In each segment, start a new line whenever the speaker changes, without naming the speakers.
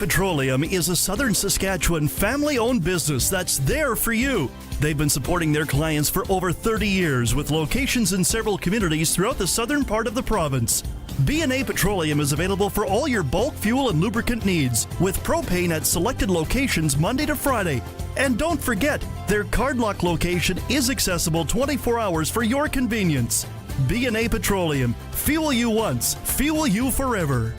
Petroleum is a southern Saskatchewan family-owned business that's there for you. They've been supporting their clients for over 30 years with locations in several communities throughout the southern part of the province. B&A Petroleum is available for all your bulk fuel and lubricant needs with propane at selected locations Monday to Friday. And don't forget, their Cardlock location is accessible 24 hours for your convenience. B&A Petroleum. Fuel you once, fuel you forever.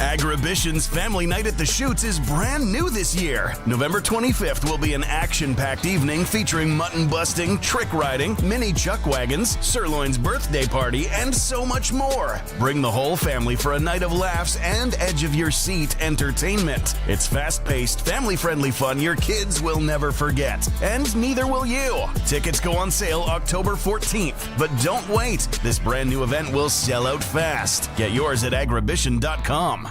Agribition's Family Night at the Chutes is brand new this year. November 25th will be an action-packed evening featuring mutton busting, trick riding, mini chuck wagons, Sirloin's birthday party, and so much more. Bring the whole family for a night of laughs and edge-of-your-seat entertainment. It's fast-paced, family-friendly fun your kids will never forget. And neither will you. Tickets go on sale October 14th. But don't wait. This brand new event will sell out fast. Get yours at agribition.com.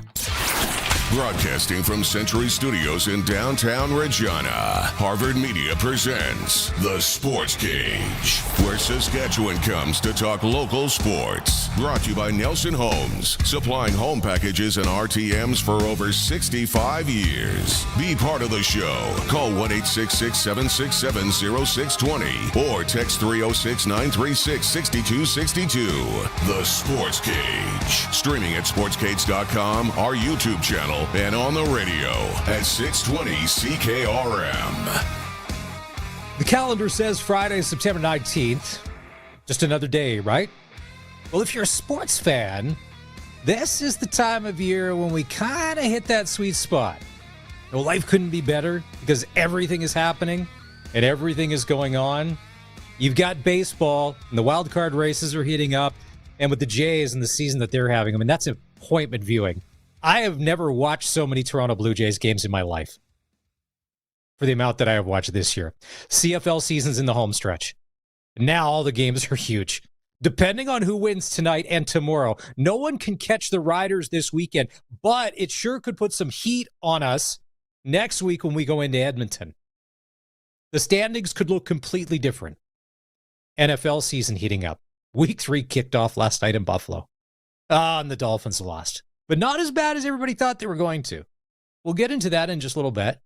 Broadcasting from Century Studios in downtown Regina, Harvard Media presents The Sportscage, where Saskatchewan comes to talk local sports. Brought to you by Nelson Homes, supplying home packages and RTMs for over 65 years. Be part of the show. Call 1-866-767-0620 or text 306-936-6262. The Sportscage. Streaming at sportscage.com, our YouTube channel, and on the radio at 620 CKRM.
The calendar says Friday, September 19th. Just another day, right? Well, if you're a sports fan, this is the time of year when we kind of hit that sweet spot. Well, life couldn't be better because everything is happening and everything is going on. You've got baseball and the wild card races are heating up, and with the Jays and the season that they're having, I mean, that's appointment viewing. I have never watched so many Toronto Blue Jays games in my life for the amount that I have watched this year. CFL season's in the home stretch. Now all the games are huge. Depending on who wins tonight and tomorrow, no one can catch the Riders this weekend, but it sure could put some heat on us next week when we go into Edmonton. The standings could look completely different. NFL season heating up. Week 3 kicked off last night in Buffalo. And the Dolphins lost. But not as bad as everybody thought they were going to. We'll get into that in just a little bit.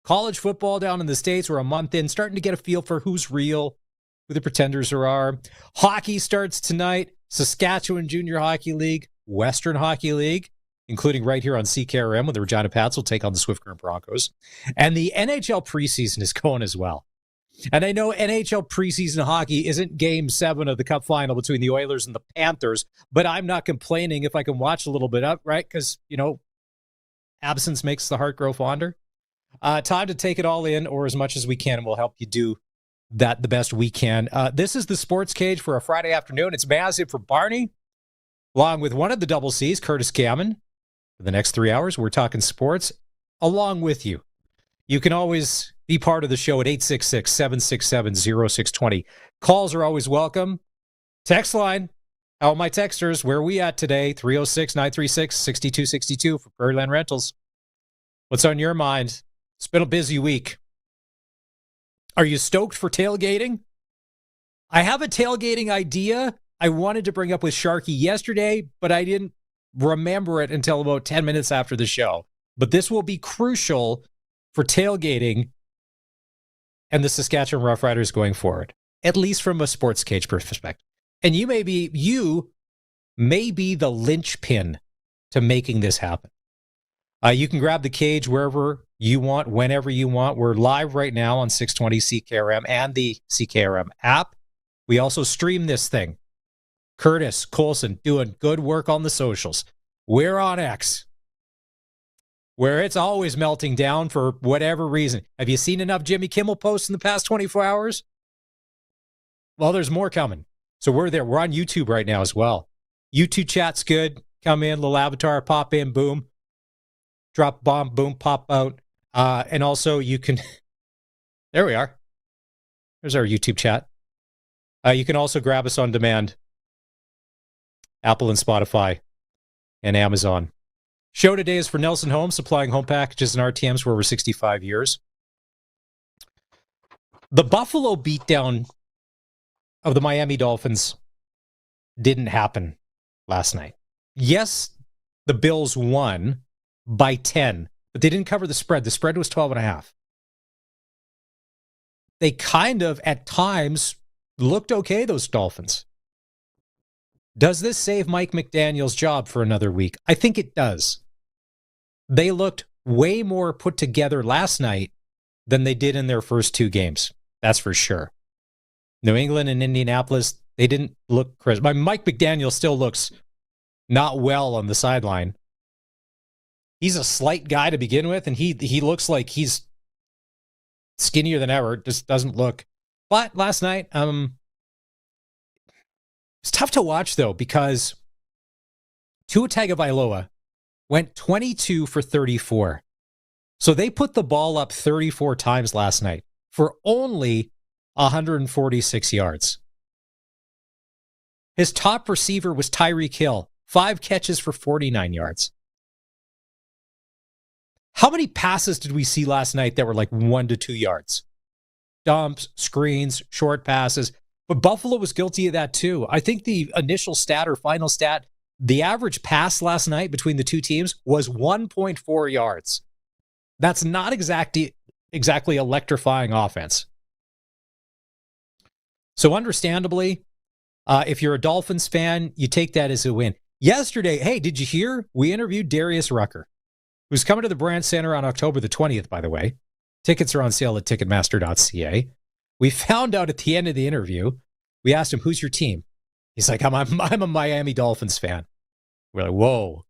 College football down in the States, we're a month in, starting to get a feel for who's real, who the pretenders are. Hockey starts tonight. Saskatchewan Junior Hockey League, Western Hockey League, including right here on CKRM, with the Regina Pats will take on the Swift Current Broncos. And the NHL preseason is going as well. And I know NHL preseason hockey isn't Game 7 of the Cup final between the Oilers and the Panthers, but I'm not complaining if I can watch a little bit up, right? Because, you know, absence makes the heart grow fonder. Time to take it all in, or as much as we can, and we'll help you do that the best we can. This is the Sports Cage for a Friday afternoon. It's massive for Barney, along with one of the double C's, Curtis Gammon. For the next 3 hours, we're talking sports along with you. You can always be part of the show at 866-767-0620. Calls are always welcome. Text line, how are my texters? Where are we at today? 306-936-6262 for Prairie Land Rentals. What's on your mind? It's been a busy week. Are you stoked for tailgating? I have a tailgating idea I wanted to bring up with Sharky yesterday, but I didn't remember it until about 10 minutes after the show. But this will be crucial for tailgating and the Saskatchewan Roughriders going forward, at least from a sports cage perspective. And you may be the linchpin to making this happen. You can grab the cage wherever you want, whenever you want. We're live right now on 620 CKRM and the CKRM app. We also stream this thing. Curtis Colson doing good work on the socials. We're on X, where it's always melting down for whatever reason. Have you seen enough Jimmy Kimmel posts in the past 24 hours? Well, there's more coming. So we're there. We're on YouTube right now as well. YouTube chat's good. Come in, little avatar, pop in, boom. Drop bomb, boom, pop out. And also you can, there we are. There's our YouTube chat. You can also grab us on demand. Apple and Spotify and Amazon. Show today is for Nelson Homes, supplying home packages and RTMs for over 65 years. The Buffalo beatdown of the Miami Dolphins didn't happen last night. Yes, the Bills won, by 10, but they didn't cover the spread. The spread was 12.5. They kind of, at times, looked okay, those Dolphins. Does this save Mike McDaniel's job for another week? I think it does. They looked way more put together last night than they did in their first two games. That's for sure. New England and Indianapolis, they didn't look crisp. Mike McDaniel still looks not well on the sideline. He's a slight guy to begin with, and he looks like he's skinnier than ever. Just doesn't look. But last night, it's tough to watch, though, because Tua Tagovailoa went 22 for 34. So they put the ball up 34 times last night for only 146 yards. His top receiver was Tyreek Hill, 5 catches for 49 yards. How many passes did we see last night that were like 1 to 2 yards? Dumps, screens, short passes. But Buffalo was guilty of that too. I think the initial stat or final stat, the average pass last night between the two teams was 1.4 yards. That's not exactly electrifying offense. So understandably, if you're a Dolphins fan, you take that as a win. Yesterday, hey, did you hear? We interviewed Darius Rucker, who's coming to the Brandt Center on October the 20th, by the way. Tickets are on sale at Ticketmaster.ca. We found out at the end of the interview, we asked him, who's your team? He's like, I'm a Miami Dolphins fan. We're like, whoa.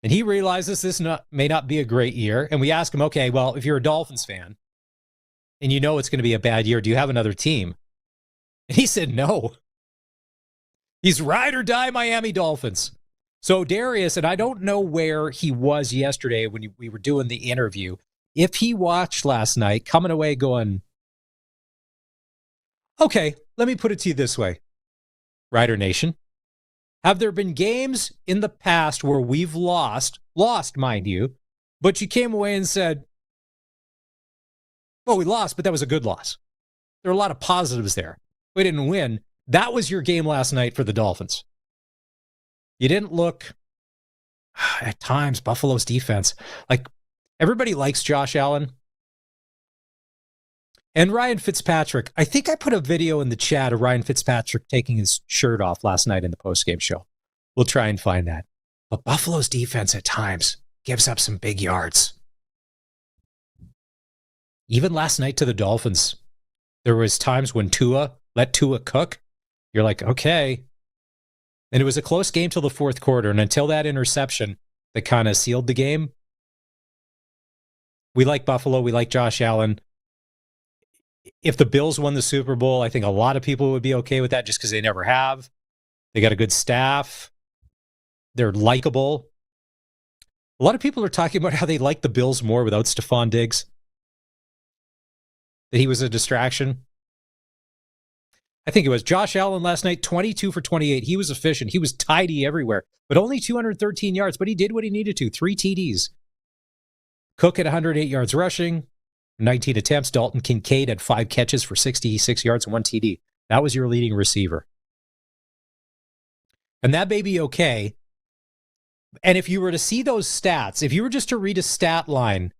And he realizes this may not be a great year. And we ask him, okay, well, if you're a Dolphins fan and you know it's going to be a bad year, do you have another team? And he said no. He's ride or die Miami Dolphins. So Darius, and I don't know where he was yesterday when we were doing the interview, if he watched last night, coming away going, okay, let me put it to you this way, Rider Nation. Have there been games in the past where we've lost, mind you, but you came away and said, well, we lost, but that was a good loss. There are a lot of positives there. We didn't win. That was your game last night for the Dolphins. You didn't look, at times, Buffalo's defense. Like, everybody likes Josh Allen. And Ryan Fitzpatrick, I think I put a video in the chat of Ryan Fitzpatrick taking his shirt off last night in the postgame show. We'll try and find that. But Buffalo's defense at times gives up some big yards. Even last night to the Dolphins, there was times when Tua let Tua cook. You're like, okay. And it was a close game till the fourth quarter. And until that interception that kind of sealed the game, we like Buffalo. We like Josh Allen. If the Bills won the Super Bowl, I think a lot of people would be okay with that just because they never have. They got a good staff. They're likable. A lot of people are talking about how they like the Bills more without Stephon Diggs. That he was a distraction. I think it was Josh Allen last night, 22 for 28. He was efficient. He was tidy everywhere, but only 213 yards. But he did what he needed to. 3 TDs. Cook at 108 yards rushing. 19 attempts. Dalton Kincaid had 5 catches for 66 yards and 1 TD. That was your leading receiver. And that may be okay. And if you were to see those stats, if you were just to read a stat line,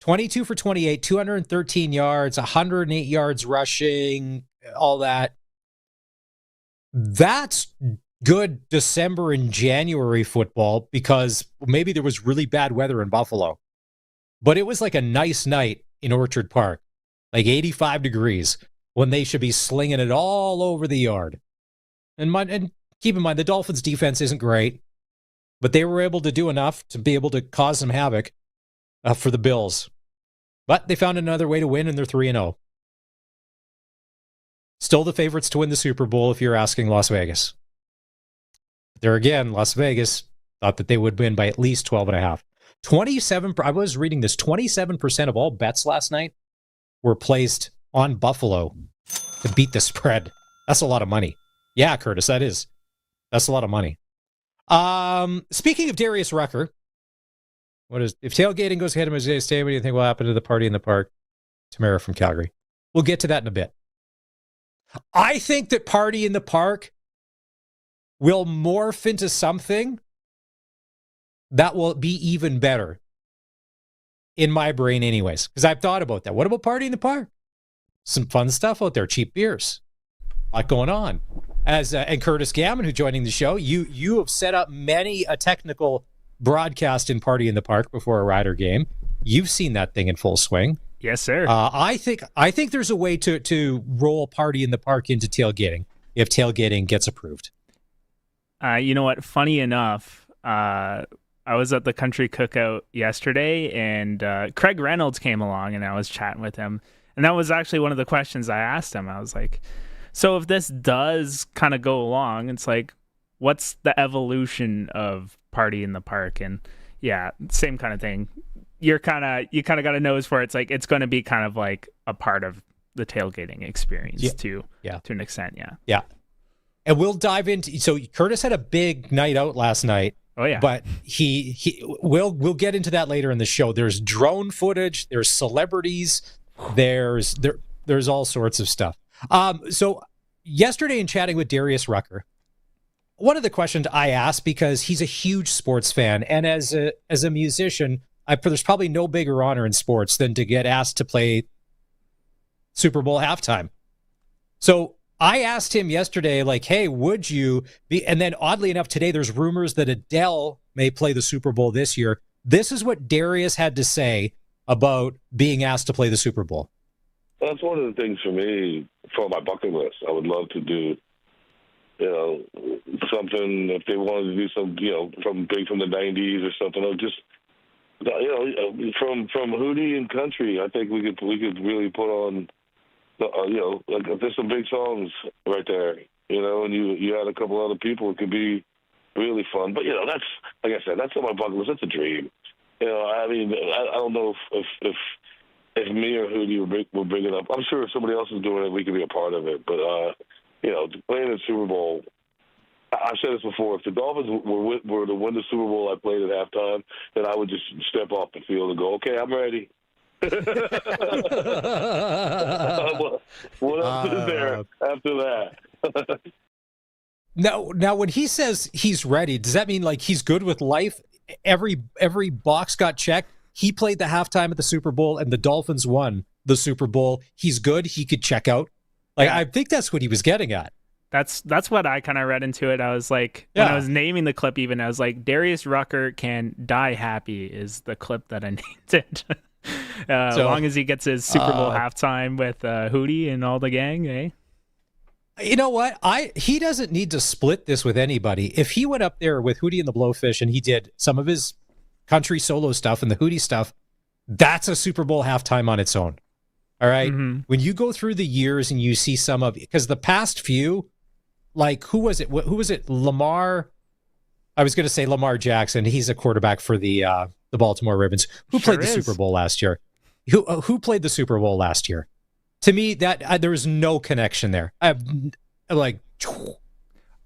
22 for 28, 213 yards, 108 yards rushing, all that, that's good December and January football because maybe there was really bad weather in Buffalo. But it was like a nice night in Orchard Park, like 85 degrees, when they should be slinging it all over the yard. And keep in mind, the Dolphins' defense isn't great, but they were able to do enough to be able to cause some havoc for the Bills. But they found another way to win, and they're 3-0. Still the favorites to win the Super Bowl if you're asking Las Vegas. There again, Las Vegas thought that they would win by at least 12.5. 27, I was reading this, 27% of all bets last night were placed on Buffalo to beat the spread. That's a lot of money. Yeah, Curtis, that's a lot of money. Speaking of Darius Rucker, if tailgating goes ahead of Missouri State, what do you think will happen to the party in the park? Tamara from Calgary. We'll get to that in a bit. I think that party in the park will morph into something that will be even better in my brain anyways, because I've thought about that. What about Party in the Park? Some fun stuff out there, cheap beers, a lot going on. And Curtis Gammon, who's joining the show, you have set up many a technical broadcast in Party in the Park before a Rider game. You've seen that thing in full swing.
Yes, sir.
I think there's a way to roll Party in the Park into tailgating if tailgating gets approved.
You know what? Funny enough, I was at the country cookout yesterday, and Craig Reynolds came along, and I was chatting with him. And that was actually one of the questions I asked him. I was like, so if this does kind of go along, it's like, what's the evolution of Party in the Park? And yeah, same kind of thing. You kind of got a nose for it. It's like, it's going to be kind of like a part of the tailgating experience to an extent. Yeah.
Yeah. And we'll dive into, so Curtis had a big night out last night.
Oh yeah.
But we'll get into that later in the show. There's drone footage, there's celebrities, there's all sorts of stuff. So yesterday in chatting with Darius Rucker, one of the questions I asked, because he's a huge sports fan, and as a musician, there's probably no bigger honor in sports than to get asked to play Super Bowl halftime. So I asked him yesterday, like, hey, would you be? And then oddly enough, today there's rumors that Adele may play the Super Bowl this year. This is what Darius had to say about being asked to play the Super Bowl.
That's one of the things for me, for my bucket list. I would love to do, something, if they wanted to do some, from the 90s or something, or just, from Hootie and country. I think we could really put on, like there's some big songs right there, and you had a couple other people. It could be really fun. But that's, like I said, that's on my bucket list. That's a dream. I mean, I don't know if me or Hootie will bring it up. I'm sure if somebody else is doing it, we could be a part of it. But playing in the Super Bowl, I've said this before. If the Dolphins were to win the Super Bowl I played at halftime, then I would just step off the field and go, okay, I'm ready. What else is there after that?
Now, when he says he's ready, does that mean like he's good with life? Every box got checked. He played the halftime at the Super Bowl, and the Dolphins won the Super Bowl. He's good. He could check out. Like, I think that's what he was getting at.
That's what I kind of read into it. I was like, when I was naming the clip, even I was like, Darius Rucker can die happy is the clip that I named it. As long as he gets his Super Bowl halftime with Hootie and all the gang, eh?
You know what? He doesn't need to split this with anybody. If he went up there with Hootie and the Blowfish and he did some of his country solo stuff and the Hootie stuff, that's a Super Bowl halftime on its own. All right? Mm-hmm. When you go through the years and you see some of, because the past few, like, who was it? Lamar. I was going to say Lamar Jackson. He's a quarterback for the Baltimore Ravens. Who played the Super Bowl last year? Who played the Super Bowl last year? To me, that there was no connection there. I have like,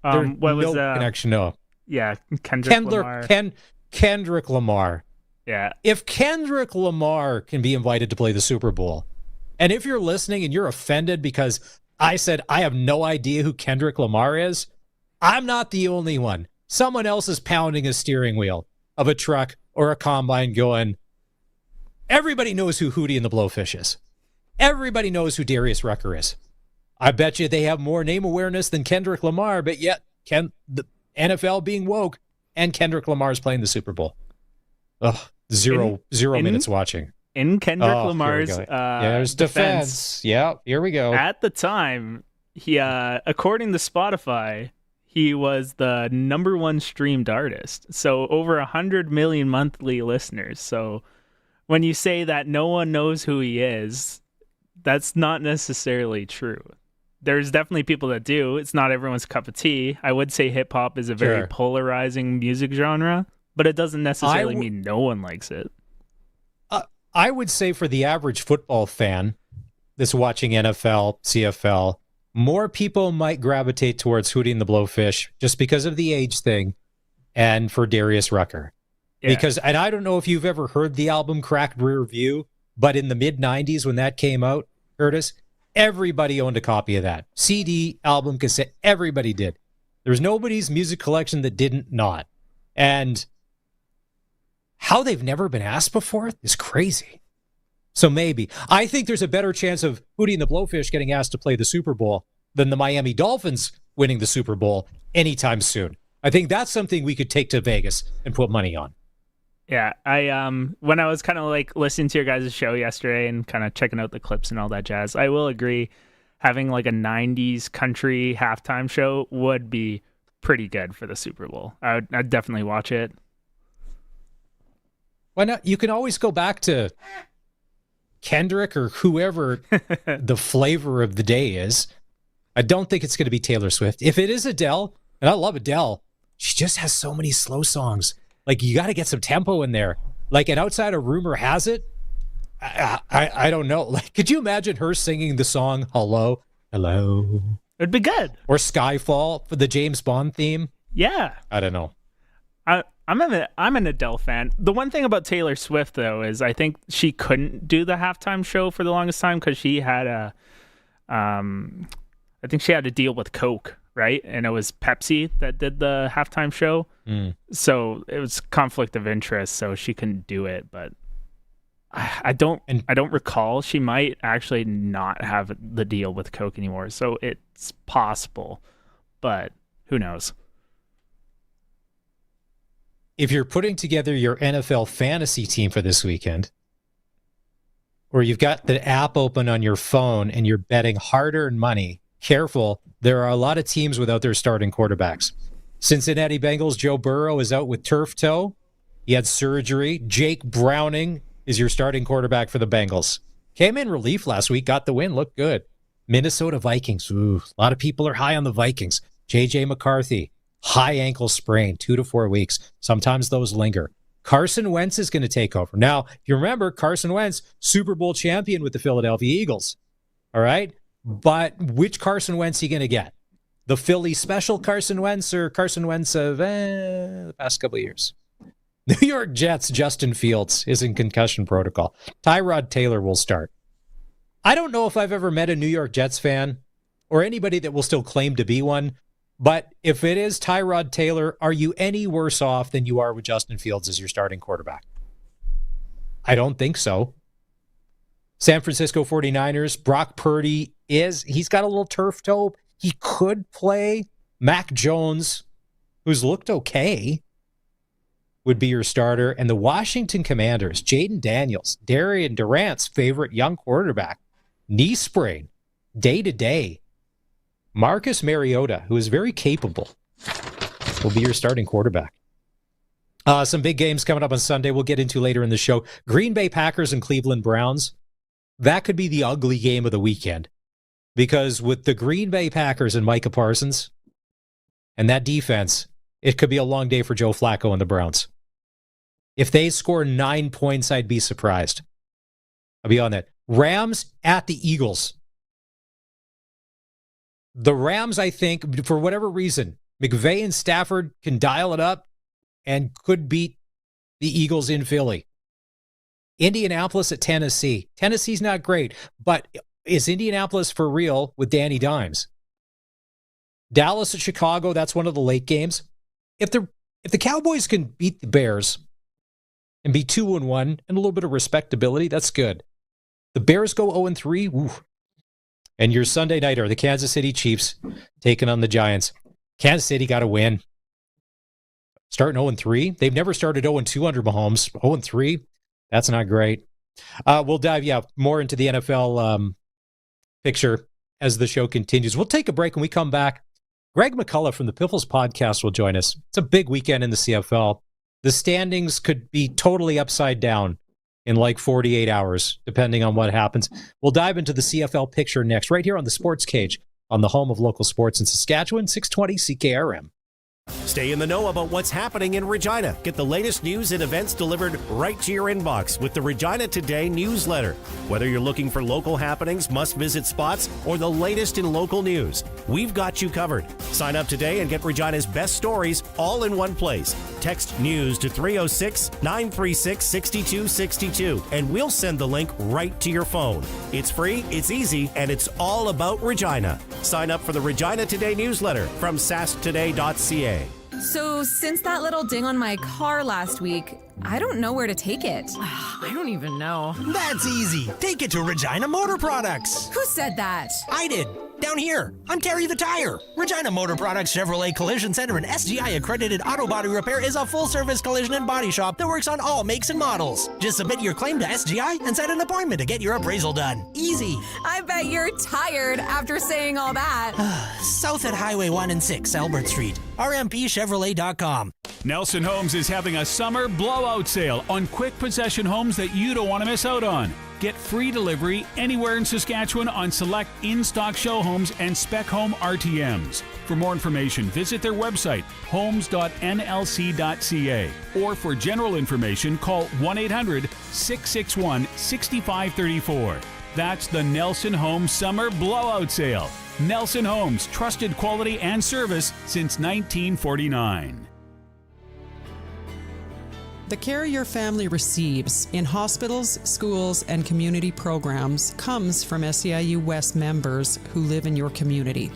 what was
no connection? No.
Yeah, Kendrick Lamar. Yeah.
If Kendrick Lamar can be invited to play the Super Bowl, and if you're listening and you're offended because I said I have no idea who Kendrick Lamar is, I'm not the only one. Someone else is pounding a steering wheel of a truck or a combine going, everybody knows who Hootie and the Blowfish is. Everybody knows who Darius Rucker is. I bet you they have more name awareness than Kendrick Lamar, but yet the NFL being woke and Kendrick Lamar's playing the Super Bowl. Ugh, zero minutes watching.
In Kendrick Lamar's
there's defense. Yeah, here we go.
At the time, he according to Spotify, he was the #1 streamed artist. So over 100 million monthly listeners. So when you say that no one knows who he is, that's not necessarily true. There's definitely people that do. It's not everyone's cup of tea. I would say hip hop is a very polarizing music genre, but it doesn't necessarily mean no one likes it.
I would say for the average football fan that's watching NFL, CFL, more people might gravitate towards Hootie and the Blowfish just because of the age thing, and for Darius Rucker. Yeah. Because, and I don't know if you've ever heard the album Cracked Rear View, but in the mid-90s when that came out, Curtis, everybody owned a copy of that. CD, album, cassette, everybody did. There's nobody's music collection that didn't not. And how they've never been asked before is crazy. So maybe. I think there's a better chance of Hootie and the Blowfish getting asked to play the Super Bowl than the Miami Dolphins winning the Super Bowl anytime soon. I think that's something we could take to Vegas and put money on.
Yeah, I when I was kind of like listening to your guys' show yesterday and kind of checking out the clips and all that jazz, I will agree having like a 90s country halftime show would be pretty good for the Super Bowl. I'd definitely watch it.
Why not? You can always go back to Kendrick or whoever the flavor of the day is. I don't think it's going to be Taylor Swift. If it is Adele, and I love Adele, she just has so many slow songs. Like, you got to get some tempo in there. Like, and outside of Rumor Has It, I don't know. Like, could you imagine her singing the song Hello? Hello.
It'd be good.
Or Skyfall for the James Bond theme.
Yeah.
I don't know.
I'm an Adele fan. The one thing about Taylor Swift, though, is I think she couldn't do the halftime show for the longest time because she had I think she had to deal with Coke, right? And it was Pepsi that did the halftime show. So it was conflict of interest, so she couldn't do it. But I don't recall. She might actually not have the deal with Coke anymore. So it's possible, but who knows?
If you're putting together your NFL fantasy team for this weekend, or you've got the app open on your phone and you're betting hard-earned money, careful, there are a lot of teams without their starting quarterbacks. Cincinnati Bengals, Joe Burrow is out with turf toe. He had surgery. Jake Browning is your starting quarterback for the Bengals. Came in relief last week, got the win, looked good. Minnesota Vikings, a lot of people are high on the Vikings. J.J. McCarthy, high ankle sprain, 2 to 4 weeks. Sometimes those linger. Carson Wentz is going to take over. Now, if you remember, Carson Wentz, Super Bowl champion with the Philadelphia Eagles. All right? But which Carson Wentz are you going to get? The Philly special Carson Wentz or Carson Wentz of the past couple of years? New York Jets, Justin Fields is in concussion protocol. Tyrod Taylor will start. I don't know if I've ever met a New York Jets fan or anybody that will still claim to be one, but if it is Tyrod Taylor, are you any worse off than you are with Justin Fields as your starting quarterback? I don't think so. San Francisco 49ers, Brock Purdy he's got a little turf toe. He could play. Mac Jones, who's looked okay, would be your starter. And the Washington Commanders, Jaden Daniels, Darian Durant's favorite young quarterback, knee sprain, day-to-day. Marcus Mariota, who is very capable, will be your starting quarterback. Some big games coming up on Sunday we'll get into later in the show. Green Bay Packers and Cleveland Browns. That could be the ugly game of the weekend. Because with the Green Bay Packers and Micah Parsons and that defense, it could be a long day for Joe Flacco and the Browns. If they score 9 points, I'd be surprised. I'll be on that. Rams at the Eagles. The Rams, I think, for whatever reason, McVay and Stafford can dial it up and could beat the Eagles in Philly. Indianapolis at Tennessee. Tennessee's not great, but is Indianapolis for real with Danny Dimes? Dallas at Chicago, that's one of the late games. If the Cowboys can beat the Bears and be 2-1 and a little bit of respectability, that's good. The Bears go 0-3, woo. And your Sunday nighter, the Kansas City Chiefs taking on the Giants. Kansas City got to win. Starting 0-3. They've never started 0-2 under Mahomes. 0-3, that's not great. We'll dive, more into the NFL picture as the show continues. We'll take a break. When we come back, Greg McCullough from the Piffles Podcast will join us. It's a big weekend in the CFL. The standings could be totally upside down in like 48 hours, depending on what happens. We'll dive into the CFL picture next, right here on the Sportscage, on the home of local sports in Saskatchewan, 620 CKRM.
Stay in the know about what's happening in Regina. Get the latest news and events delivered right to your inbox with the Regina Today newsletter. Whether you're looking for local happenings, must-visit spots, or the latest in local news, we've got you covered. Sign up today and get Regina's best stories all in one place. Text news to 306-936-6262, and we'll send the link right to your phone. It's free, it's easy, and it's all about Regina. Sign up for the Regina Today newsletter from sasktoday.ca.
So since that little ding on my car last week, I don't know where to take it.
I don't even know.
That's easy. Take it to Regina Motor Products.
Who said that?
I did. Down here. I'm Terry the Tire. Regina Motor Products Chevrolet Collision Center and SGI accredited auto body repair is a full-service collision and body shop that works on all makes and models. Just submit your claim to SGI and set an appointment to get your appraisal done. Easy.
I bet you're tired after saying all that.
South at Highway 1 and 6, Albert Street. RMPChevrolet.com.
Nelson Homes is having a summer blowout sale on quick possession homes that you don't want to miss out on. Get free delivery anywhere in Saskatchewan on select in-stock show homes and spec home RTMs. For more information, visit their website, homes.nlc.ca. Or for general information, call 1-800-661-6534. That's the Nelson Homes Summer Blowout Sale. Nelson Homes, trusted quality and service since 1949.
The care your family receives in hospitals, schools, and community programs comes from SEIU West members who live in your community.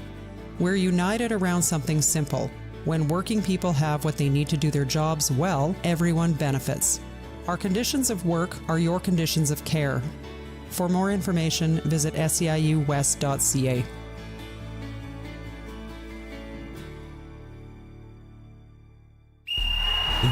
We're united around something simple. When working people have what they need to do their jobs well, everyone benefits. Our conditions of work are your conditions of care. For more information, visit seiuwest.ca.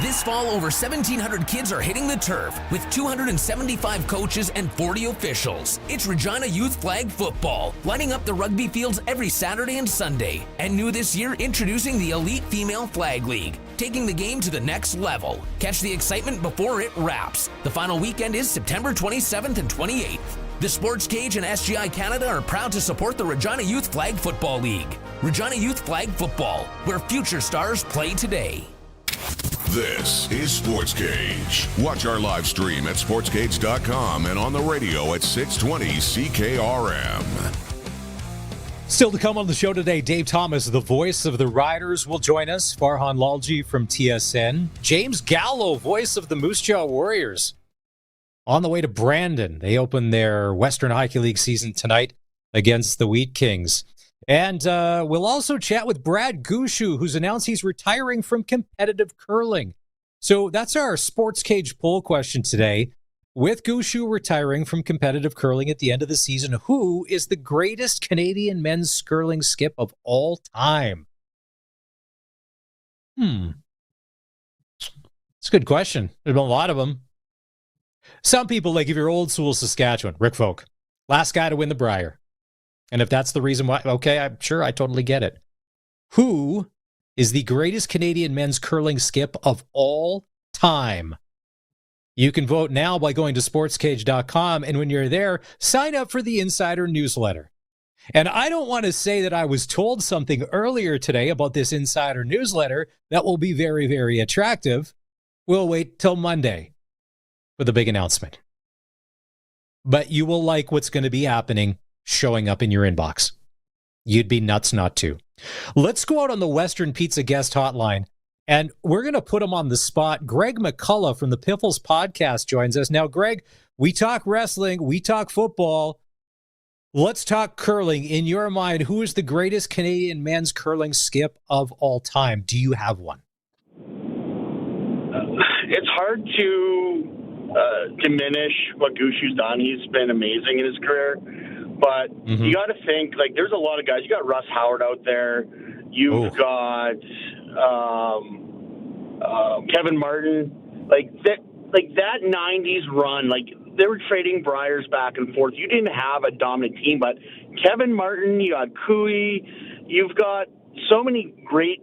This fall, over 1,700 kids are hitting the turf with 275 coaches and 40 officials. It's Regina Youth Flag Football, lining up the rugby fields every Saturday and Sunday. And new this year, introducing the Elite Female Flag League, taking the game to the next level. Catch the excitement before it wraps. The final weekend is September 27th and 28th. The Sportscage and SGI Canada are proud to support the Regina Youth Flag Football League. Regina Youth Flag Football, where future stars play today.
This is Sportscage. Watch our live stream at sportscage.com and on the radio at 620 CKRM.
Still to come on the show today, Dave Thomas, the voice of the Riders, will join us. Farhan Lalji from TSN. James Gallo, voice of the Moose Jaw Warriors. On the way to Brandon. They open their Western Hockey League season tonight against the Wheat Kings. And we'll also chat with Brad Gushue, who's announced he's retiring from competitive curling. So that's our Sports Cage poll question today. With Gushue retiring from competitive curling at the end of the season, who is the greatest Canadian men's curling skip of all time? It's a good question. There's been a lot of them. Some people, like if you're old school Saskatchewan, Rick Folk, last guy to win the Brier. And if that's the reason why, okay, I'm sure I totally get it. Who is the greatest Canadian men's curling skip of all time? You can vote now by going to sportscage.com. And when you're there, sign up for the Insider newsletter. And I don't want to say that I was told something earlier today about this Insider newsletter that will be very, very attractive. We'll wait till Monday for the big announcement. But you will like what's going to be happening showing up in your inbox. You'd be nuts not to. Let's go out on the Western Pizza guest hotline, and we're going to put him on the spot. Greg McCullough from the Piffles Podcast joins us. Now, Greg, we talk wrestling, we talk football. Let's talk curling. In your mind, who is the greatest Canadian men's curling skip of all time? Do you have one?
It's hard to diminish what Gushue's done. He's been amazing in his career. But you got to think, like, there's a lot of guys. You got Russ Howard out there. You've got Kevin Martin. Like that 90s run, like, they were trading Briars back and forth. You didn't have a dominant team, but Kevin Martin, you got Cooey. You've got so many great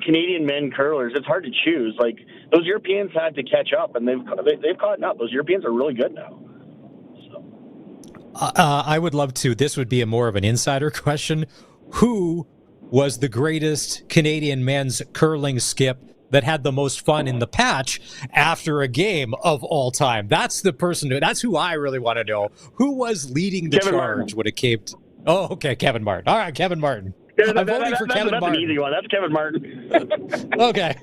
Canadian men curlers. It's hard to choose. Like, those Europeans had to catch up, and they've caught up. Those Europeans are really good now.
I would love to. This would be more of an insider question. Who was the greatest Canadian men's curling skip that had the most fun in the patch after a game of all time? That's the person. That's who I really want to know. Who was leading the charge when it came to... Oh, okay, Kevin Martin. All right, Kevin Martin.
Yeah,
I'm voting for Kevin Martin.
That's an easy one. That's Kevin Martin.
Okay.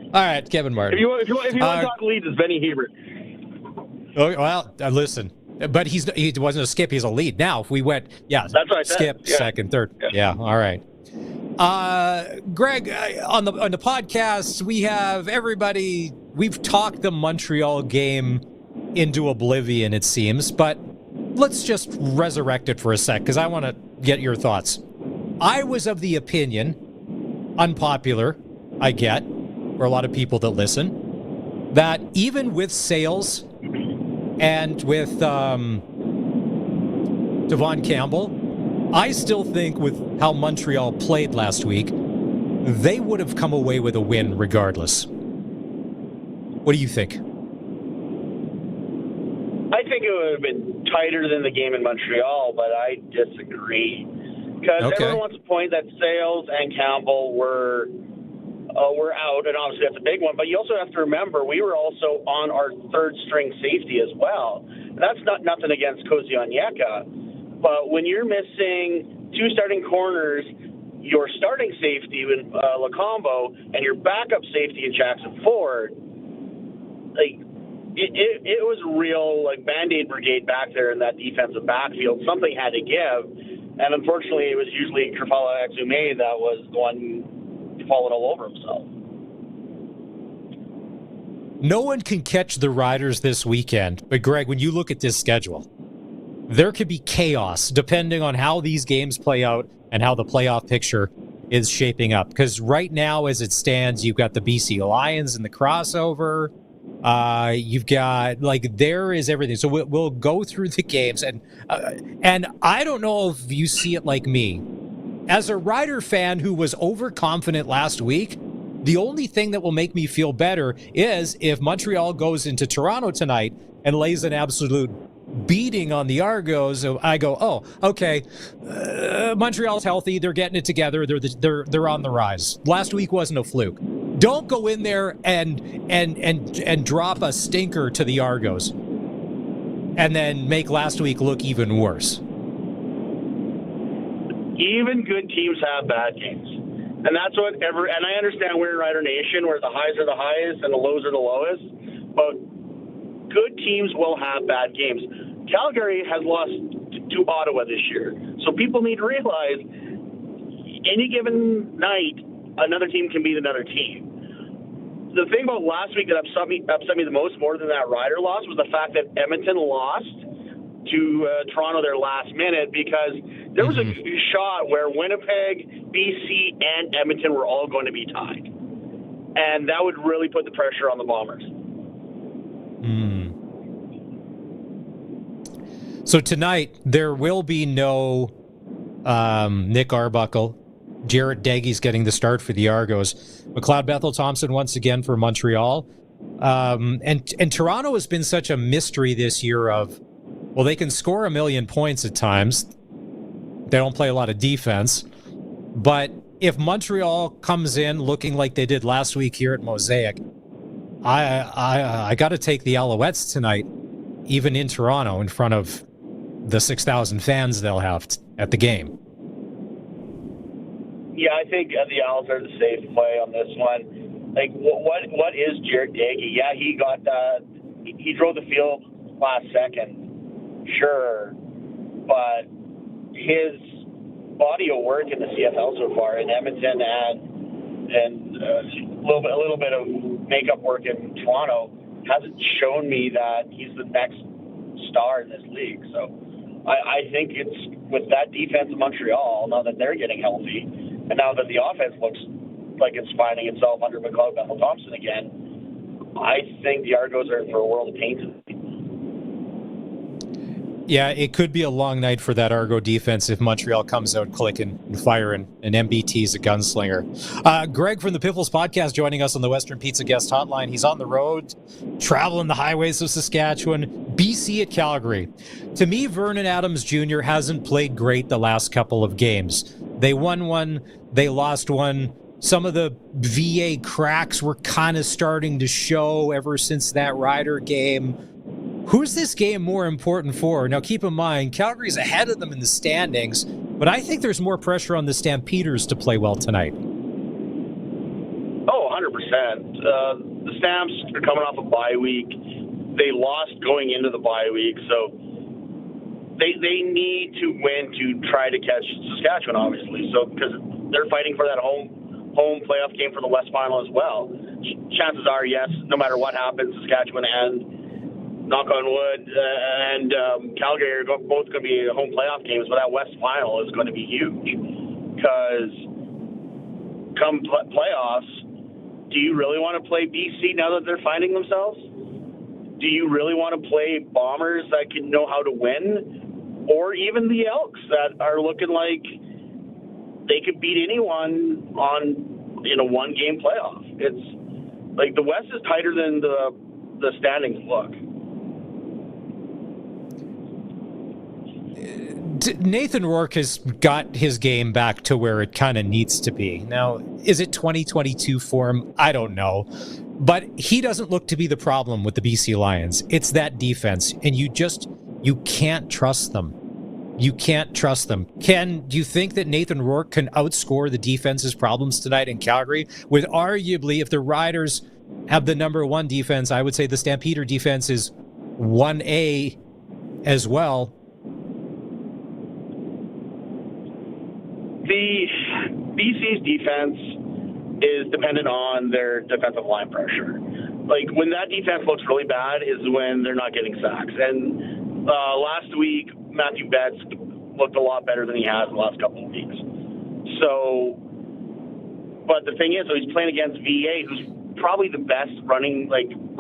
All right, Kevin Martin.
If you want to talk leads, it's Benny Hebert.
Oh, well, listen. But he wasn't a skip, he's a lead. Now, if we went, that's right, skip, second, third. Yeah, all right. Greg, on the podcast, we have everybody we've talked the Montreal game into oblivion, it seems, but let's just resurrect it for a sec, because I want to get your thoughts. I was of the opinion, unpopular, I get, for a lot of people that listen, that even with Sales and with Devon Campbell, I still think with how Montreal played last week, they would have come away with a win regardless. What do you think?
I think it would have been tighter than the game in Montreal, but I disagree. Because everyone wants to point that Sales and Campbell were out, and obviously that's a big one. But you also have to remember we were also on our third string safety as well. And that's not nothing against Cozy Onyeka, but when you're missing two starting corners, your starting safety in Lacombo and your backup safety in Jackson Ford, like it was a real Band-Aid brigade back there in that defensive backfield. Something had to give, and unfortunately, it was usually Krafala Exume that was the one falling all over himself.
No one can catch the Riders this weekend, but Greg, when you look at this schedule, there could be chaos depending on how these games play out and how the playoff picture is shaping up. Because right now, as it stands, you've got the BC Lions in the crossover. You've got there is everything. So we'll go through the games, and I don't know if you see it like me. As a Rider fan who was overconfident last week, the only thing that will make me feel better is if Montreal goes into Toronto tonight and lays an absolute beating on the Argos. I go, oh, okay, Montreal's healthy. They're getting it together. They're on the rise. Last week wasn't a fluke. Don't go in there and drop a stinker to the Argos and then make last week look even worse.
Even good teams have bad games. And that's what and I understand we're in Rider Nation where the highs are the highest and the lows are the lowest, but good teams will have bad games. Calgary has lost to Ottawa this year. So people need to realize any given night, another team can beat another team. The thing about last week that upset me the most, more than that Rider loss, was the fact that Edmonton lost to Toronto their last minute, because there was a shot where Winnipeg, BC, and Edmonton were all going to be tied. And that would really put the pressure on the Bombers.
So tonight, there will be no Nick Arbuckle. Jarrett Deggy's getting the start for the Argos. McLeod Bethel-Thompson once again for Montreal. And Toronto has been such a mystery this year of, well, they can score a million points at times. They don't play a lot of defense. But if Montreal comes in looking like they did last week here at Mosaic, I got to take the Alouettes tonight, even in Toronto, in front of the 6,000 fans they'll have at the game.
Yeah, I think the Owls are the safe play on this one. Like, what is Jarrett Daggy? Yeah, he got he drove the field last second, sure, but his body of work in the CFL so far in Edmonton and a little bit of makeup work in Toronto hasn't shown me that he's the next star in this league. So I think it's with that defense in Montreal, now that they're getting healthy, and now that the offense looks like it's finding itself under McLeod Bethel-Thompson again, I think the Argos are in for a world of pain.
Yeah, it could be a long night for that Argo defense if Montreal comes out clicking and firing and MBT's a gunslinger. Greg from the Piffles Podcast joining us on the Western Pizza Guest Hotline. He's on the road, traveling the highways of Saskatchewan, BC at Calgary. To me, Vernon Adams Jr. hasn't played great the last couple of games. They won one, they lost one. Some of the VA cracks were kind of starting to show ever since that Rider game. Who's this game more important for? Now, keep in mind, Calgary's ahead of them in the standings, but I think there's more pressure on the Stampeders to play well tonight.
Oh, 100%. The Stamps are coming off a bye week. They lost going into the bye week, so they need to win to try to catch Saskatchewan, obviously. So because they're fighting for that home playoff game for the West Final as well. chances are, yes, no matter what happens, Saskatchewan and, knock on wood, and Calgary are both going to be home playoff games, but that West final is going to be huge. Because come playoffs, do you really want to play BC now that they're finding themselves? Do you really want to play Bombers that can know how to win? Or even the Elks that are looking like they could beat anyone in a one-game playoff? It's like the West is tighter than the standings look.
Nathan Rourke has got his game back to where it kind of needs to be. Now, is it 2022 for him? I don't know. But he doesn't look to be the problem with the BC Lions. It's that defense, and you can't trust them. You can't trust them. Ken, do you think that Nathan Rourke can outscore the defense's problems tonight in Calgary? With arguably, if the Riders have the number one defense, I would say the Stampeder defense is 1A as well.
The BC's defense is dependent on their defensive line pressure. Like, when that defense looks really bad is when they're not getting sacks. And last week, Matthew Betts looked a lot better than he has in the last couple of weeks. So, but the thing is, so he's playing against VA, who's probably the best running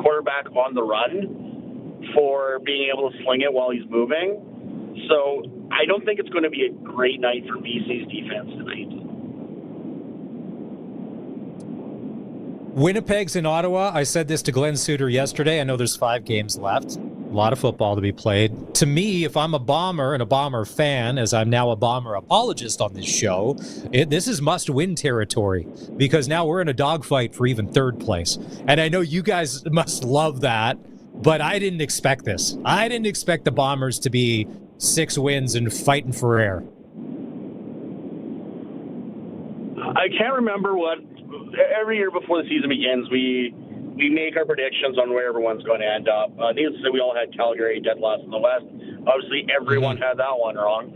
quarterback on the run for being able to sling it while he's moving. So I don't think it's going to be a great night for BC's defense tonight.
Winnipeg's in Ottawa. I said this to Glenn Suter yesterday. I know there's 5 games left. A lot of football to be played. To me, if I'm a Bomber and a Bomber fan, as I'm now a Bomber apologist on this show, this is must-win territory because now we're in a dogfight for even third place. And I know you guys must love that, but I didn't expect this. I didn't expect the Bombers to be 6 wins and fighting for air.
I can't remember what. Every year before the season begins, we make our predictions on where everyone's going to end up. Needless to say, we all had Calgary dead last in the West. Obviously, everyone had that one wrong.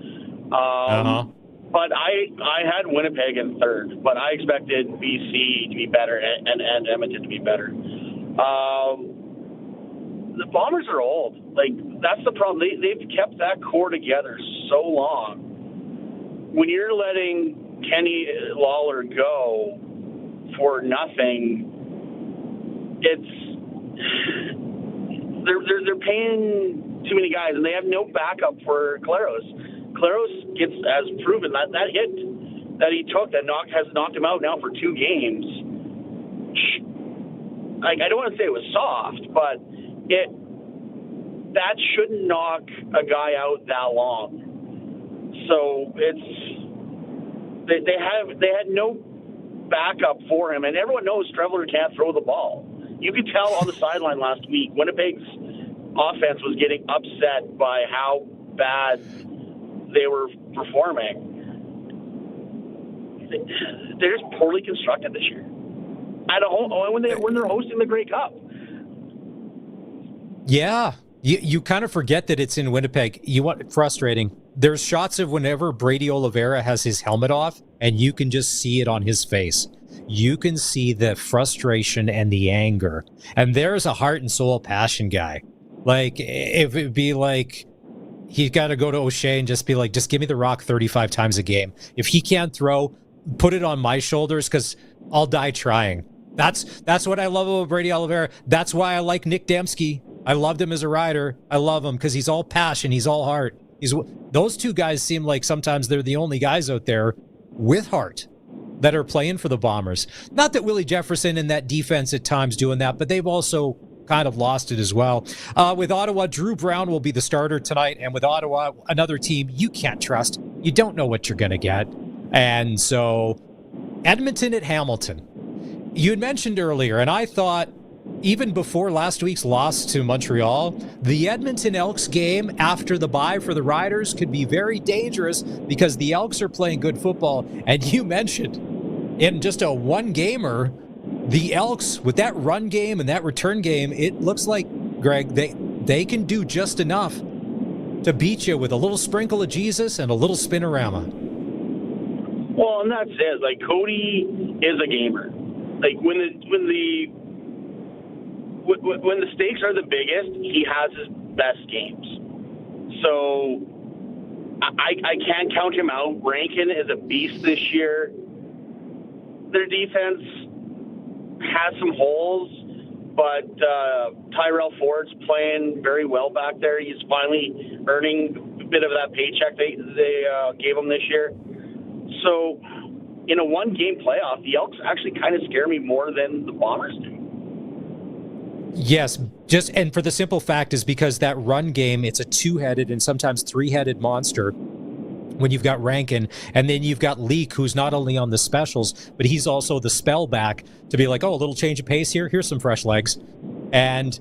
But I had Winnipeg in third, but I expected BC to be better and Edmonton to be better. The Bombers are old. That's the problem. They've kept that core together so long. When you're letting Kenny Lawler go for nothing, they're paying too many guys, and they have no backup for Claros. Claros has proven that hit that he took has knocked him out now for 2 games. I don't want to say it was soft, but that shouldn't knock a guy out that long. So they had no backup for him, and everyone knows Streveler can't throw the ball. You could tell on the sideline last week, Winnipeg's offense was getting upset by how bad they were performing. They're just poorly constructed this year. At home, when they're hosting the Grey Cup.
Yeah, you kind of forget that it's in Winnipeg. Frustrating. There's shots of whenever Brady Oliveira has his helmet off, and you can just see it on his face. You can see the frustration and the anger. And there's a heart and soul passion guy. If it'd be he's got to go to O'Shea and just be just give me the rock 35 times a game. If he can't throw, put it on my shoulders because I'll die trying. That's what I love about Brady Oliveira. That's why I like Nick Dembski. I loved him as a Rider. I love him because he's all passion. He's all heart. Those 2 guys seem like sometimes they're the only guys out there with heart that are playing for the Bombers. Not that Willie Jefferson and that defense at times doing that, but they've also kind of lost it as well. With Ottawa, Drew Brown will be the starter tonight, and with Ottawa, another team you can't trust. You don't know what you're going to get. And so Edmonton at Hamilton. You had mentioned earlier, and I thought even before last week's loss to Montreal, the Edmonton Elks game after the bye for the Riders could be very dangerous because the Elks are playing good football. And you mentioned in just a one-gamer, the Elks, with that run game and that return game, it looks like, Greg, they can do just enough to beat you with a little sprinkle of Jesus and a little spinorama.
Well, and that's it. Cody is a gamer. like when the stakes are the biggest, he has his best games. So I can't count him out. Rankin is a beast this year. Their defense has some holes, but Tyrell Ford's playing very well back there. He's finally earning a bit of that paycheck they gave him this year. So in a one-game playoff, the Elks actually kind of scare me more than the Bombers do.
Yes, and for the simple fact is because that run game, it's a two-headed and sometimes three-headed monster when you've got Rankin, and then you've got Leak, who's not only on the specials, but he's also the spell back to be like, oh, a little change of pace here. Here's some fresh legs. And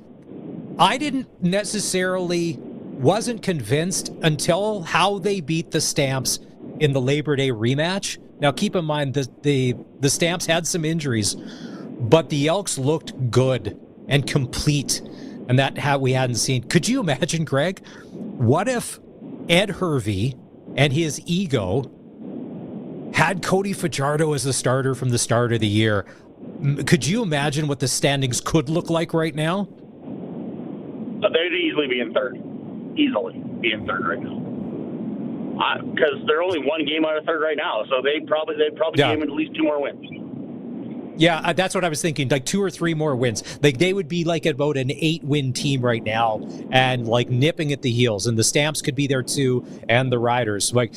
I wasn't convinced until how they beat the Stamps in the Labor Day rematch. Now, keep in mind that the Stamps had some injuries, but the Elks looked good and complete, and that we hadn't seen. Could you imagine, Greg? What if Ed Hervey and his ego had Cody Fajardo as the starter from the start of the year? Could you imagine what the standings could look like right now?
They'd easily be in third. Easily be in third right now. Because they're only one game out of third right now, so they'd probably give him at least 2 more wins.
Yeah, that's what I was thinking. Like 2 or 3 more wins. Like they would be like about an 8-win team right now, and like nipping at the heels. And the Stamps could be there too, and the Riders. Like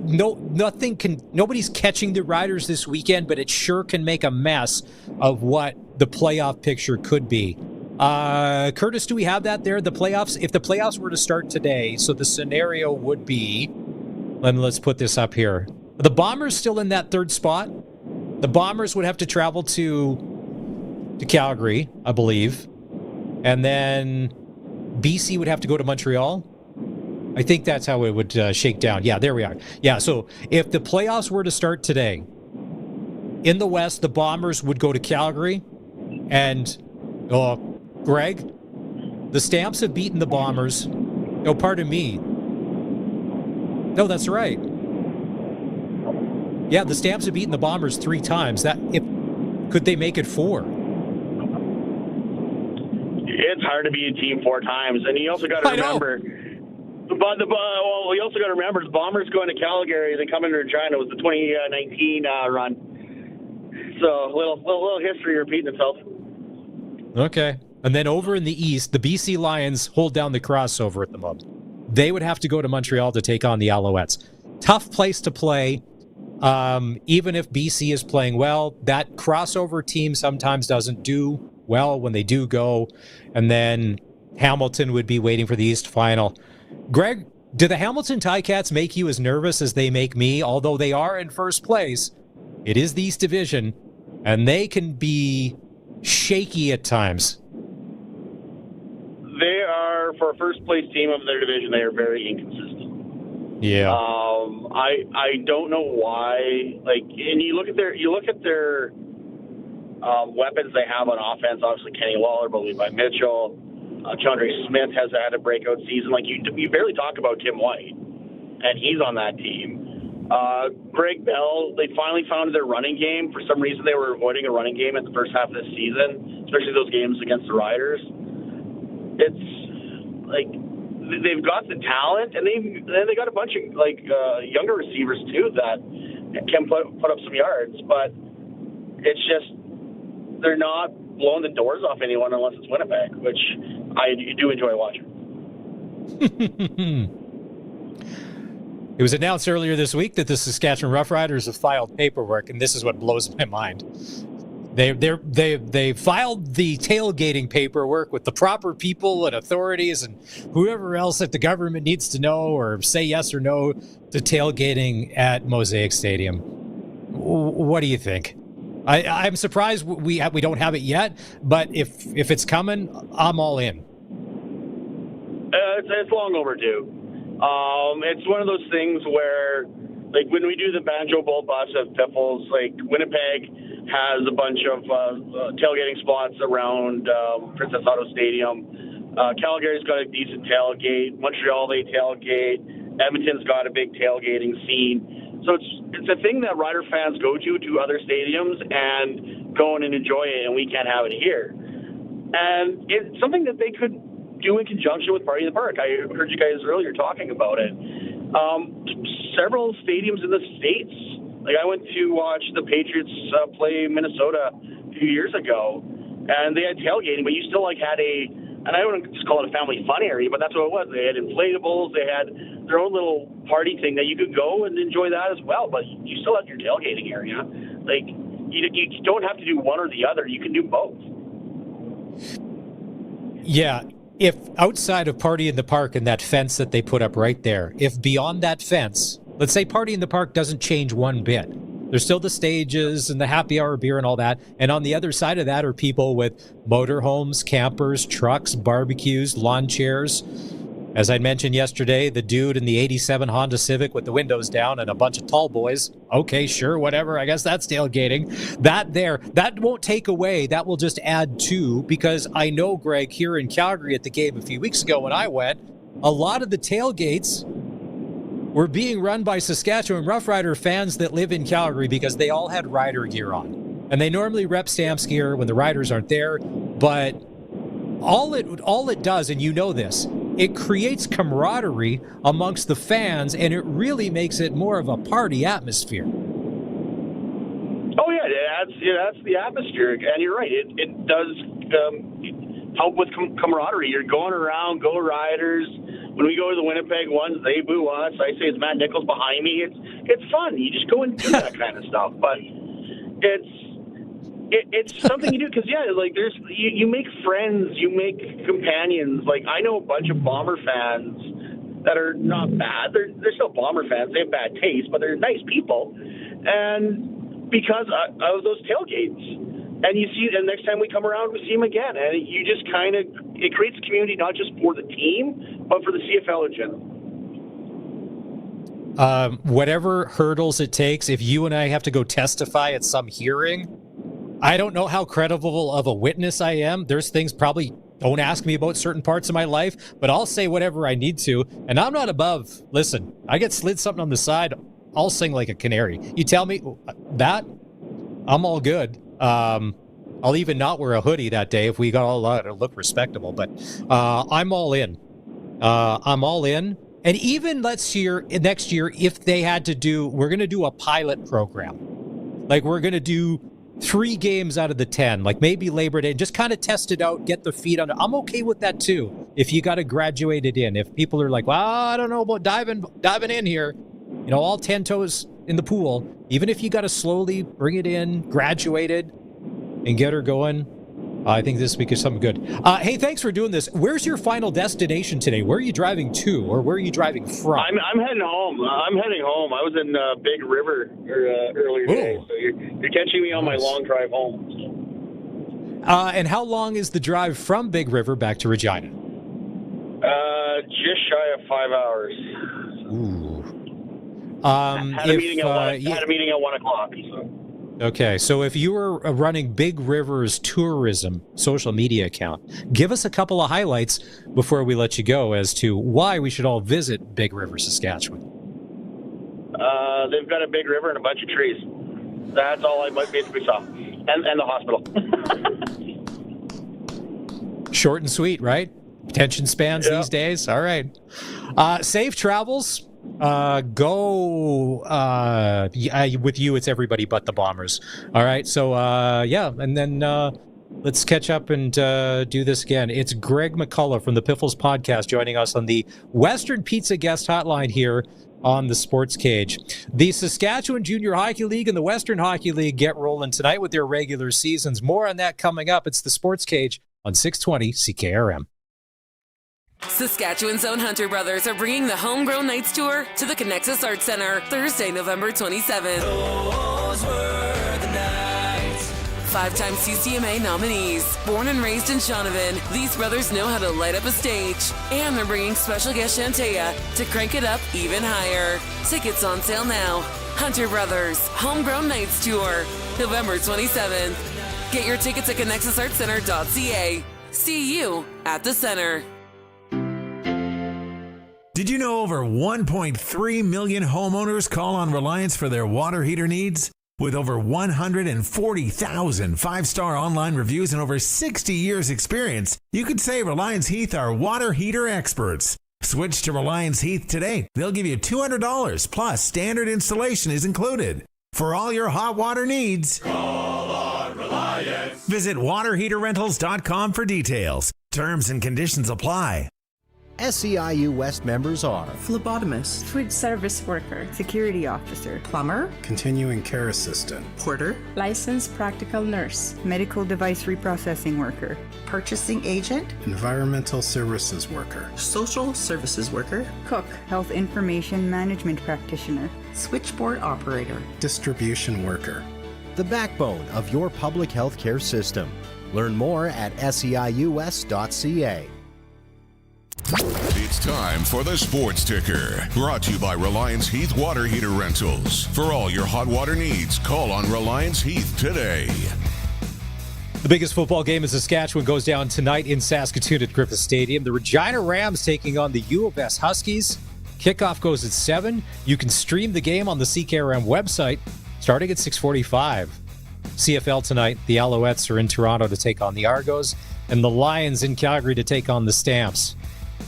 nobody's catching the Riders this weekend, but it sure can make a mess of what the playoff picture could be. Curtis, do we have that there? The playoffs. If the playoffs were to start today, so the scenario would be. Let's put this up here. The Bombers still in that third spot. The Bombers would have to travel to Calgary, I believe. And then BC would have to go to Montreal. I think that's how it would shake down. Yeah, there we are. Yeah, so if the playoffs were to start today, in the West, the Bombers would go to Calgary. And, Greg, the Stamps have beaten the Bombers. Oh, pardon me. No, that's right. Yeah, the Stamps have beaten the Bombers 3 times. Could they make it 4?
It's hard to beat a team 4 times, and you also got to remember. You also got to remember the Bombers going to Calgary. They come into Regina. It was the 2019 run. So a little history repeating itself.
Okay, and then over in the East, the BC Lions hold down the crossover at the moment. They would have to go to Montreal to take on the Alouettes. Tough place to play. Even if BC is playing well, that crossover team sometimes doesn't do well when they do go. And then Hamilton would be waiting for the East final. Greg, do the Hamilton Ticats make you as nervous as they make me? Although they are in first place, it is the East Division, and they can be shaky at times.
They are, for a first place team of their division, they are very inconsistent.
Yeah.
I don't know why. Like, and you look at their weapons they have on offense. Obviously, Kenny Lawler, but Levi Mitchell, Chandra Smith has had a breakout season. Like you barely talk about Tim White, and he's on that team. Greg Bell, they finally found their running game. For some reason, they were avoiding a running game at the first half of this season, especially those games against the Riders. It's like they've got the talent, and they got a bunch of younger receivers too that can put up some yards. But it's just they're not blowing the doors off anyone unless it's Winnipeg, which I do enjoy watching.
It was announced earlier this week that the Saskatchewan Roughriders have filed paperwork, and this is what blows my mind. They filed the tailgating paperwork with the proper people and authorities and whoever else that the government needs to know or say yes or no to tailgating at Mosaic Stadium. What do you think? I'm surprised we don't have it yet, but if it's coming, I'm all in.
It's long overdue. It's one of those things where, like, when we do the Banjo Bowl bus at Piffles, like, Winnipeg has a bunch of tailgating spots around Princess Auto Stadium. Calgary's got a decent tailgate. Montreal, they tailgate. Edmonton's got a big tailgating scene. So it's a thing that Rider fans go to other stadiums, and go in and enjoy it, and we can't have it here. And it's something that they could do in conjunction with Party in the Park. I heard you guys earlier talking about it. Several stadiums in the States, like I went to watch the Patriots play Minnesota a few years ago, and they had tailgating, but you still had and I don't just call it a family fun area, but that's what it was. They had inflatables, they had their own little party thing that you could go and enjoy that as well, but you still have your tailgating area. Like, you don't have to do one or the other. You can do both.
Yeah. If outside of Party in the Park and that fence that they put up right there, if beyond that fence, let's say Party in the Park doesn't change one bit. There's still the stages and the happy hour beer and all that. And on the other side of that are people with motorhomes, campers, trucks, barbecues, lawn chairs. As I mentioned yesterday, the dude in the 87 Honda Civic with the windows down and a bunch of tall boys. Okay, sure, whatever. I guess that's tailgating. That won't take away. That will just add to, because I know, Greg, here in Calgary at the game a few weeks ago when I went, a lot of the tailgates were being run by Saskatchewan Roughrider fans that live in Calgary because they all had rider gear on. And they normally rep Stamps gear when the riders aren't there. But all it does, and you know this, it creates camaraderie amongst the fans, and it really makes it more of a party atmosphere.
Oh, yeah, that's the atmosphere. And you're right. It does help with camaraderie. You're going around, go Riders. When we go to the Winnipeg ones, they boo us. I say it's Matt Nichols behind me. It's fun. You just go and do that kind of stuff. But it's something you do because, you make friends, you make companions. Like, I know a bunch of Bomber fans that are not bad. They're still Bomber fans. They have bad taste, but they're nice people. And because of those tailgates. And you see, and next time we come around, we see them again. And you just it creates a community not just for the team, but for the CFL in general.
Whatever hurdles it takes, if you and I have to go testify at some hearing, I don't know how credible of a witness I am. There's things probably don't ask me about certain parts of my life, but I'll say whatever I need to. And I'm not above, listen, I get slid something on the side, I'll sing like a canary. You tell me that, I'm all good. I'll even not wear a hoodie that day if we got all out to look respectable, but I'm all in. I'm all in. And even next year, if they had to we're going to do a pilot program. Like, we're going to do 3 games out of the 10, like maybe Labor Day, just kind of test it out, get the feet under. I'm okay with that too. If you got to graduate it in, if people are like, well, I don't know about diving in here, all 10 toes in the pool, even if you got to slowly bring it in, graduate it, and get her going, I think this week is something good. Hey, thanks for doing this. Where's your final destination today? Where are you driving to, or where are you driving from?
I'm heading home. I was in Big River earlier today, so you're catching me on my long drive home.
And how long is the drive from Big River back to Regina?
Just shy of 5 hours.
Ooh.
Had a meeting at 1 o'clock. So.
Okay, so if you were running Big River's tourism social media account, give us a couple of highlights before we let you go as to why we should all visit Big River, Saskatchewan.
They've got a big river and a bunch of trees. That's all I basically saw. And the hospital.
Short and sweet, right? Attention spans these days. All right. Safe travels. Go with you, it's everybody but the Bombers. All right, so and then let's catch up and do this again. It's Greg McCullough from the Piffles Podcast joining us on the Western Pizza Guest Hotline here on the Sportscage. The Saskatchewan Junior Hockey League and the Western Hockey League get rolling tonight with their regular seasons. More on that coming up. It's the Sportscage on 620 CKRM.
Saskatchewan's own Hunter Brothers are bringing the Homegrown Nights Tour to the Connexus Arts Center Thursday, November 27th. Those were the nights. 5-time CCMA nominees. Born and raised in Shaunavon, these brothers know how to light up a stage. And they're bringing special guest Shantea to crank it up even higher. Tickets on sale now. Hunter Brothers Homegrown Nights Tour, November 27th. Get your tickets at connexusartscenter.ca. See you at the center.
Did you know over 1.3 million homeowners call on Reliance for their water heater needs? With over 140,000 five-star online reviews and over 60 years experience, you could say Reliance Heath are water heater experts. Switch to Reliance Heath today. They'll give you $200 plus standard installation is included. For all your hot water needs, call on Reliance. Visit waterheaterrentals.com for details. Terms and conditions apply.
SEIU West members are
phlebotomist, food service worker, security officer, plumber,
continuing care assistant,
porter, licensed practical nurse, medical device reprocessing worker, purchasing agent,
environmental services worker,
social services worker, cook, health information management practitioner, switchboard operator,
distribution worker.
The backbone of your public health care system. Learn more at seiuwest.ca.
It's time for the Sports Ticker, brought to you by Reliance Heath Water Heater Rentals. For all your hot water needs, call on Reliance Heath today.
The biggest football game in Saskatchewan goes down tonight in Saskatoon at Griffith Stadium. The Regina Rams taking on the U of S Huskies. Kickoff goes at 7. You can stream the game on the CKRM website starting at 6:45. CFL tonight, the Alouettes are in Toronto to take on the Argos, and the Lions in Calgary to take on the Stamps.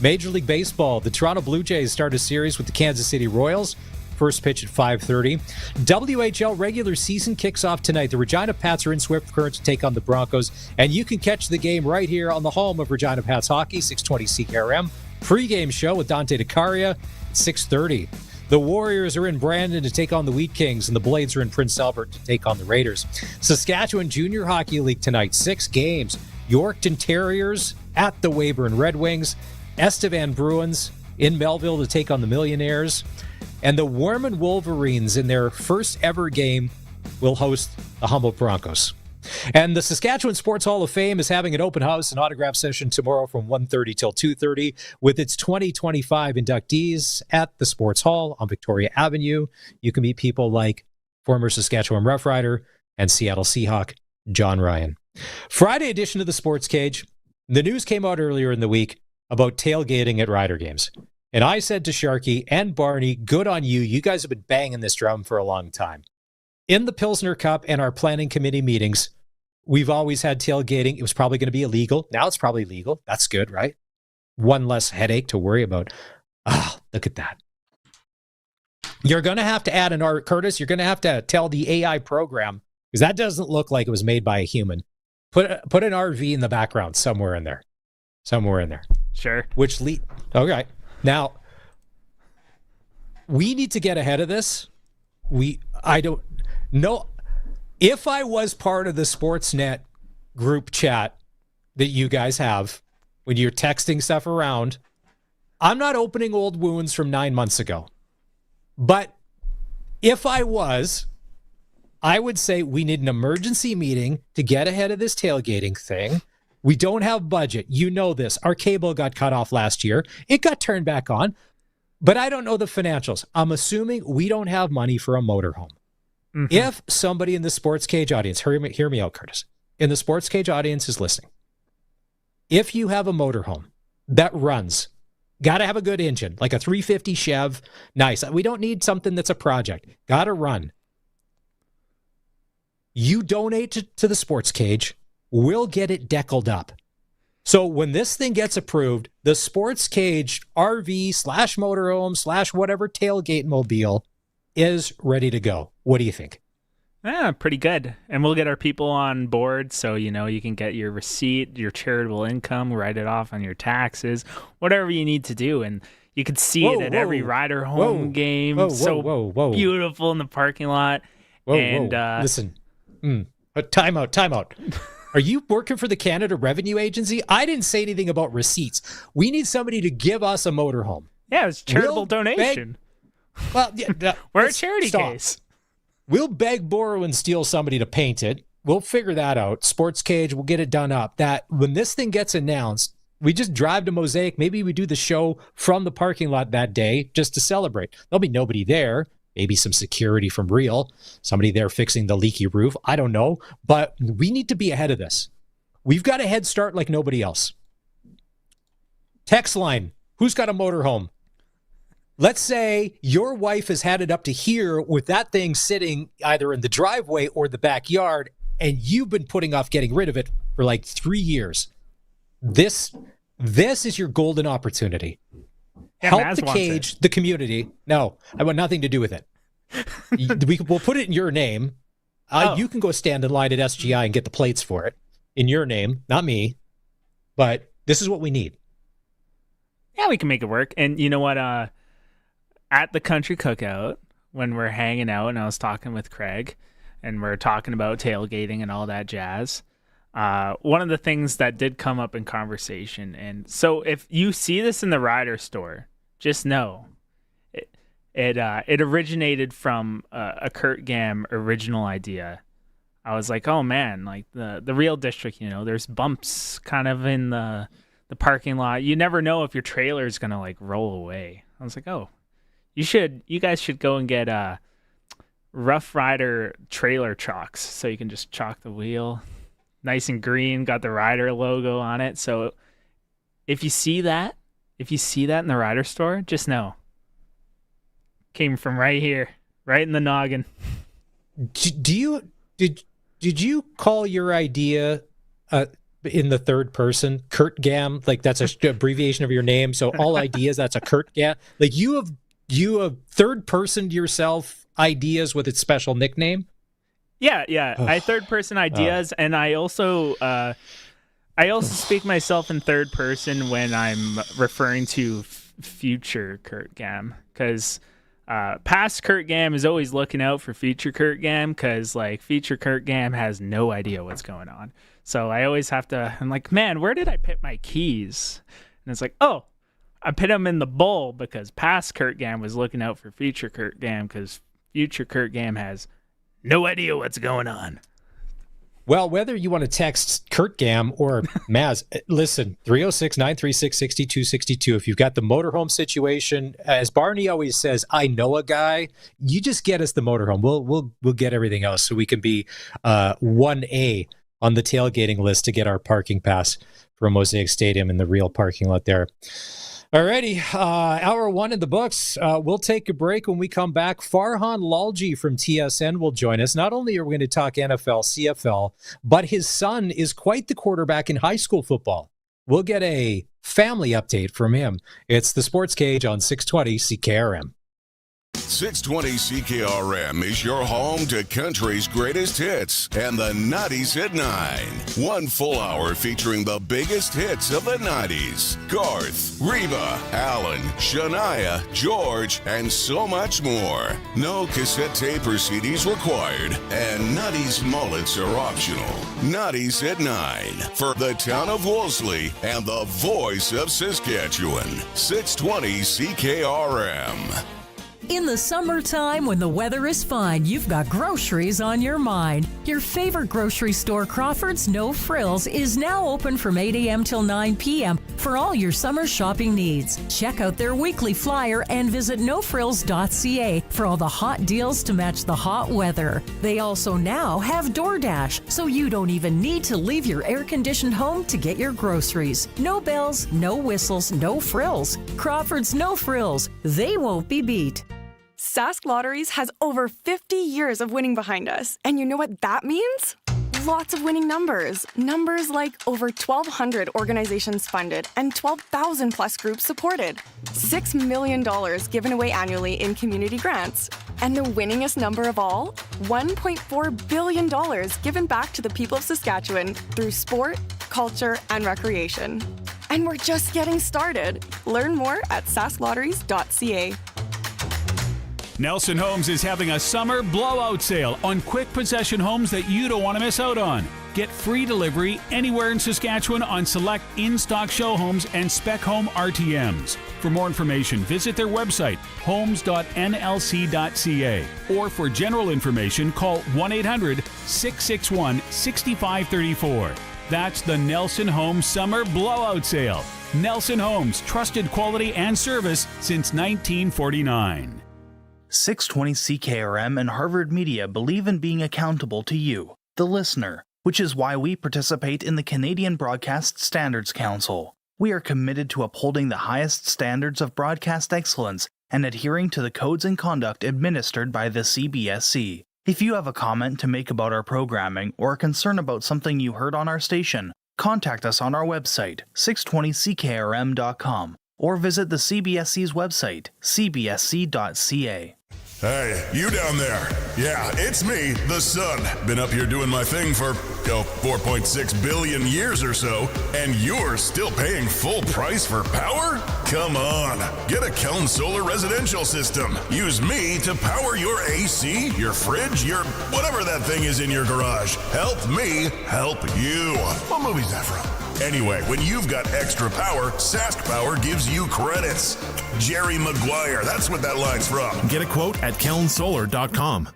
Major League Baseball, the Toronto Blue Jays start a series with the Kansas City Royals. First pitch at 5:30. WHL regular season kicks off tonight. The Regina Pats are in Swift Current to take on the Broncos. And you can catch the game right here on the home of Regina Pats hockey, 620 CKRM. Pre-game show with Dante DeCaria at 6:30. The Warriors are in Brandon to take on the Wheat Kings, and the Blades are in Prince Albert to take on the Raiders. Saskatchewan Junior Hockey League tonight, 6 games. Yorkton Terriers at the Weyburn Red Wings. Estevan Bruins in Melville to take on the Millionaires. And the Warman Wolverines in their first ever game will host the Humboldt Broncos. And the Saskatchewan Sports Hall of Fame is having an open house and autograph session tomorrow from 1:30 till 2:30 with its 2025 inductees at the Sports Hall on Victoria Avenue. You can meet people like former Saskatchewan Roughrider and Seattle Seahawk John Ryan. Friday edition of the Sports Cage. The news came out earlier in the week about tailgating at Rider games. And I said to Sharky and Barney, good on you. You guys have been banging this drum for a long time. In the Pilsner Cup and our planning committee meetings, we've always had tailgating. It was probably going to be illegal. Now it's probably legal. That's good, right? One less headache to worry about. Ah, look at that. You're going to have to add an art, Curtis. You're going to have to tell the AI program, because that doesn't look like it was made by a human. Put an RV in the background somewhere in there. Somewhere in there.
Sure.
Okay. Now, we need to get ahead of this. I don't know. If I was part of the Sportsnet group chat that you guys have when you're texting stuff around, I'm not opening old wounds from 9 months ago. But if I was, I would say we need an emergency meeting to get ahead of this tailgating thing. We don't have budget. You know this. Our cable got cut off last year. It got turned back on. But I don't know the financials. I'm assuming we don't have money for a motorhome. Mm-hmm. If somebody in the Sports Cage audience, hear me out, Curtis. In the Sports Cage audience is listening. If you have a motorhome that runs, got to have a good engine, like a 350 Chev. Nice. We don't need something that's a project. Got to run. You donate to the Sports Cage. We'll get it deckled up. So when this thing gets approved, the Sports Cage RV / motorhome / whatever tailgate mobile is ready to go. What do you think?
Yeah, pretty good. And we'll get our people on board so, you can get your receipt, your charitable income, write it off on your taxes, whatever you need to do. And you could see it at every Rider home game. Beautiful in the parking lot.
Listen. Time out. Are you working for the Canada Revenue Agency? I didn't say anything about receipts. We need somebody to give us a motorhome.
Yeah, it's a charitable donation.
Well, yeah,
we're a charity case.
We'll beg, borrow, and steal somebody to paint it. We'll figure that out. Sports Cage, we'll get it done up. That when this thing gets announced, we just drive to Mosaic. Maybe we do the show from the parking lot that day just to celebrate. There'll be nobody there. Maybe some security from Real, somebody there fixing the leaky roof. I don't know, but we need to be ahead of this. We've got a head start like nobody else. Text line, who's got a motorhome? let's say your wife has had it up to here with that thing sitting either in the driveway or the backyard, and you've been putting off getting rid of it for like 3 years. This is your golden opportunity.
Yeah,
Help
Maz
the
wants
cage, the community. No, I want nothing to do with it. We'll put it in your name. You can go stand in line at SGI and get the plates for it in your name, not me. But this is what we need.
Yeah, we can make it work. And you know what? At the country cookout, when we're hanging out, and I was talking with Craig, and we're talking about tailgating and all that jazz, one of the things that did come up in conversation, and so if you see this in the Rider store, just know it originated from a Kurt Gam original idea. I was like, oh man, like the real district, there's bumps kind of in the parking lot. You never know if your trailer is gonna like roll away. I was like, oh, you guys should go and get Rough Rider trailer chalks so you can just chalk the wheel. Nice and green, got the Rider logo on it. So if you see that in the Rider store, just know. Came from right here, right in the noggin.
Did you call your idea in the third person Kurt Gam? Like that's an abbreviation of your name. So all ideas, that's a Kurt Gam. Like you have third personed yourself ideas with its special nickname.
Yeah. I third person ideas, and I also speak myself in third person when I'm referring to future Kurt Gam, because past Kurt Gam is always looking out for future Kurt Gam, because like future Kurt Gam has no idea what's going on. So I always have to. I'm like, man, where did I put my keys? And it's like, oh, I put them in the bowl because past Kurt Gam was looking out for future Kurt Gam, because future Kurt Gam has no idea what's going on.
Well, whether you want to text Kurt Gam or Maz, listen, 306-936-6262. If you've got the motorhome situation, as Barney always says, I know a guy. You just get us the motorhome. We'll get everything else so we can be 1A on the tailgating list to get our parking pass for Mosaic Stadium in the real parking lot there. Alrighty, hour one in the books. We'll take a break. When we come back, Farhan Lalji from TSN will join us. Not only are we going to talk NFL, CFL, but his son is quite the quarterback in high school football. We'll get a family update from him. It's the Sports Cage on 620 CKRM.
620 CKRM is your home to country's greatest hits and the 90s at 9. 1 full hour featuring the biggest hits of the 90s. Garth, Reba, Alan, Shania, George, and so much more. No cassette tape or CDs required, and 90s mullets are optional. 90s at 9 for the town of Wolseley and the voice of Saskatchewan. 620 CKRM.
In the summertime, when the weather is fine, you've got groceries on your mind. Your favorite grocery store, Crawford's No Frills, is now open from 8 a.m. till 9 p.m. for all your summer shopping needs. Check out their weekly flyer and visit nofrills.ca for all the hot deals to match the hot weather. They also now have DoorDash, so you don't even need to leave your air-conditioned home to get your groceries. No bells, no whistles, no frills. Crawford's No Frills. They won't be beat.
Sask Lotteries has over 50 years of winning behind us. And you know what that means? Lots of winning numbers. Numbers like over 1,200 organizations funded and 12,000 plus groups supported. $6 million given away annually in community grants. And the winningest number of all? $1.4 billion given back to the people of Saskatchewan through sport, culture, and recreation. And we're just getting started. Learn more at sasklotteries.ca.
Nelson Homes is having a summer blowout sale on quick possession homes that you don't want to miss out on. Get free delivery anywhere in Saskatchewan on select in-stock show homes and spec home RTMs. For more information, visit their website, homes.nlc.ca. Or for general information, call 1-800-661-6534. That's the Nelson Homes Summer Blowout Sale. Nelson Homes, trusted quality and service since 1949.
620 CKRM and Harvard Media believe in being accountable to you, the listener, which is why we participate in the Canadian Broadcast Standards Council. We are committed to upholding the highest standards of broadcast excellence and adhering to the codes and conduct administered by the CBSC. If you have a comment to make about our programming or a concern about something you heard on our station, contact us on our website, 620ckrm.com, or visit the CBSC's website, cbsc.ca.
Hey, you down there. Yeah, it's me, the sun. Been up here doing my thing for, 4.6 billion years or so, and you're still paying full price for power? Come on. Get a Keln Solar residential system. Use me to power your AC, your fridge, your whatever that thing is in your garage. Help me help you. What movie's that from? Anyway, when you've got extra power, Sask Power gives you credits. Jerry Maguire, that's what that line's from.
Get a quote at kelnsolar.com.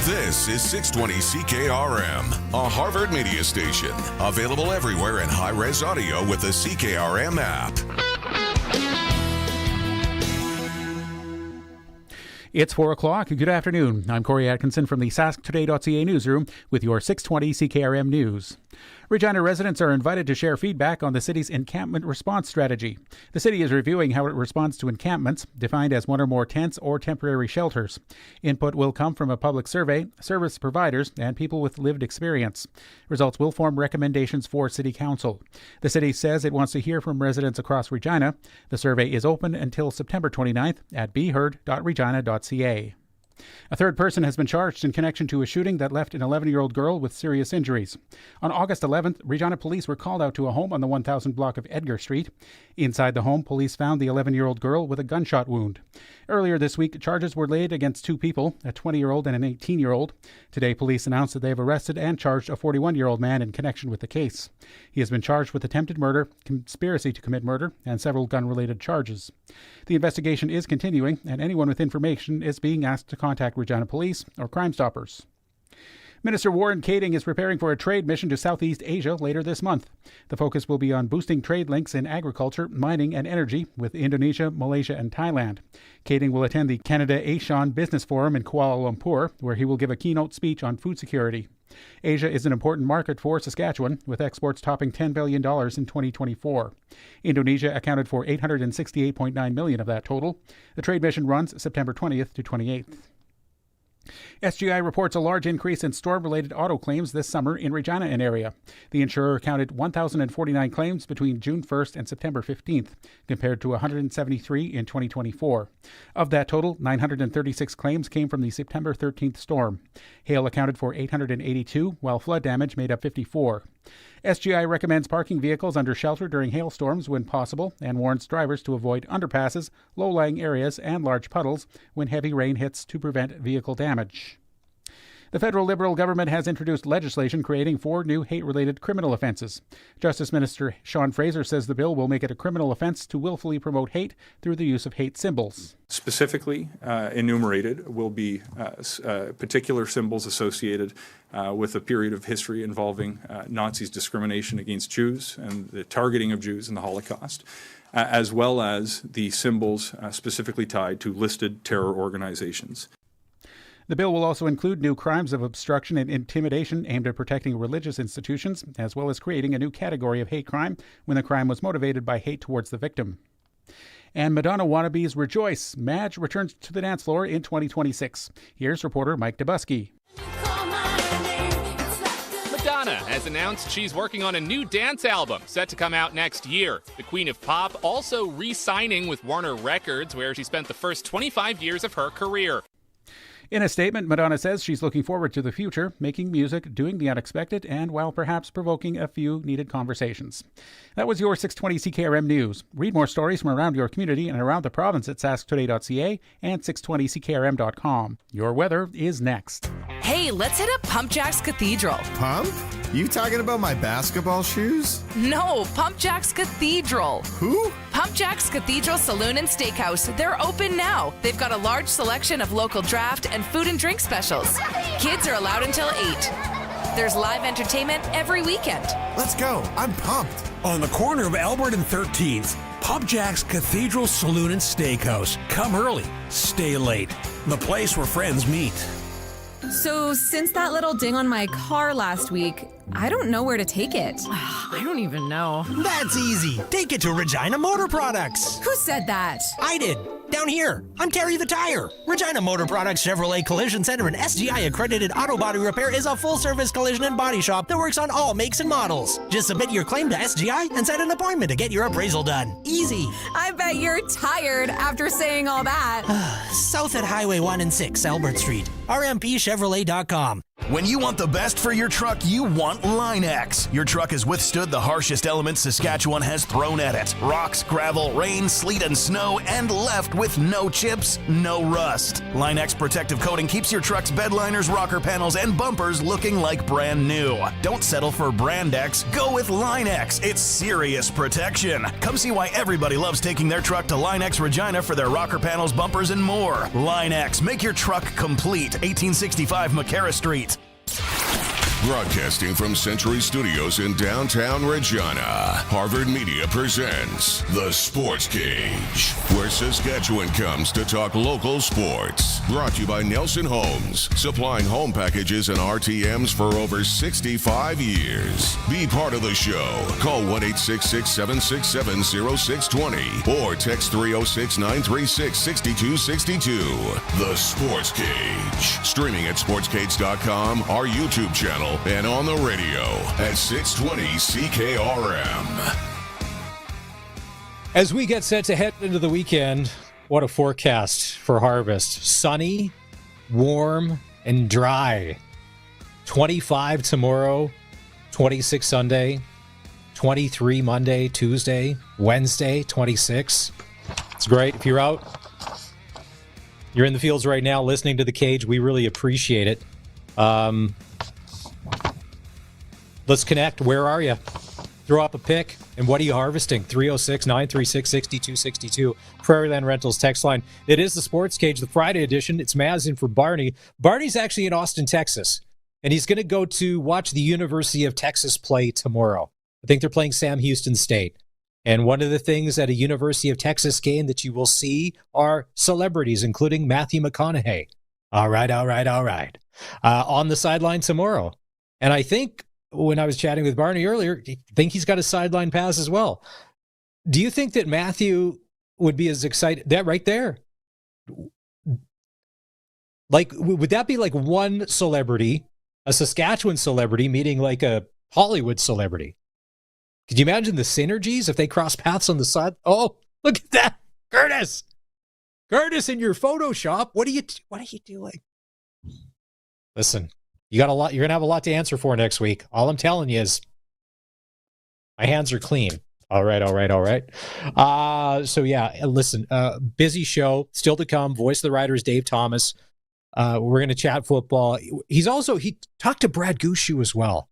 This is 620 CKRM, a Harvard media station. Available everywhere in high-res audio with the CKRM app.
It's 4 o'clock. Good afternoon. I'm Corey Atkinson from the sasktoday.ca newsroom with your 620 CKRM news. Regina residents are invited to share feedback on the city's encampment response strategy. The city is reviewing how it responds to encampments, defined as one or more tents or temporary shelters. Input will come from a public survey, service providers, and people with lived experience. Results will form recommendations for City Council. The city says it wants to hear from residents across Regina. The survey is open until September 29th at beheard.regina.ca. A third person has been charged in connection to a shooting that left an 11-year-old girl with serious injuries. On August 11th, Regina police were called out to a home on the 1000 block of Edgar Street. Inside the home, police found the 11-year-old girl with a gunshot wound. Earlier this week, charges were laid against two people, a 20-year-old and an 18-year-old. Today, police announced that they have arrested and charged a 41-year-old man in connection with the case. He has been charged with attempted murder, conspiracy to commit murder, and several gun-related charges. The investigation is continuing, and anyone with information is being asked to contact Regina Police or Crime Stoppers. Minister Warren Kading is preparing for a trade mission to Southeast Asia later this month. The focus will be on boosting trade links in agriculture, mining, and energy with Indonesia, Malaysia, and Thailand. Kading will attend the Canada-ASEAN Business Forum in Kuala Lumpur, where he will give a keynote speech on food security. Asia is an important market for Saskatchewan, with exports topping $10 billion in 2024. Indonesia accounted for $868.9 million of that total. The trade mission runs September 20th to 28th. SGI reports a large increase in storm-related auto claims this summer in Regina and area. The insurer counted 1,049 claims between June 1st and September 15th, compared to 173 in 2024. Of that total, 936 claims came from the September 13th storm. Hail accounted for 882, while flood damage made up 54. SGI recommends parking vehicles under shelter during hailstorms when possible and warns drivers to avoid underpasses, low-lying areas, and large puddles when heavy rain hits to prevent vehicle damage. The federal Liberal government has introduced legislation creating 4 new hate-related criminal offenses. Justice Minister Sean Fraser says the bill will make it a criminal offense to willfully promote hate through the use of hate symbols.
Specifically enumerated will be particular symbols associated with a period of history involving Nazis' discrimination against Jews and the targeting of Jews in the Holocaust, as well as the symbols specifically tied to listed terror organizations.
The bill will also include new crimes of obstruction and intimidation aimed at protecting religious institutions, as well as creating a new category of hate crime when the crime was motivated by hate towards the victim. And Madonna wannabes rejoice. Madge returns to the dance floor in 2026. Here's reporter Mike Dubusky.
Madonna has announced she's working on a new dance album set to come out next year. The Queen of Pop also re-signing with Warner Records, where she spent the first 25 years of her career.
In a statement, Madonna says she's looking forward to the future, making music, doing the unexpected, and while perhaps provoking a few needed conversations. That was your 620 CKRM News. Read more stories from around your community and around the province at sasktoday.ca and 620ckrm.com. Your weather is next.
Hey, let's hit up Pump Jack's Cathedral.
Pump? You talking about my basketball shoes?
No, Pump Jack's Cathedral.
Who?
Pump Jack's Cathedral Saloon and Steakhouse. They're open now. They've got a large selection of local draft and food and drink specials. Kids are allowed until 8. There's live entertainment every weekend.
Let's go. I'm pumped.
On the corner of Albert and 13th, Pump Jack's Cathedral Saloon and Steakhouse. Come early, stay late. The place where friends meet.
So, since that little ding on my car last week, I don't know where to take it.
I don't even know.
That's easy. Take it to Regina Motor Products.
Who said that?
I did. Down here, I'm Terry the Tire. Regina Motor Products Chevrolet Collision Center and SGI accredited auto body repair is a full-service collision and body shop that works on all makes and models. Just submit your claim to SGI and set an appointment to get your appraisal done. Easy.
I bet you're tired after saying all that.
South at Highway 1 and 6, Albert Street. RMPChevrolet.com.
When you want the best for your truck, you want Line-X. Your truck has withstood the harshest elements Saskatchewan has thrown at it. Rocks, gravel, rain, sleet, and snow, and left with no chips, no rust. Line-X protective coating keeps your truck's bed liners, rocker panels, and bumpers looking like brand new. Don't settle for Brand X. Go with Line-X. It's serious protection. Come see why everybody loves taking their truck to Line-X Regina for their rocker panels, bumpers, and more. Line-X. Make your truck complete. 1865 McCarra Street.
Broadcasting from Century Studios in downtown Regina, Harvard Media presents The Sports Cage, where Saskatchewan comes to talk local sports. Brought to you by Nelson Homes, supplying home packages and RTMs for over 65 years. Be part of the show. Call 1-866-767-0620 or text 306-936-6262. The Sports Cage. Streaming at sportscage.com, our YouTube channel, and on the radio at 620 CKRM.
As we get set to head into the weekend, what a forecast for harvest. Sunny, warm, and dry. 25 tomorrow, 26 Sunday, 23 Monday, Tuesday, Wednesday, 26. It's great. If you're out, you're in the fields right now listening to The Cage, we really appreciate it. Let's connect. Where are you? Throw up a pick. And what are you harvesting? 306-936-6262. Prairieland Rentals text line. It is the Sports Cage, the Friday edition. It's Maz in for Barney. Barney's actually in Austin, Texas. And he's going to go to watch the University of Texas play tomorrow. I think they're playing Sam Houston State. And one of the things at a University of Texas game that you will see are celebrities, including Matthew McConaughey. All right. On the sideline tomorrow. And I think when I was chatting with Barney earlier, I think he's got a sideline pass as well. Do you think that Matthew would be as excited? That right there. Like, would that be like one celebrity, a Saskatchewan celebrity, meeting like a Hollywood celebrity? Could you imagine the synergies if they cross paths on the side? Oh, look at that. Curtis in your Photoshop. What are you doing? Listen. You got a lot. You're going to have a lot to answer for next week. All I'm telling you is my hands are clean. All right. So yeah, listen, busy show still to come. Voice of the Riders, Dave Thomas. We're going to chat football. He talked to Brad Gushue as well.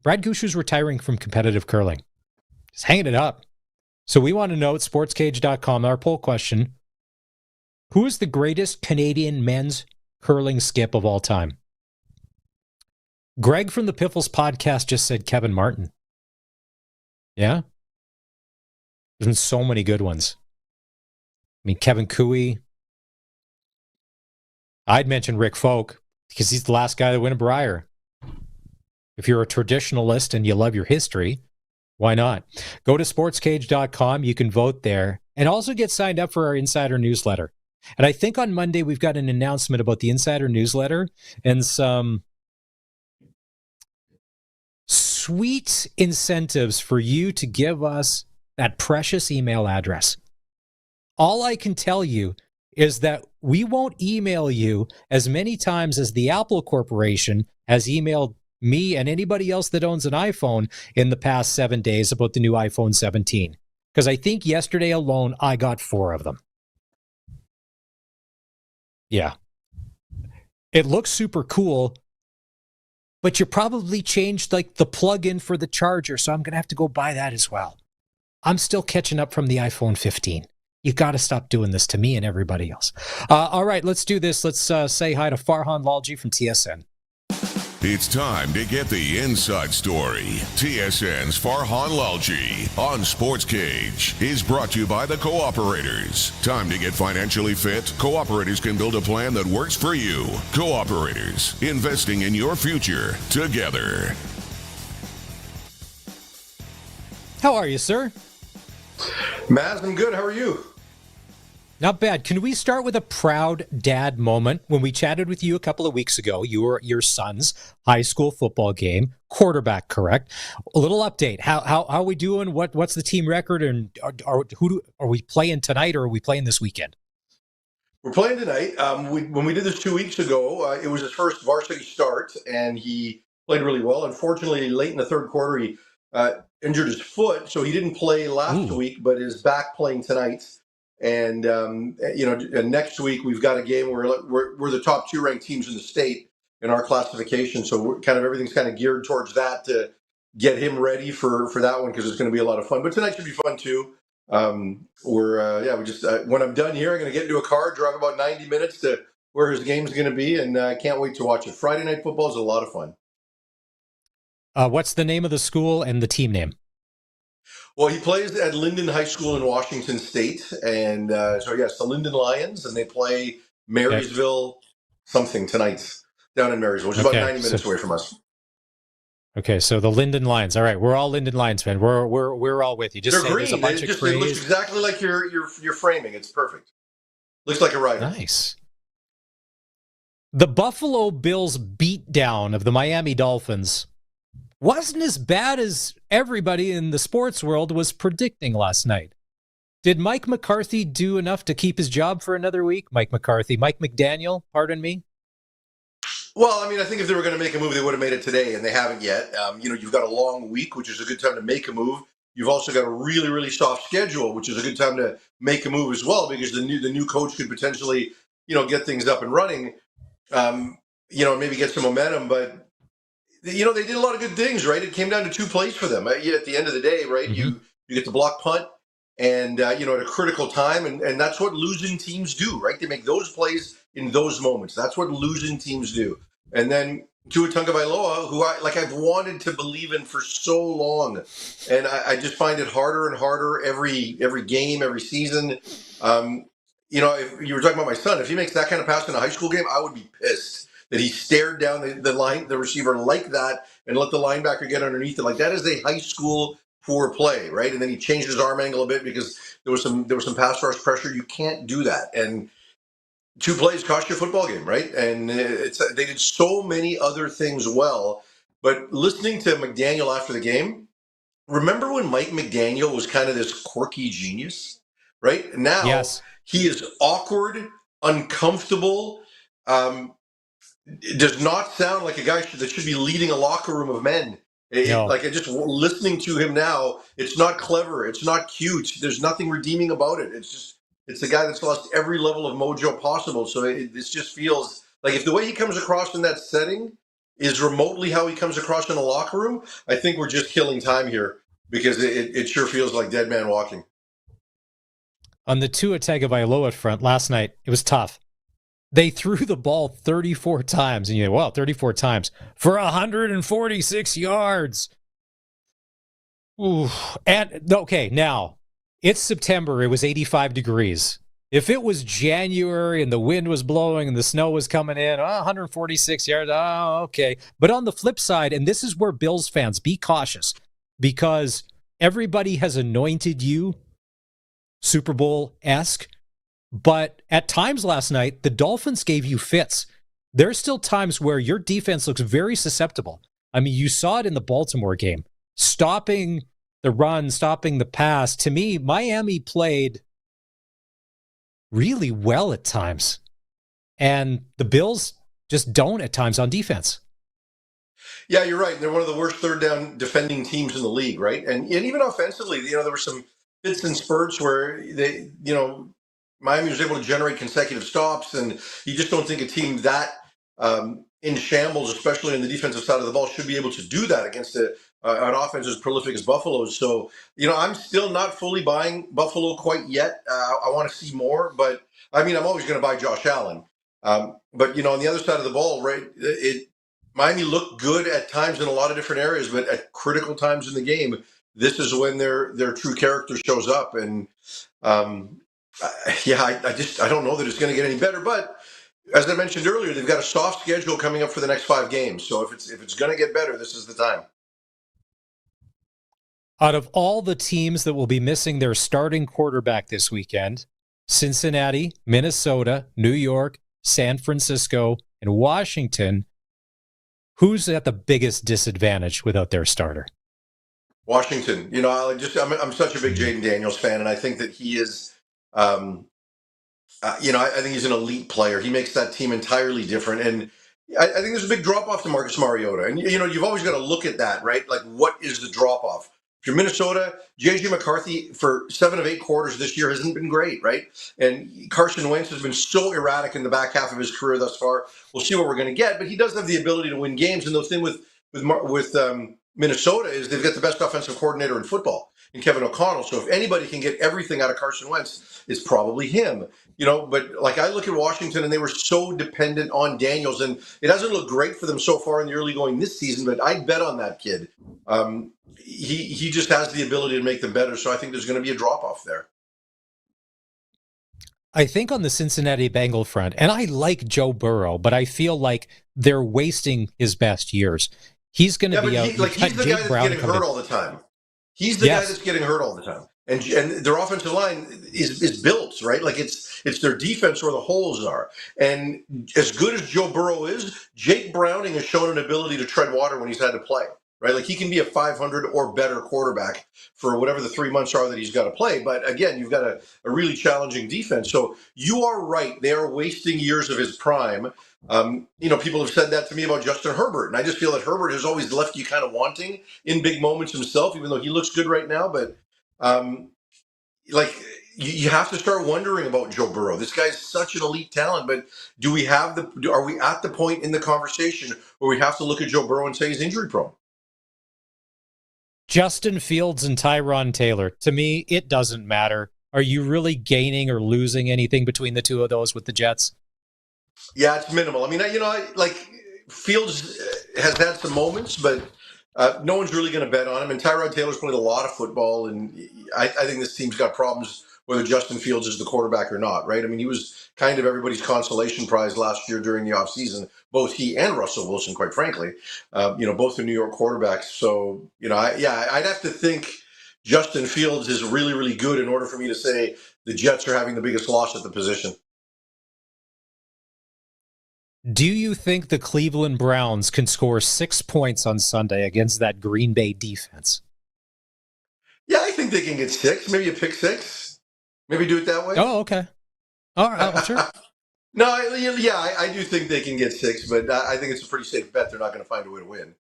Brad Gushue's retiring from competitive curling. Just hanging it up. So we want to know at sportscage.com, our poll question, who is the greatest Canadian men's curling skip of all time? Greg from the Piffles Podcast just said Kevin Martin. Yeah? There's been so many good ones. I mean, Kevin Cooey. I'd mention Rick Folk because he's the last guy to win a Brier. If you're a traditionalist and you love your history, why not? Go to sportscage.com. You can vote there and also get signed up for our insider newsletter. And I think on Monday we've got an announcement about the insider newsletter and some sweet incentives for you to give us that precious email address. All I can tell you is that we won't email you as many times as the Apple Corporation has emailed me and anybody else that owns an iPhone in the past 7 days about the new iPhone 17. Because I think yesterday alone I got 4 of them. Yeah. It looks super cool, but you probably changed like the plug-in for the charger, so I'm going to have to go buy that as well. I'm still catching up from the iPhone 15. You got to stop doing this to me and everybody else. All right, let's do this. Let's say hi to Farhan Lalji from TSN.
It's time to get the inside story. TSN's Farhan Lalji on Sports Cage is brought to you by the Cooperators. Time to get financially fit? Cooperators can build a plan that works for you. Cooperators, investing in your future together.
How are you, sir?
Maz, I'm good. How are you?
Not bad. Can we start with a proud dad moment? When we chatted with you a couple of weeks ago, you were at your son's high school football game, quarterback, correct? A little update. How are we doing? What's the team record? And are we playing tonight or are we playing this weekend?
We're playing tonight. When we did this 2 weeks ago, it was his first varsity start, and he played really well. Unfortunately, late in the third quarter, he injured his foot, so he didn't play last week, but is back playing tonight. And next week we've got a game where we're the top 2 ranked teams in the state in our classification. So everything's kind of geared towards that to get him ready for that one because it's going to be a lot of fun. But tonight should be fun too. When I'm done here, I'm going to get into a car, drive about 90 minutes to where his game's going to be, and I can't wait to watch it. Friday night football is a lot of fun.
What's the name of the school and the team name?
Well, he plays at Linden High School in Washington State, and the Linden Lions, and they play Marysville something tonight down in Marysville, which is about 90 minutes away from us.
Okay, so the Linden Lions. All right, we're all Linden Lions fan. We're all with you.
They're green. There's a bunch of trees. It looks exactly like your framing. It's perfect. Looks like a rider.
Nice. The Buffalo Bills beatdown of the Miami Dolphins wasn't as bad as everybody in the sports world was predicting last night. Did Mike McCarthy do enough to keep his job for another week? Mike McDaniel, pardon me.
Well, I think if they were going to make a move, they would have made it today, and they haven't yet. You've got a long week, which is a good time to make a move. You've also got a really, really soft schedule, which is a good time to make a move as well, because the new coach could potentially, get things up and running, maybe get some momentum. But, they did a lot of good things, right? It came down to 2 plays for them. At the end of the day, right, you get the block punt and, at a critical time, and that's what losing teams do, right? They make those plays in those moments. That's what losing teams do. And then Tua Tagovailoa, who I've wanted to believe in for so long, and I just find it harder and harder every game, every season. If you were talking about my son, if he makes that kind of pass in a high school game, I would be pissed that he stared down the receiver like that and let the linebacker get underneath it. Like, that is a high school poor play, right? And then he changed his arm angle a bit because there was some pass rush pressure. You can't do that. And 2 plays cost you a football game, right? And they did so many other things well. But listening to McDaniel after the game, remember when Mike McDaniel was kind of this quirky genius, right? Now he is awkward, uncomfortable, does not sound like a guy that should be leading a locker room of men. Just listening to him now, it's not clever, it's not cute, there's nothing redeeming about it. It's a guy that's lost every level of mojo possible. So this just feels like if the way he comes across in that setting is remotely how he comes across in a locker room, I think we're just killing time here because it sure feels like dead man walking.
On the Tua Tagovailoa front last night, it was tough. They threw the ball 34 times, and you go, wow, 34 times for 146 yards. Ooh. And okay, now it's September. It was 85 degrees. If it was January and the wind was blowing and the snow was coming in, 146 yards, okay. But on the flip side, and this is where Bills fans, be cautious, because everybody has anointed you Super Bowl-esque. But at times last night, the Dolphins gave you fits. There's still times where your defense looks very susceptible. You saw it in the Baltimore game. Stopping the run, stopping the pass. To me, Miami played really well at times. And the Bills just don't at times on defense.
Yeah, you're right. They're one of the worst third down defending teams in the league, right? And even offensively, there were some fits and spurts where they, Miami was able to generate consecutive stops, and you just don't think a team that in shambles, especially on the defensive side of the ball, should be able to do that against an offense as prolific as Buffalo's. So, I'm still not fully buying Buffalo quite yet. I want to see more, but I'm always going to buy Josh Allen. But on the other side of the ball, right, Miami looked good at times in a lot of different areas, but at critical times in the game, this is when their true character shows up. And I don't know that it's going to get any better. But as I mentioned earlier, they've got a soft schedule coming up for the next 5 games. So if it's going to get better, this is the time.
Out of all the teams that will be missing their starting quarterback this weekend, Cincinnati, Minnesota, New York, San Francisco, and Washington. Who's at the biggest disadvantage without their starter?
Washington. You know, I'm such a big Jaden Daniels fan, and I think that he is, I think he's an elite player. He makes that team entirely different. And I think there's a big drop-off to Marcus Mariota. And, you've always got to look at that, right? Like, what is the drop-off? If you're Minnesota, J.J. McCarthy, for 7 of 8 quarters this year, hasn't been great, right? And Carson Wentz has been so erratic in the back half of his career thus far. We'll see what we're going to get. But he does have the ability to win games. And the thing with Minnesota is they've got the best offensive coordinator in football in Kevin O'Connell. So if anybody can get everything out of Carson Wentz, it's probably him. But like I look at Washington and they were so dependent on Daniels, and it hasn't looked great for them so far in the early going this season, but I'd bet on that kid. He just has the ability to make them better. So I think there's going to be a drop off there.
I think on the Cincinnati Bengal front, and I like Joe Burrow, but I feel like they're wasting his best years. He's going to be out.
He's the guy that's getting hurt all the time. He's the guy that's getting hurt all the time. And their offensive line is built, right? Like it's their defense where the holes are. And as good as Joe Burrow is, Jake Browning has shown an ability to tread water when he's had to play, right? Like he can be a 500 or better quarterback for whatever the 3 months are that he's got to play. But again, you've got a really challenging defense. So you are right. They are wasting years of his prime. People have said that to me about Justin Herbert. And I just feel that Herbert has always left you kind of wanting in big moments himself, even though he looks good right now. But you have to start wondering about Joe Burrow. This guy's such an elite talent, but are we at the point in the conversation where we have to look at Joe Burrow and say he's injury prone?
Justin Fields and Tyron Taylor. To me, it doesn't matter. Are you really gaining or losing anything between the two of those with the Jets?
Yeah, it's minimal. I mean, Fields has had some moments, but no one's really going to bet on him. And Tyrod Taylor's played a lot of football, and I think this team's got problems whether Justin Fields is the quarterback or not, right? I mean, he was kind of everybody's consolation prize last year during the offseason, both he and Russell Wilson, quite frankly. Both the New York quarterbacks. So, I'd have to think Justin Fields is really, really good in order for me to say the Jets are having the biggest loss at the position.
Do you think the Cleveland Browns can score 6 points on Sunday against that Green Bay defense?
Yeah, I think they can get 6, maybe a pick 6. Maybe do it that way.
Oh, okay. All right, sure.
No, I do think they can get 6, but I think it's a pretty safe bet. They're not going to find a way to win.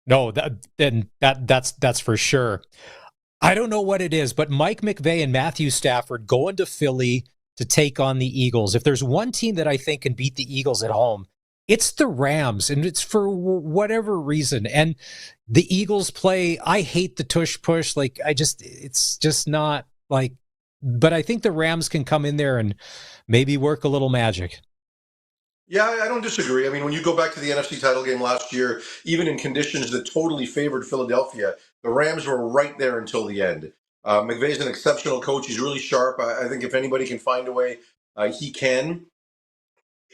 No, that's for sure. I don't know what it is, but Mike McVay and Matthew Stafford going to Philly to take on the Eagles. If there's one team that I think can beat the Eagles at home, it's the Rams, and it's for whatever reason. And the Eagles play, I hate the tush push. It's just not like, but I think the Rams can come in there and maybe work a little magic.
Yeah, I don't disagree. I mean, when you go back to the NFC title game last year, even in conditions that totally favored Philadelphia, the Rams were right there until the end. McVay's an exceptional coach. He's really sharp. I think if anybody can find a way, he can.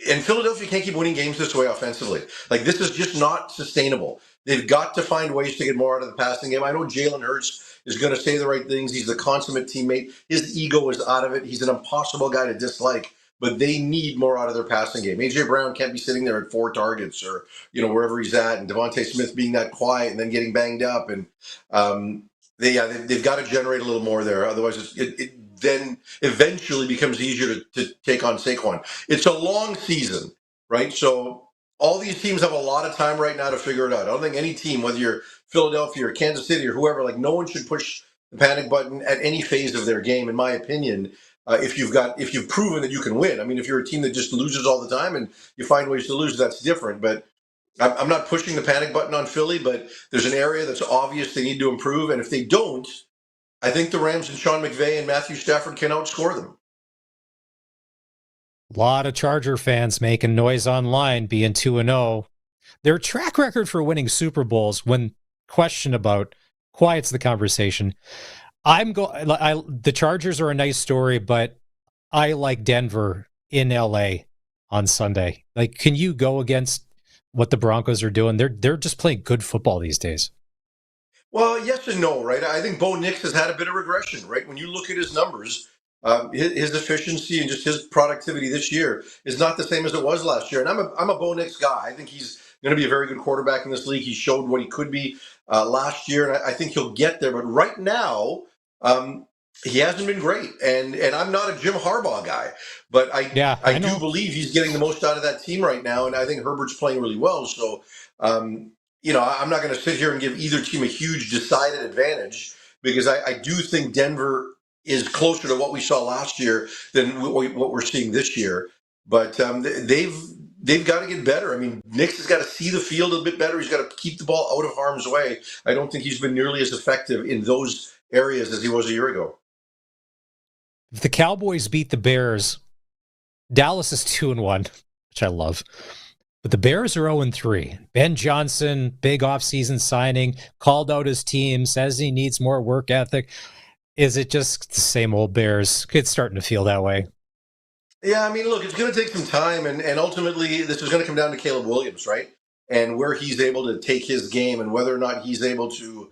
And Philadelphia can't keep winning games this way offensively. Like, this is just not sustainable. They've got to find ways to get more out of the passing game. I know Jalen Hurts is going to say the right things. He's the consummate teammate. His ego is out of it. He's an impossible guy to dislike, but they need more out of their passing game. A.J. Brown can't be sitting there at 4 targets or, wherever he's at, and Devontae Smith being that quiet and then getting banged up. And they've got to generate a little more there. Otherwise, it then eventually becomes easier to take on Saquon. It's a long season, right? So all these teams have a lot of time right now to figure it out. I don't think any team, whether you're Philadelphia or Kansas City or whoever, no one should push the panic button at any phase of their game, in my opinion, if you've proven that you can win. I mean, if you're a team that just loses all the time and you find ways to lose, that's different. But I'm not pushing the panic button on Philly, but there's an area that's obvious they need to improve. And if they don't, I think the Rams and Sean McVay and Matthew Stafford can outscore them.
A lot of Charger fans making noise online, being 2-0. Their track record for winning Super Bowls, when questioned about, quiets the conversation. The Chargers are a nice story, but I like Denver in LA on Sunday. Can you go against what the Broncos are doing? They're just playing good football these days.
Well, yes and no, right? I think Bo Nix has had a bit of regression, right? When you look at his numbers, his efficiency and just his productivity this year is not the same as it was last year. And I'm a Bo Nix guy. I think he's going to be a very good quarterback in this league. He showed what he could be last year, and I think he'll get there. But right now, he hasn't been great. And I'm not a Jim Harbaugh guy, but I do believe he's getting the most out of that team right now. And I think Herbert's playing really well. So, I'm not going to sit here and give either team a huge decided advantage, because I do think Denver is closer to what we saw last year than what we're seeing this year. But they've got to get better. I mean, Nix has got to see the field a bit better. He's got to keep the ball out of harm's way. I don't think he's been nearly as effective in those areas as he was a year ago.
If the Cowboys beat the Bears, Dallas is 2-1, which I love. But the Bears are 0-3. Ben Johnson, big offseason signing, called out his team, says he needs more work ethic. Is it just the same old Bears? It's starting to feel that way.
Yeah, I mean, look, it's going to take some time, and ultimately this is going to come down to Caleb Williams, right? And where he's able to take his game and whether or not he's able to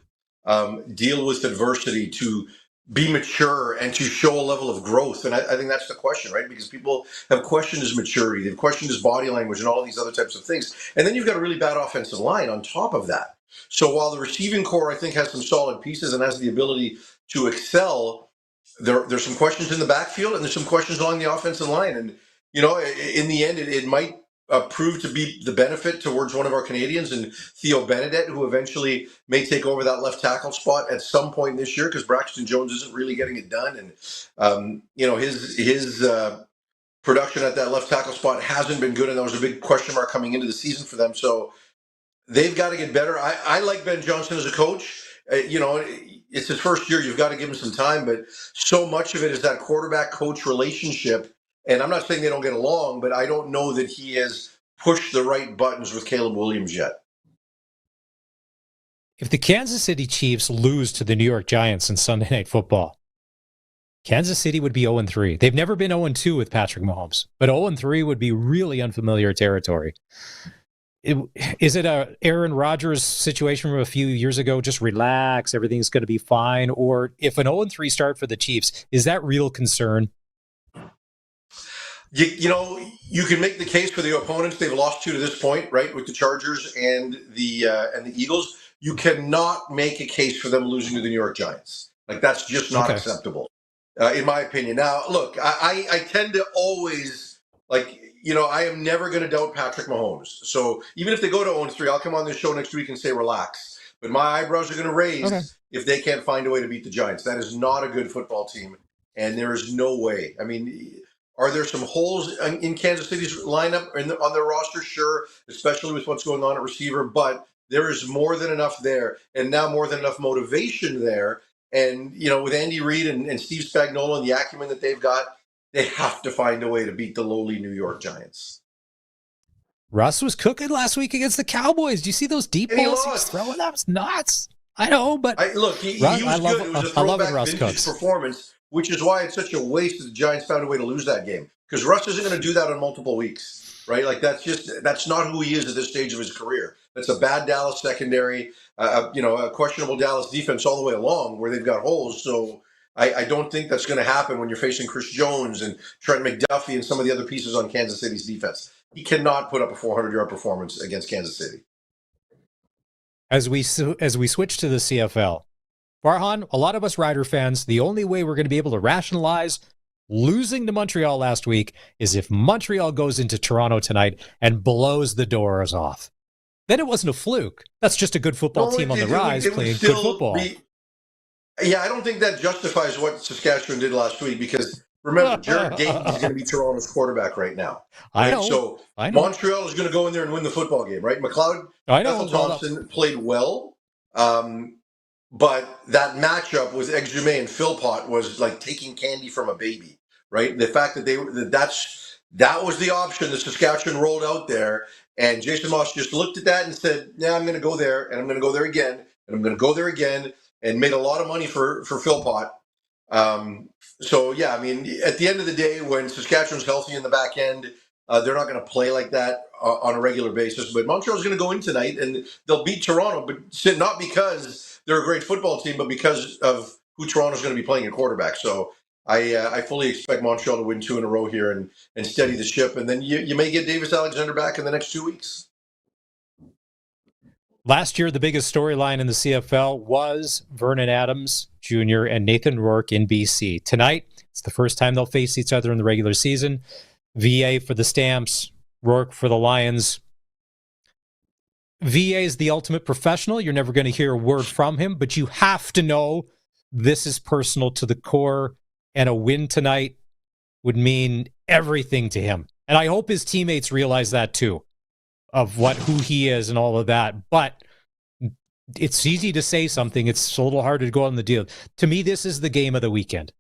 deal with adversity, to be mature and to show a level of growth. And I think that's the question, right? Because people have questioned his maturity. They've questioned his body language and all of these other types of things. And then you've got a really bad offensive line on top of that. So while the receiving core, I think, has some solid pieces and has the ability to excel, there's some questions in the backfield and there's some questions along the offensive line. And, in the end, it might prove to be the benefit towards one of our Canadians and Theo Benedette, who eventually may take over that left tackle spot at some point this year, because Braxton Jones isn't really getting it done. And, his production at that left tackle spot hasn't been good. And that was a big question mark coming into the season for them. So they've got to get better. I like Ben Johnson as a coach. It's his first year. You've got to give him some time. But so much of it is that quarterback-coach relationship. And I'm not saying they don't get along, but I don't know that he has pushed the right buttons with Caleb Williams yet.
If the Kansas City Chiefs lose to the New York Giants in Sunday Night Football, Kansas City would be 0-3. They've never been 0-2 with Patrick Mahomes, but 0-3 would be really unfamiliar territory. Is it a Aaron Rodgers situation from a few years ago? Just relax, everything's going to be fine. Or if an 0-3 start for the Chiefs, is that real concern?
You can make the case for the opponents they've lost to this point, right, with the Chargers and the Eagles. You cannot make a case for them losing to the New York Giants. Like, that's just not acceptable, in my opinion. Now, look, I tend to always, I am never going to doubt Patrick Mahomes. So even if they go to 0-3, I'll come on this show next week and say relax. But my eyebrows are going to raise if they can't find a way to beat the Giants. That is not a good football team, and there is no way. I mean, are there some holes in Kansas City's lineup on their roster? Sure, especially with what's going on at receiver. But there is more than enough there, and now more than enough motivation there. And, with Andy Reid and Steve Spagnuolo and the acumen that they've got, they have to find a way to beat the lowly New York Giants.
Russ was cooking last week against the Cowboys. Do you see those deep balls he's throwing? That was nuts. I know, but
he was good. It was a throwback vintage performance, which is why it's such a waste that the Giants found a way to lose that game. Because Russ isn't going to do that on multiple weeks, right? Like, that's not who he is at this stage of his career. That's a bad Dallas secondary, a questionable Dallas defense all the way along where they've got holes. So I don't think that's going to happen when you're facing Chris Jones and Trent McDuffie and some of the other pieces on Kansas City's defense. He cannot put up a 400-yard performance against Kansas City.
As we switch to the CFL, Farhan, a lot of us Rider fans, the only way we're going to be able to rationalize losing to Montreal last week is if Montreal goes into Toronto tonight and blows the doors off. Then it wasn't a fluke. That's just a good football team on the rise playing good football.
I don't think that justifies what Saskatchewan did last week, because remember, Jared Dayton is going to be Toronto's quarterback right now. Right? I know. Montreal is going to go in there and win the football game, right? McLeod, Ethel Thompson played well, but that matchup with Exume and Philpott was like taking candy from a baby, right? The fact that that was the option that Saskatchewan rolled out there, and Jason Moss just looked at that and said, "Yeah, I'm going to go there, and I'm going to go there again, and I'm going to go there again," and made a lot of money for Philpott. I mean, at the end of the day, when Saskatchewan's healthy in the back end, they're not going to play like that on a regular basis. But Montreal's going to go in tonight, and they'll beat Toronto, but not because they're a great football team, but because of who Toronto's going to be playing at quarterback. So I fully expect Montreal to win 2 in a row here and steady the ship. And then you may get Davis Alexander back in the next 2 weeks.
Last year, the biggest storyline in the CFL was Vernon Adams Jr. and Nathan Rourke in BC. Tonight, it's the first time they'll face each other in the regular season. VA for the Stamps, Rourke for the Lions. VA is the ultimate professional. You're never going to hear a word from him, but you have to know this is personal to the core, and a win tonight would mean everything to him. And I hope his teammates realize that too, of who he is and all of that. But it's easy to say something. It's a little harder to go on the deal. To me, this is the game of the weekend.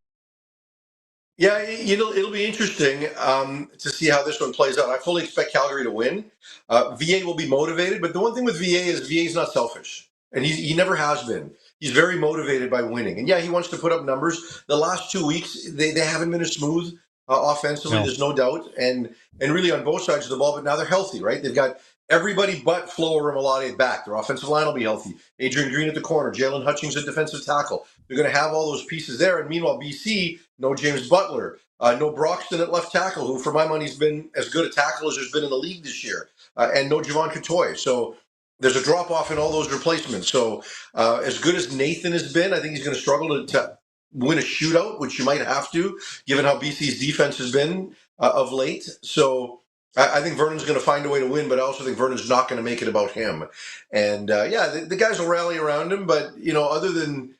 Yeah, it'll be interesting to see how this one plays out. I fully expect Calgary to win. VA will be motivated, but the one thing with VA is VA's not selfish, and he never has been. He's very motivated by winning. And yeah, he wants to put up numbers. The last 2 weeks, they haven't been as smooth offensively, no. There's no doubt. And really on both sides of the ball, but now they're healthy, right? They've got everybody but Flo Orimolade back. Their offensive line will be healthy. Adrian Green at the corner, Jalen Hutchings at defensive tackle. They're going to have all those pieces there. And meanwhile, BC, no James Butler, no Broxton at left tackle, who for my money has been as good a tackle as there's been in the league this year, and no Javon Katoy. So there's a drop-off in all those replacements. So as good as Nathan has been, I think he's going to struggle to win a shootout, which you might have to, given how BC's defense has been of late. So I think Vernon's going to find a way to win, but I also think Vernon's not going to make it about him. And the guys will rally around him, but other than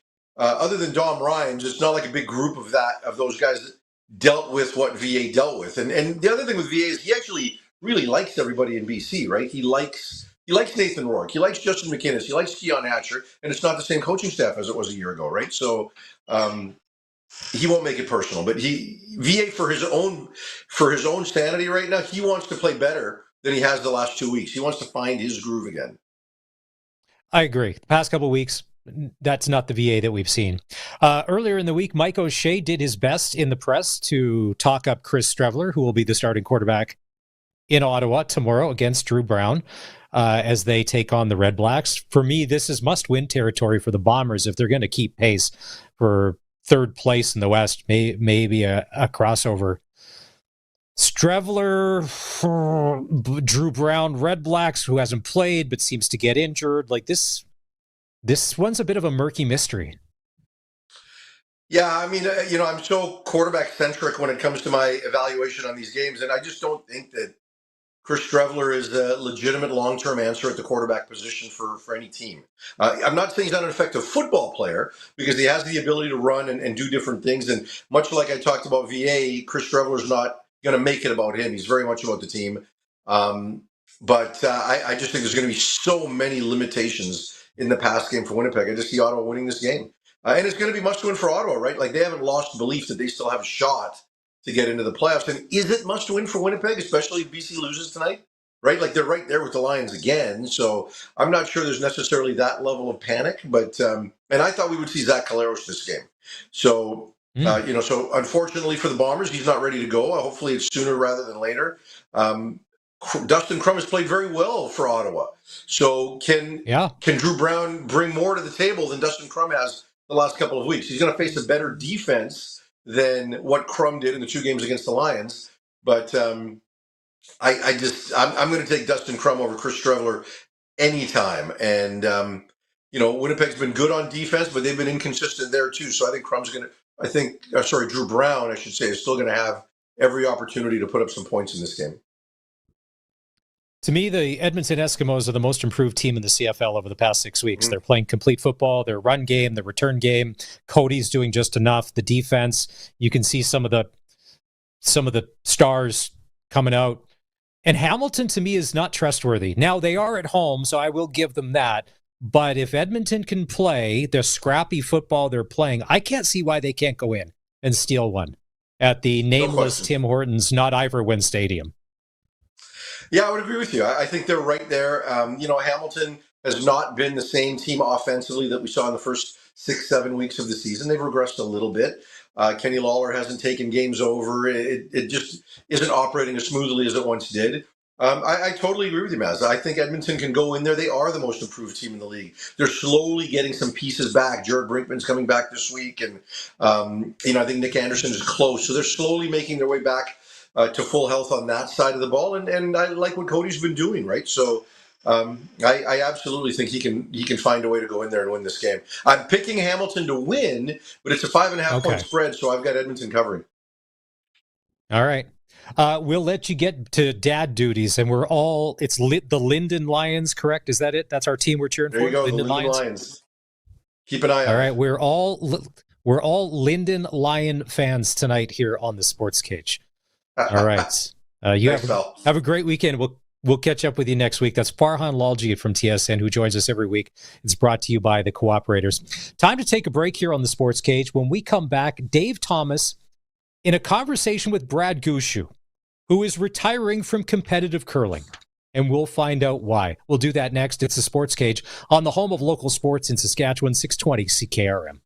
Dom Rhymes, it's not like a big group of those guys dealt with what VA dealt with. And the other thing with VA is he actually really likes everybody in BC, right? He likes Nathan Rourke. He likes Justin McInnes. He likes Keon Hatcher. And it's not the same coaching staff as it was a year ago, right? So he won't make it personal. But VA for his own sanity right now, he wants to play better than he has the last 2 weeks. He wants to find his groove again.
I agree. The past couple of weeks, that's not the VA that we've seen. Earlier in the week, Mike O'Shea did his best in the press to talk up Chris Streveler, who will be the starting quarterback in Ottawa tomorrow against Drew Brown as they take on the Red Blacks. For me, this is must-win territory for the Bombers if they're going to keep pace for third place in the West, maybe a crossover. Streveler, Drew Brown, Red Blacks, who hasn't played but seems to get injured. Like this one's a bit of a murky mystery.
Yeah, I mean, I'm so quarterback-centric when it comes to my evaluation on these games, and I just don't think that Chris Streveler is a legitimate long-term answer at the quarterback position for any team. I'm not saying he's not an effective football player because he has the ability to run and do different things, and much like I talked about VA, Chris Streveler is not going to make it about him. He's very much about the team. But I just think there's going to be so many limitations in the pass game for Winnipeg. I just see Ottawa winning this game. And it's going to be must-win for Ottawa, right? Like, they haven't lost belief that they still have a shot to get into the playoffs. And is it must-win for Winnipeg, especially if BC loses tonight? Right? Like, they're right there with the Lions again. So I'm not sure there's necessarily that level of panic. But and I thought we would see Zach Collaros this game. So, so unfortunately for the Bombers, he's not ready to go. Hopefully it's sooner rather than later. Dustin Crum has played very well for Ottawa. So can Drew Brown bring more to the table than Dustin Crum has the last couple of weeks? He's going to face a better defense than what Crum did in the 2 games against the Lions. But I'm going to take Dustin Crum over Chris Streveler anytime. And, Winnipeg's been good on defense, but they've been inconsistent there too. So I think Drew Brown, I should say, is still going to have every opportunity to put up some points in this game.
To me, the Edmonton Eskimos are the most improved team in the CFL over the past 6 weeks. They're playing complete football, their run game, their return game. Cody's doing just enough. The defense, you can see some of the stars coming out. And Hamilton, to me, is not trustworthy. Now, they are at home, so I will give them that. But if Edmonton can play the scrappy football they're playing, I can't see why they can't go in and steal one at the nameless Tim Hortons, not Iverwin Stadium.
Yeah, I would agree with you. I think they're right there. Hamilton has not been the same team offensively that we saw in the first 6-7 weeks of the season. They've regressed a little bit. Kenny Lawler hasn't taken games over. It just isn't operating as smoothly as it once did. I totally agree with you, Maz. I think Edmonton can go in there. They are the most improved team in the league. They're slowly getting some pieces back. Jared Brinkman's coming back this week, and I think Nick Anderson is close. So they're slowly making their way back to full health on that side of the ball, and I like what Cody's been doing, right? So I absolutely think he can find a way to go in there and win this game. I'm picking Hamilton to win, but it's a 5.5 point spread, so I've got Edmonton covering.
All right. We'll let you get to dad duties, and it's the Linden Lions, correct? Is that it? That's our team we're cheering for?
There you go, Linden Lions. Keep an eye on it.
All right, we're all Linden Lion fans tonight here on the Sports Cage. All right. Have a great weekend. We'll catch up with you next week. That's Farhan Lalji from TSN, who joins us every week. It's brought to you by the Cooperators. Time to take a break here on the Sports Cage. When we come back, Dave Thomas in a conversation with Brad Gushue, who is retiring from competitive curling, and we'll find out why. We'll do that next. It's the Sports Cage on the home of local sports in Saskatchewan, 620 CKRM.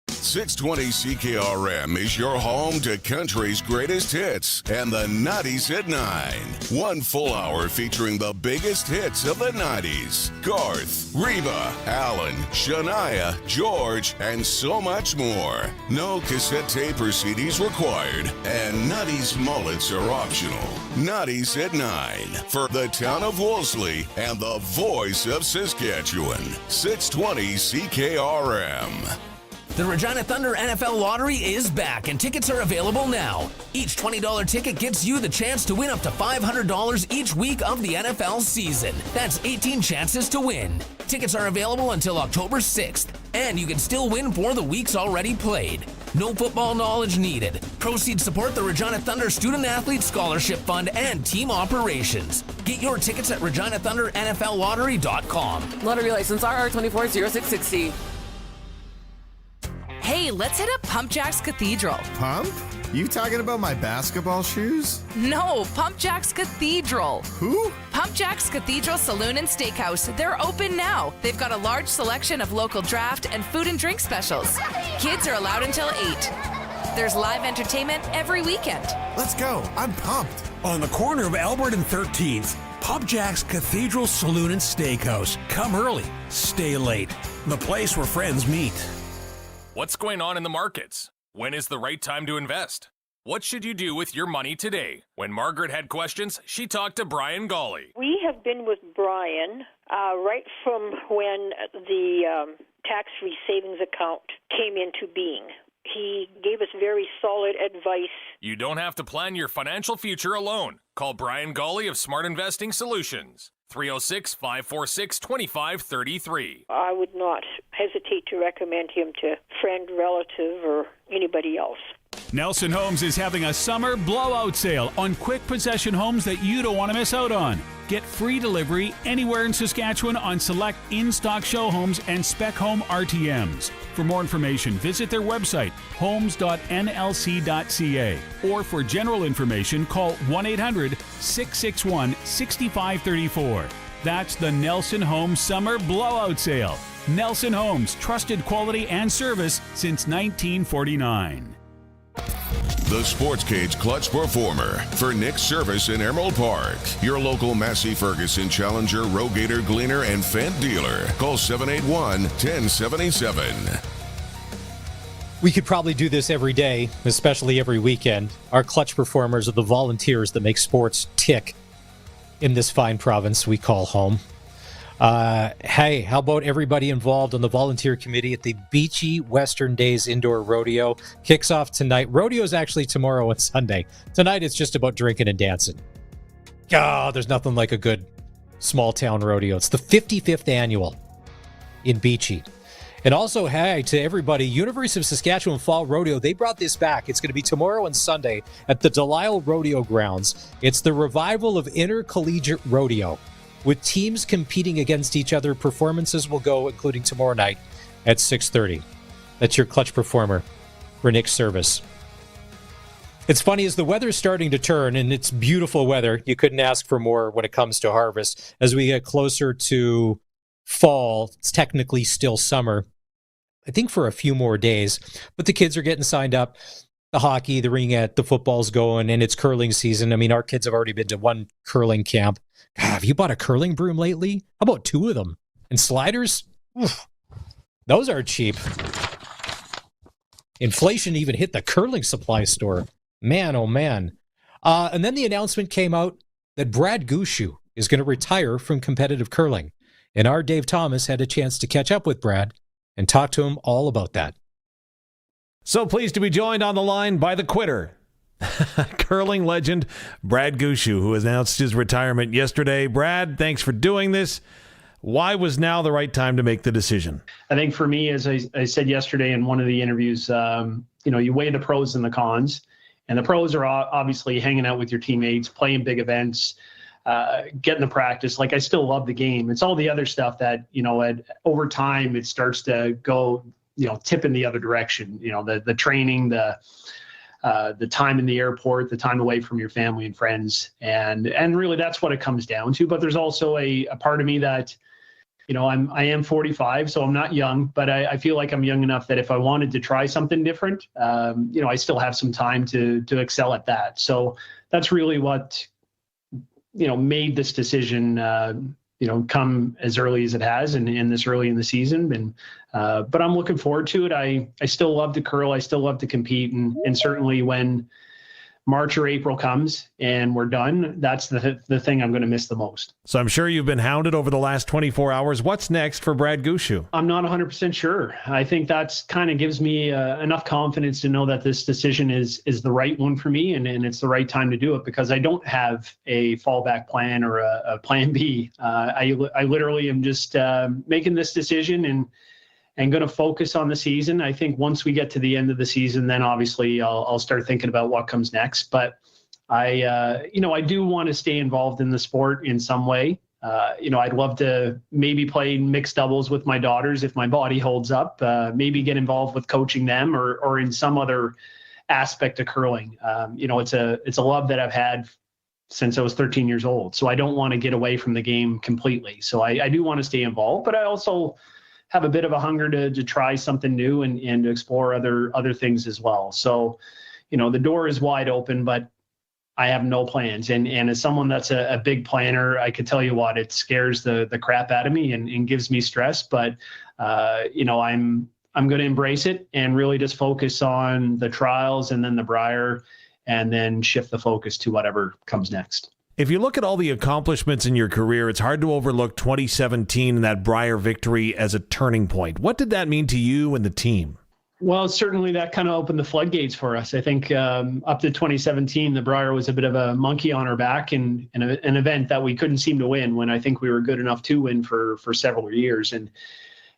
620 CKRM is your home to country's greatest hits and the 90s at 9. 1 full hour featuring the biggest hits of the 90s. Garth, Reba, Alan, Shania, George, and so much more. No cassette tape or CDs required, and 90s mullets are optional. 90s at 9 for the town of Wolseley and the voice of Saskatchewan. 620 CKRM.
The Regina Thunder NFL Lottery is back, and tickets are available now. Each $20 ticket gets you the chance to win up to $500 each week of the NFL season. That's 18 chances to win. Tickets are available until October 6th, and you can still win for the weeks already played. No football knowledge needed. Proceeds support the Regina Thunder Student Athlete Scholarship Fund and team operations. Get your tickets at ReginaThunderNFLLottery.com.
Lottery license RR240660.
Hey, let's hit up Pump Jack's Cathedral.
Pump? You talking about my basketball shoes?
No, Pump Jack's Cathedral.
Who?
Pump Jack's Cathedral Saloon and Steakhouse. They're open now. They've got a large selection of local draft and food and drink specials. Kids are allowed until 8. There's live entertainment every weekend.
Let's go. I'm pumped.
On the corner of Albert and 13th, Pump Jack's Cathedral Saloon and Steakhouse. Come early, stay late. The place where friends meet.
What's going on in the markets? When is the right time to invest? What should you do with your money today? When Margaret had questions, she talked to Brian Golly.
We have been with Brian right from when the tax-free savings account came into being. He gave us very solid advice.
You don't have to plan your financial future alone. Call Brian Golly of Smart Investing Solutions. 306-546-2533.
I would not hesitate to recommend him to friend, relative, or anybody else.
Nelson Homes is having a summer blowout sale on quick possession homes that you don't want to miss out on. Get free delivery anywhere in Saskatchewan on select in-stock show homes and spec home RTMs. For more information, visit their website, homes.nlc.ca. Or for general information, call 1-800-661-6534. That's the Nelson Homes Summer Blowout Sale. Nelson Homes, trusted quality and service since 1949.
The Sports Cage Clutch Performer for Nick's Service in Emerald Park. Your local Massey Ferguson Challenger, Rogator, Gleaner, and Fendt dealer. Call 781-1077.
We could probably do this every day, especially every weekend. Our clutch performers are the volunteers that make sports tick in this fine province we call home. Hey, how about everybody involved on the volunteer committee at the Beachy Western Days Indoor Rodeo? Kicks off tonight. Rodeo is actually tomorrow and Sunday. Tonight it's just about drinking and dancing. Oh, there's nothing like a good small town rodeo. It's the 55th annual in Beachy. And also, hey, to everybody, University of Saskatchewan Fall Rodeo, they brought this back. It's going to be tomorrow and Sunday at the Delisle Rodeo Grounds. It's the revival of intercollegiate rodeo. With teams competing against each other, performances will go, including tomorrow night at 6:30. That's your clutch performer for Nick's Service. It's funny, as the weather's starting to turn, and it's beautiful weather, you couldn't ask for more when it comes to harvest. As we get closer to fall, it's technically still summer, I think for a few more days, but the kids are getting signed up. the hockey, the ringette, the football's going, and it's curling season. I mean, our kids have already been to one curling camp. God, have you bought a curling broom lately? How about 2 of them? And sliders? Oof, those are cheap. Inflation even hit the curling supply store. Man, oh man. And then the announcement came out that Brad Gushue is going to retire from competitive curling. And our Dave Thomas had a chance to catch up with Brad and talk to him all about that.
So pleased to be joined on the line by the quitter, curling legend Brad Gushue, who announced his retirement yesterday. Brad, thanks for doing this. Why was now the right time to make the decision?
I think for me, as I said yesterday in one of the interviews, you weigh the pros and the cons. And the pros are obviously hanging out with your teammates, playing big events, getting the practice. Like, I still love the game. It's all the other stuff that, over time it starts to go, tip in the other direction. The training, the time in the airport, the time away from your family and friends. And really that's what it comes down to. But there's also a part of me that, I am 45, so I'm not young, but I feel like I'm young enough that if I wanted to try something different, I still have some time to excel at that. So that's really what, made this decision, come as early as it has and this early in the season. But I'm looking forward to it. I still love to curl. I still love to compete. And certainly when March or April comes and we're done, that's the thing I'm going to miss the most.
So I'm sure you've been hounded over the last 24 hours. What's next for Brad Gushue?
I'm not 100% sure. I think that's kind of gives me enough confidence to know that this decision is the right one for me and it's the right time to do it, because I don't have a fallback plan or a plan B. I literally am just making this decision and going to focus on the season. I think once we get to the end of the season, then obviously I'll start thinking about what comes next. But I do want to stay involved in the sport in some way. I'd love to maybe play mixed doubles with my daughters if my body holds up, maybe get involved with coaching them or in some other aspect of curling. It's a love that I've had since I was 13 years old. So I don't want to get away from the game completely. So I do want to stay involved, but I also have a bit of a hunger to try something new and to explore other things as well. So, the door is wide open, but I have no plans. And as someone that's a big planner, I could tell you what, it scares the crap out of me and gives me stress. But, I'm going to embrace it and really just focus on the trials and then the Brier and then shift the focus to whatever comes next.
If you look at all the accomplishments in your career, it's hard to overlook 2017 and that Brier victory as a turning point. What did that mean to you and the team?
Well, certainly that kind of opened the floodgates for us. I think up to 2017, the Brier was a bit of a monkey on our back in an event that we couldn't seem to win when I think we were good enough to win for several years. And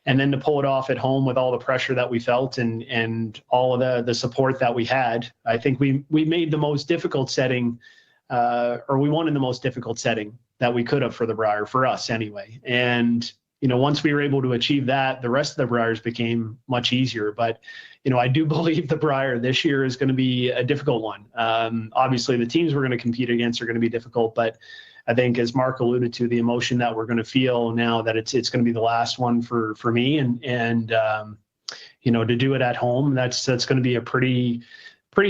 then to pull it off at home with all the pressure that we felt and all of the support that we had, I think we made the most difficult setting or we won in the most difficult setting that we could have for the Brier, for us anyway. And, once we were able to achieve that, the rest of the Briers became much easier. But, I do believe the Brier this year is going to be a difficult one. Obviously, the teams we're going to compete against are going to be difficult. But I think, as Mark alluded to, the emotion that we're going to feel now that it's going to be the last one for me. And to do it at home, that's going to be a pretty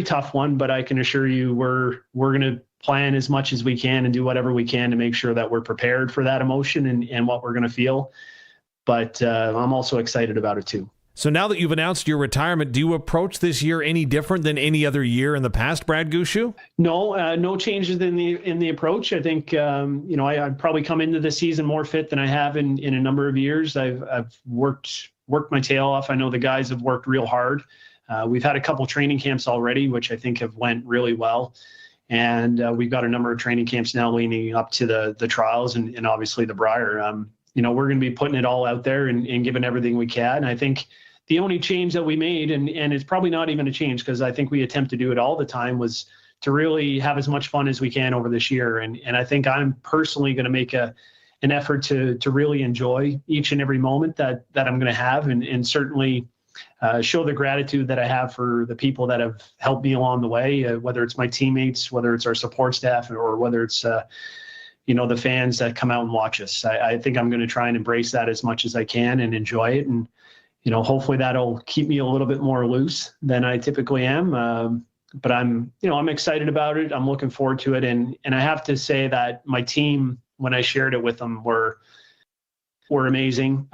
tough one. But I can assure you we're going to plan as much as we can and do whatever we can to make sure that we're prepared for that emotion and what we're going to feel. But I'm also excited about it too.
So now that you've announced your retirement, do you approach this year any different than any other year in the past, Brad Gushue?
No, no changes in the approach. I think, I've probably come into the season more fit than I have in a number of years. I've worked my tail off. I know the guys have worked real hard. We've had a couple training camps already, which I think have went really well. And we've got a number of training camps now leading up to the trials and obviously the Brier. We're going to be putting it all out there and giving everything we can. I think the only change that we made, and it's probably not even a change because I think we attempt to do it all the time, was to really have as much fun as we can over this year. And I think I'm personally going to make an effort to really enjoy each and every moment that I'm going to have and certainly show the gratitude that I have for the people that have helped me along the way, whether it's my teammates, whether it's our support staff, or whether it's, the fans that come out and watch us. I think I'm going to try and embrace that as much as I can and enjoy it. And, hopefully that'll keep me a little bit more loose than I typically am. I'm excited about it. I'm looking forward to it. And I have to say that my team, when I shared it with them, were amazing.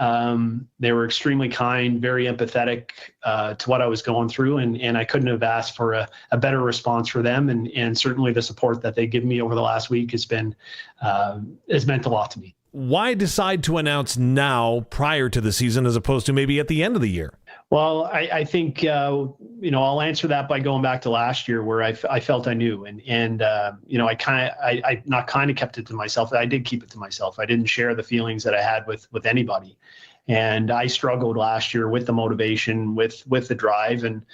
They were extremely kind, very empathetic to what I was going through. And I couldn't have asked for a better response for them. And certainly the support that they give me over the last week has meant a lot to me.
Why decide to announce now prior to the season as opposed to maybe at the end of the year?
Well, I think, I'll answer that by going back to last year where I felt I knew. I not kind of kept it to myself. I did keep it to myself. I didn't share the feelings that I had with anybody. And I struggled last year with the motivation, with the drive. And,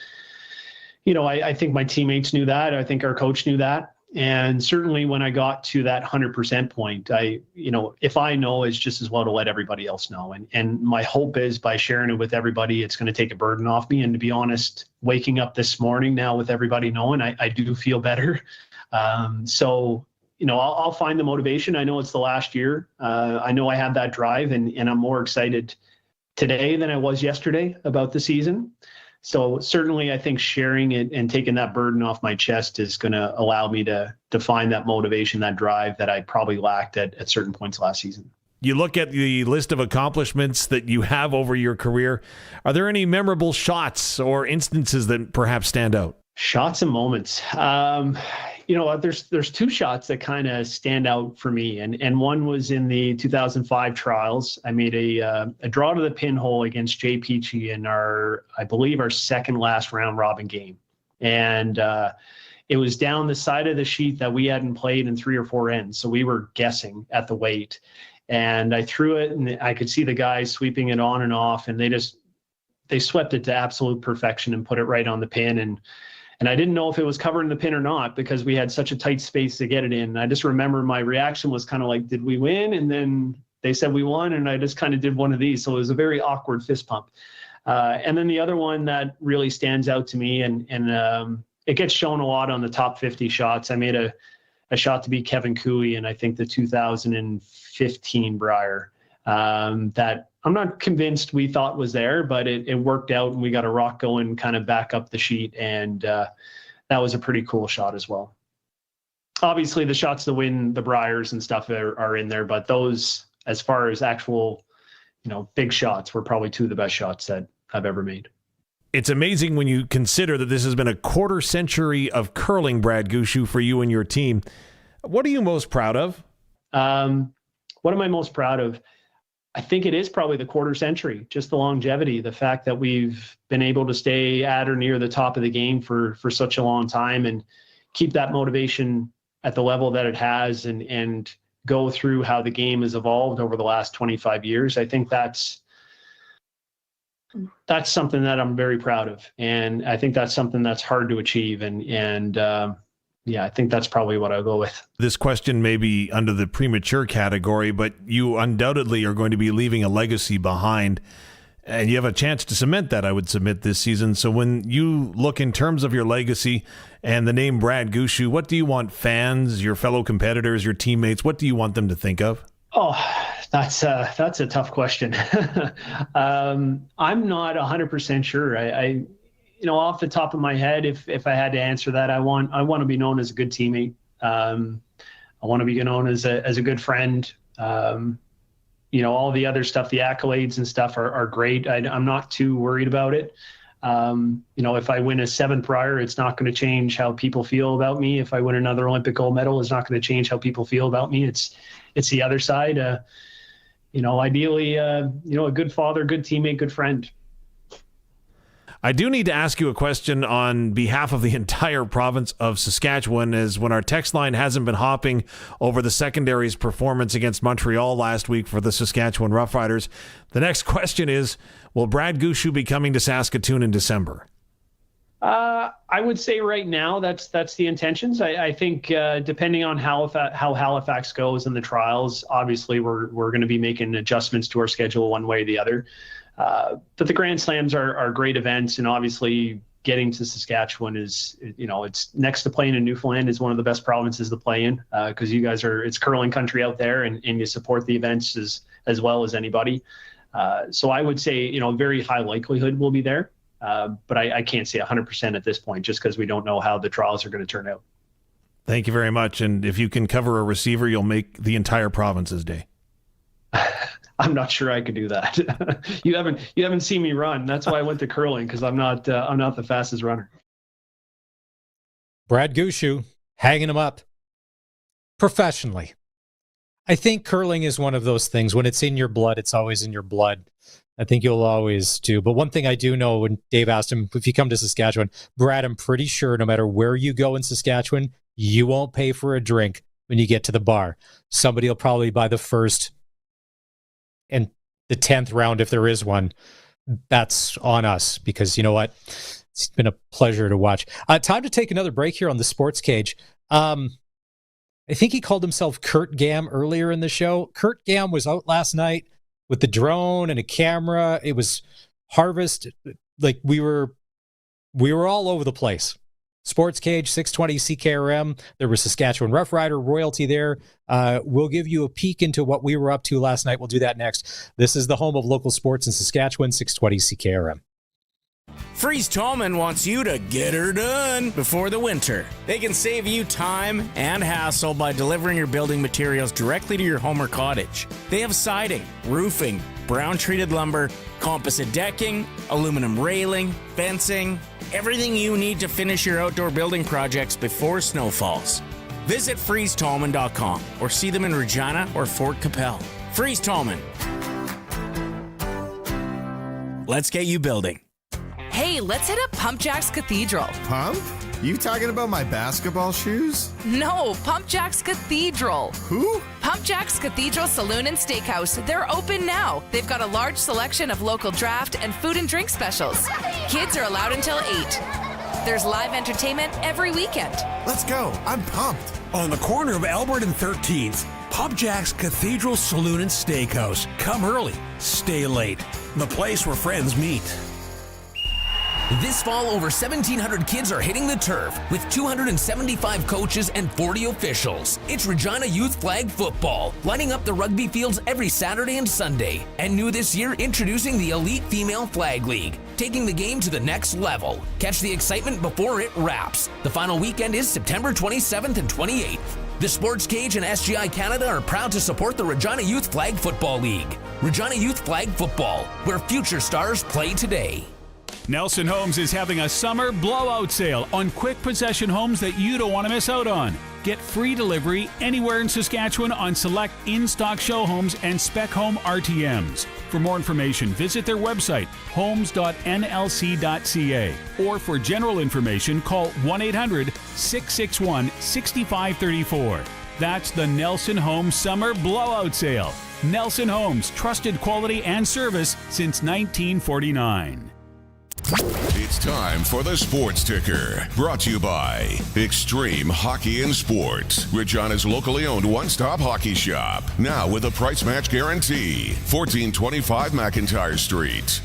I think my teammates knew that. I think our coach knew that. And certainly when I got to that 100% point, if I know, it's just as well to let everybody else know. And my hope is by sharing it with everybody, it's going to take a burden off me. And to be honest, waking up this morning now with everybody knowing, I do feel better. I'll find the motivation. I know it's the last year. I know I have that drive and I'm more excited today than I was yesterday about the season. So certainly I think sharing it and taking that burden off my chest is going to allow me to find that motivation, that drive that I probably lacked at certain points last season.
You look at the list of accomplishments that you have over your career. Are there any memorable shots or instances that perhaps stand out?
Shots and moments. There's two shots that kind of stand out for me. And one was in the 2005 trials. I made a draw to the pinhole against Jay Peachy in I believe our second last round robin game. And it was down the side of the sheet that we hadn't played in 3 or 4 ends. So we were guessing at the weight. And I threw it and I could see the guys sweeping it on and off. And they swept it to absolute perfection and put it right on the pin. And I didn't know if it was covering the pin or not because we had such a tight space to get it in. I just remember my reaction was kind of like, did we win? And then they said we won, and I just kind of did one of these. So it was a very awkward fist pump. And then the other one that really stands out to me, and it gets shown a lot on the top 50 shots. I made a shot to beat Kevin Cooey in, I think, the 2015 Brier that I'm not convinced we thought was there, but it worked out and we got a rock going kind of back up the sheet. And that was a pretty cool shot as well. Obviously the shots to win the Briers and stuff are in there, but those, as far as actual, big shots, were probably two of the best shots that I've ever made.
It's amazing when you consider that this has been a quarter century of curling, Brad Gushue, for you and your team. What are you most proud of?
What am I most proud of? I think it is probably the quarter century, just the longevity, the fact that we've been able to stay at or near the top of the game for such a long time and keep that motivation at the level that it has and go through how the game has evolved over the last 25 years. I think that's something that I'm very proud of. And I think that's something that's hard to achieve. Yeah, I think that's probably what I'll go with.
This question may be under the premature category, but you undoubtedly are going to be leaving a legacy behind, and you have a chance to cement that, I would submit, this season. So when you look in terms of your legacy and the name Brad Gushue, what do you want fans, your fellow competitors, your teammates, what do you want them to think of?
Oh, that's a tough question. I'm not 100% sure. Off the top of my head, if I had to answer that, I want to be known as a good teammate. I want to be known as a good friend. All the other stuff, the accolades and stuff are great. I'm not too worried about it. If I win a 7th Brier, it's not going to change how people feel about me. If I win another Olympic gold medal, it's not going to change how people feel about me. It's the other side. Ideally, a good father, good teammate, good friend.
I do need to ask you a question on behalf of the entire province of Saskatchewan, as when our text line hasn't been hopping over the secondary's performance against Montreal last week for the Saskatchewan Roughriders. The next question is, will Brad Gushue be coming to Saskatoon in December?
I would say right now that's the intentions. I think depending on how Halifax goes in the trials, obviously we're going to be making adjustments to our schedule one way or the other. But the Grand Slams are great events, and obviously getting to Saskatchewan is, it's next to playing in Newfoundland is one of the best provinces to play in because you guys it's curling country out there, and you support the events as well as anybody. So I would say, very high likelihood we'll be there. But I can't say 100% at this point just because we don't know how the trials are going to turn out.
Thank you very much. And if you can cover a receiver, you'll make the entire province's day.
I'm not sure I could do that. You haven't seen me run. That's why I went to curling, because I'm not the fastest runner.
Brad Gushue, hanging him up professionally. I think curling is one of those things. When it's in your blood, it's always in your blood. I think you'll always do. But one thing I do know, when Dave asked him, if you come to Saskatchewan, Brad, I'm pretty sure no matter where you go in Saskatchewan, you won't pay for a drink when you get to the bar. Somebody will probably buy the first and the 10th round, if there is one. That's on us, because you know what? It's been a pleasure to watch. Time to take another break here on the Sports Cage. I think he called himself Kurt Gam earlier in the show. Kurt Gam was out last night with the drone and a camera. It was harvest. Like we were all over the place. Sports Cage, 620 CKRM. There was Saskatchewan Roughrider royalty there. We'll give you a peek into what we were up to last night. We'll do that next. This is the home of local sports in Saskatchewan, 620 CKRM.
Freeze Tallman wants you to get her done before the winter. They can save you time and hassle by delivering your building materials directly to your home or cottage. They have siding, roofing, brown-treated lumber, composite decking, aluminum railing, fencing, everything you need to finish your outdoor building projects before snow falls. Visit freezetallman.com or see them in Regina or Fort Capel. Freeze Tallman. Let's get you building.
Hey, let's hit up Pump Jack's Cathedral.
Pump? You talking about my basketball shoes?
No, Pump Jack's Cathedral.
Who?
Pump Jack's Cathedral Saloon and Steakhouse. They're open now. They've got a large selection of local draft and food and drink specials. Kids are allowed until 8. There's live entertainment every weekend.
Let's go. I'm pumped.
On the corner of Albert and 13th, Pump Jack's Cathedral Saloon and Steakhouse. Come early, stay late. The place where friends meet.
This fall, over 1,700 kids are hitting the turf with 275 coaches and 40 officials. It's Regina Youth Flag Football, lining up the rugby fields every Saturday and Sunday. And new this year, introducing the Elite Female Flag League, taking the game to the next level. Catch the excitement before it wraps. The final weekend is September 27th and 28th. The Sports Cage and SGI Canada are proud to support the Regina Youth Flag Football League. Regina Youth Flag Football, where future stars play today.
Nelson Homes is having a summer blowout sale on quick possession homes that you don't want to miss out on. Get free delivery anywhere in Saskatchewan on select in-stock show homes and spec home RTMs. For more information, visit their website, homes.nlc.ca. Or for general information, call 1-800-661-6534. That's the Nelson Homes Summer Blowout Sale. Nelson Homes, trusted quality and service since 1949.
It's time for the Sports Ticker, brought to you by Extreme Hockey and Sports, Regina's locally owned one-stop hockey shop. Now with a price match guarantee. 1425 McIntyre Street.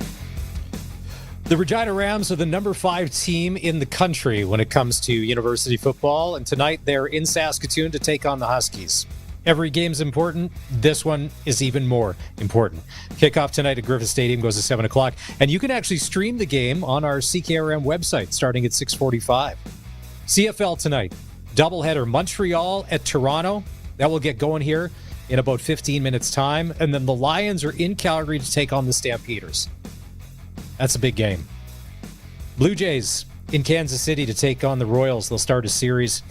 The Regina Rams are the number 5 team in the country when it comes to university football, and tonight they're in Saskatoon to take on the Huskies. Every game's important. This one is even more important. Kickoff tonight at Griffith Stadium goes to 7 o'clock, and you can actually stream the game on our CKRM website starting at 6:45. CFL tonight, doubleheader, Montreal at Toronto. That will get going here in about 15 minutes' time, and then the Lions are in Calgary to take on the Stampeders. That's a big game. Blue Jays in Kansas City to take on the Royals. They'll start a series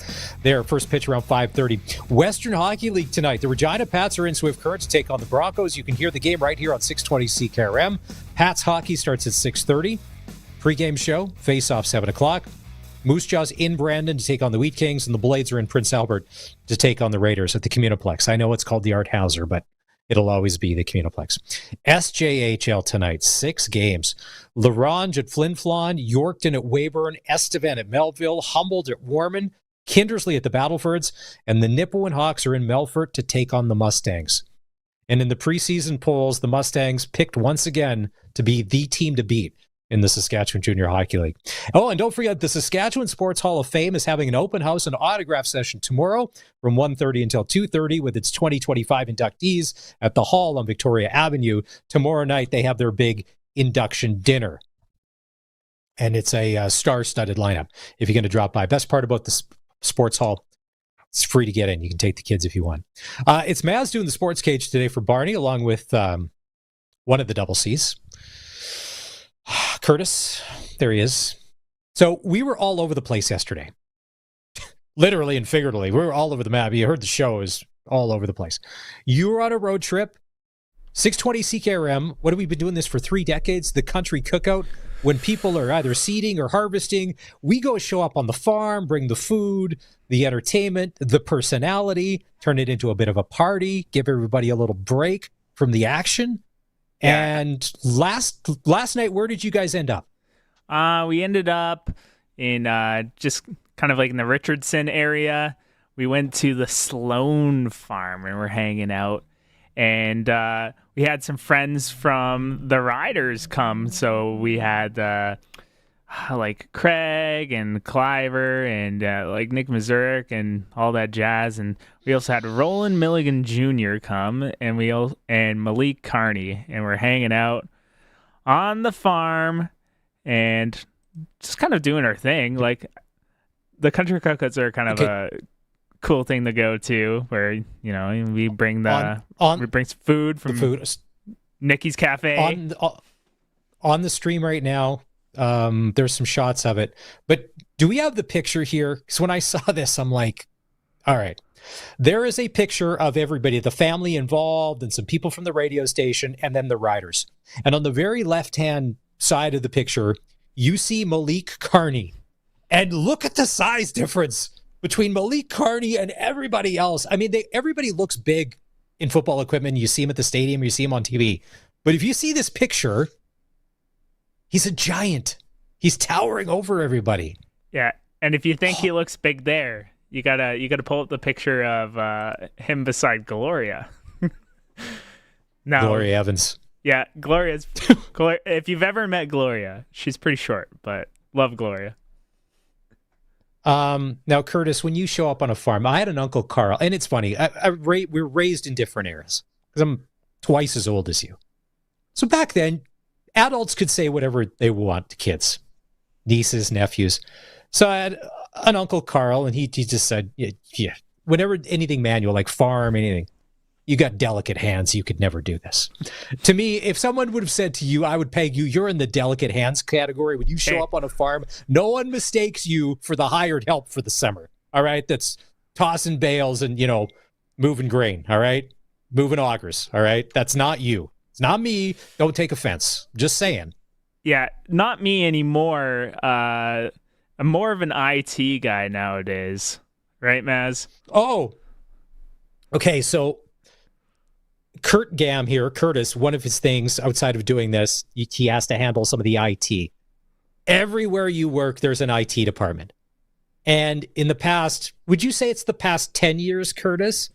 there. First pitch around 5:30. Western Hockey League tonight. The Regina Pats are in Swift Current to take on the Broncos. You can hear the game right here on 620 CKRM. Pats hockey starts at 6:30. Pre-game show, face-off 7 o'clock. Moose Jaws in Brandon to take on the Wheat Kings, and the Blades are in Prince Albert to take on the Raiders at the Communiplex. I know it's called the Art Hauser, but it'll always be the Communiplex. SJHL tonight, 6 games. LaRange at Flin Flon, Yorkton at Weyburn, Estevan at Melville, Humboldt at Warman, Kindersley at the Battlefords, and the Nipawin Hawks are in Melfort to take on the Mustangs. And in the preseason polls, the Mustangs picked once again to be the team to beat in the Saskatchewan Junior Hockey League. Oh, and don't forget, the Saskatchewan Sports Hall of Fame is having an open house and autograph session tomorrow from 1:30 until 2:30 with its 2025 inductees at the Hall on Victoria Avenue. Tomorrow night, they have their big induction dinner. And it's a star-studded lineup if you're going to drop by. Best part about the sports hall, it's free to get in. You can take the kids if you want. It's Maz doing the sports cage today for Barney, along with one of the double C's. Curtis, there he is. So we were all over the place yesterday. Literally and figuratively. We were all over the map. You heard the show is all over the place. You were on a road trip. 620 CKRM. What have we been doing this for 3 decades? The country cookout. When people are either seeding or harvesting, we go show up on the farm, bring the food, the entertainment, the personality, turn it into a bit of a party, give everybody a little break from the action. Yeah. And last night, where did you guys end up?
We ended up in just kind of like in the Richardson area. We went to the Sloan farm and we're hanging out. And we had some friends from the Riders come. So we had like Craig and Cliver and like Nick Mazurek and all that jazz. And we also had Roland Milligan Jr. come and and Malik Carney. And we're hanging out on the farm and just kind of doing our thing. Like the country cookouts are kind of a cool thing to go to, where we bring we bring some food from Nikki's Cafe
on the stream right now. There's some shots of it, but do we have the picture here? Because when I saw this, I'm like, all right, there is a picture of everybody, the family involved, and some people from the radio station, and then the riders. And on the very left-hand side of the picture, you see Malik Carney, and look at the size difference between Malik Carney and everybody else. I mean, everybody looks big in football equipment. You see him at the stadium, you see him on TV. But if you see this picture, he's a giant. He's towering over everybody.
Yeah, and if you think he looks big there, you gotta pull up the picture of him beside Gloria.
Gloria Evans.
Yeah, Gloria's. If you've ever met Gloria, she's pretty short, but love Gloria.
Now, Curtis, when you show up on a farm, I had an Uncle Carl, and it's funny. We're raised in different eras because I'm twice as old as you. So back then, adults could say whatever they want to kids, nieces, nephews. So I had an Uncle Carl, and he just said, yeah, whenever anything manual, like farm, anything, you got delicate hands. You could never do this. To me, if someone would have said to you, I would peg you, you're in the delicate hands category. When you show up on a farm, no one mistakes you for the hired help for the summer. All right. That's tossing bales and, moving grain. All right. Moving augers. All right. That's not you. It's not me. Don't take offense. Just saying.
Yeah. Not me anymore. I'm more of an IT guy nowadays. Right, Maz?
Oh, okay. So, Kurt Gam here, Curtis, one of his things outside of doing this, he has to handle some of the IT. Everywhere you work, there's an IT department. And in the past, would you say it's the past 10 years, Curtis,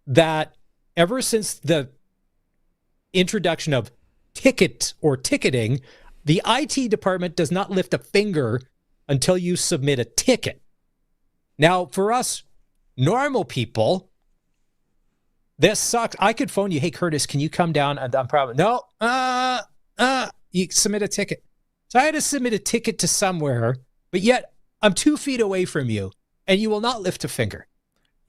that ever since the introduction of ticket or ticketing, the IT department does not lift a finger until you submit a ticket. Now, for us normal people, this sucks. I could phone you. Hey, Curtis, can you come down? And I'm probably, no, you submit a ticket. So I had to submit a ticket to somewhere, but yet I'm 2 feet away from you and you will not lift a finger.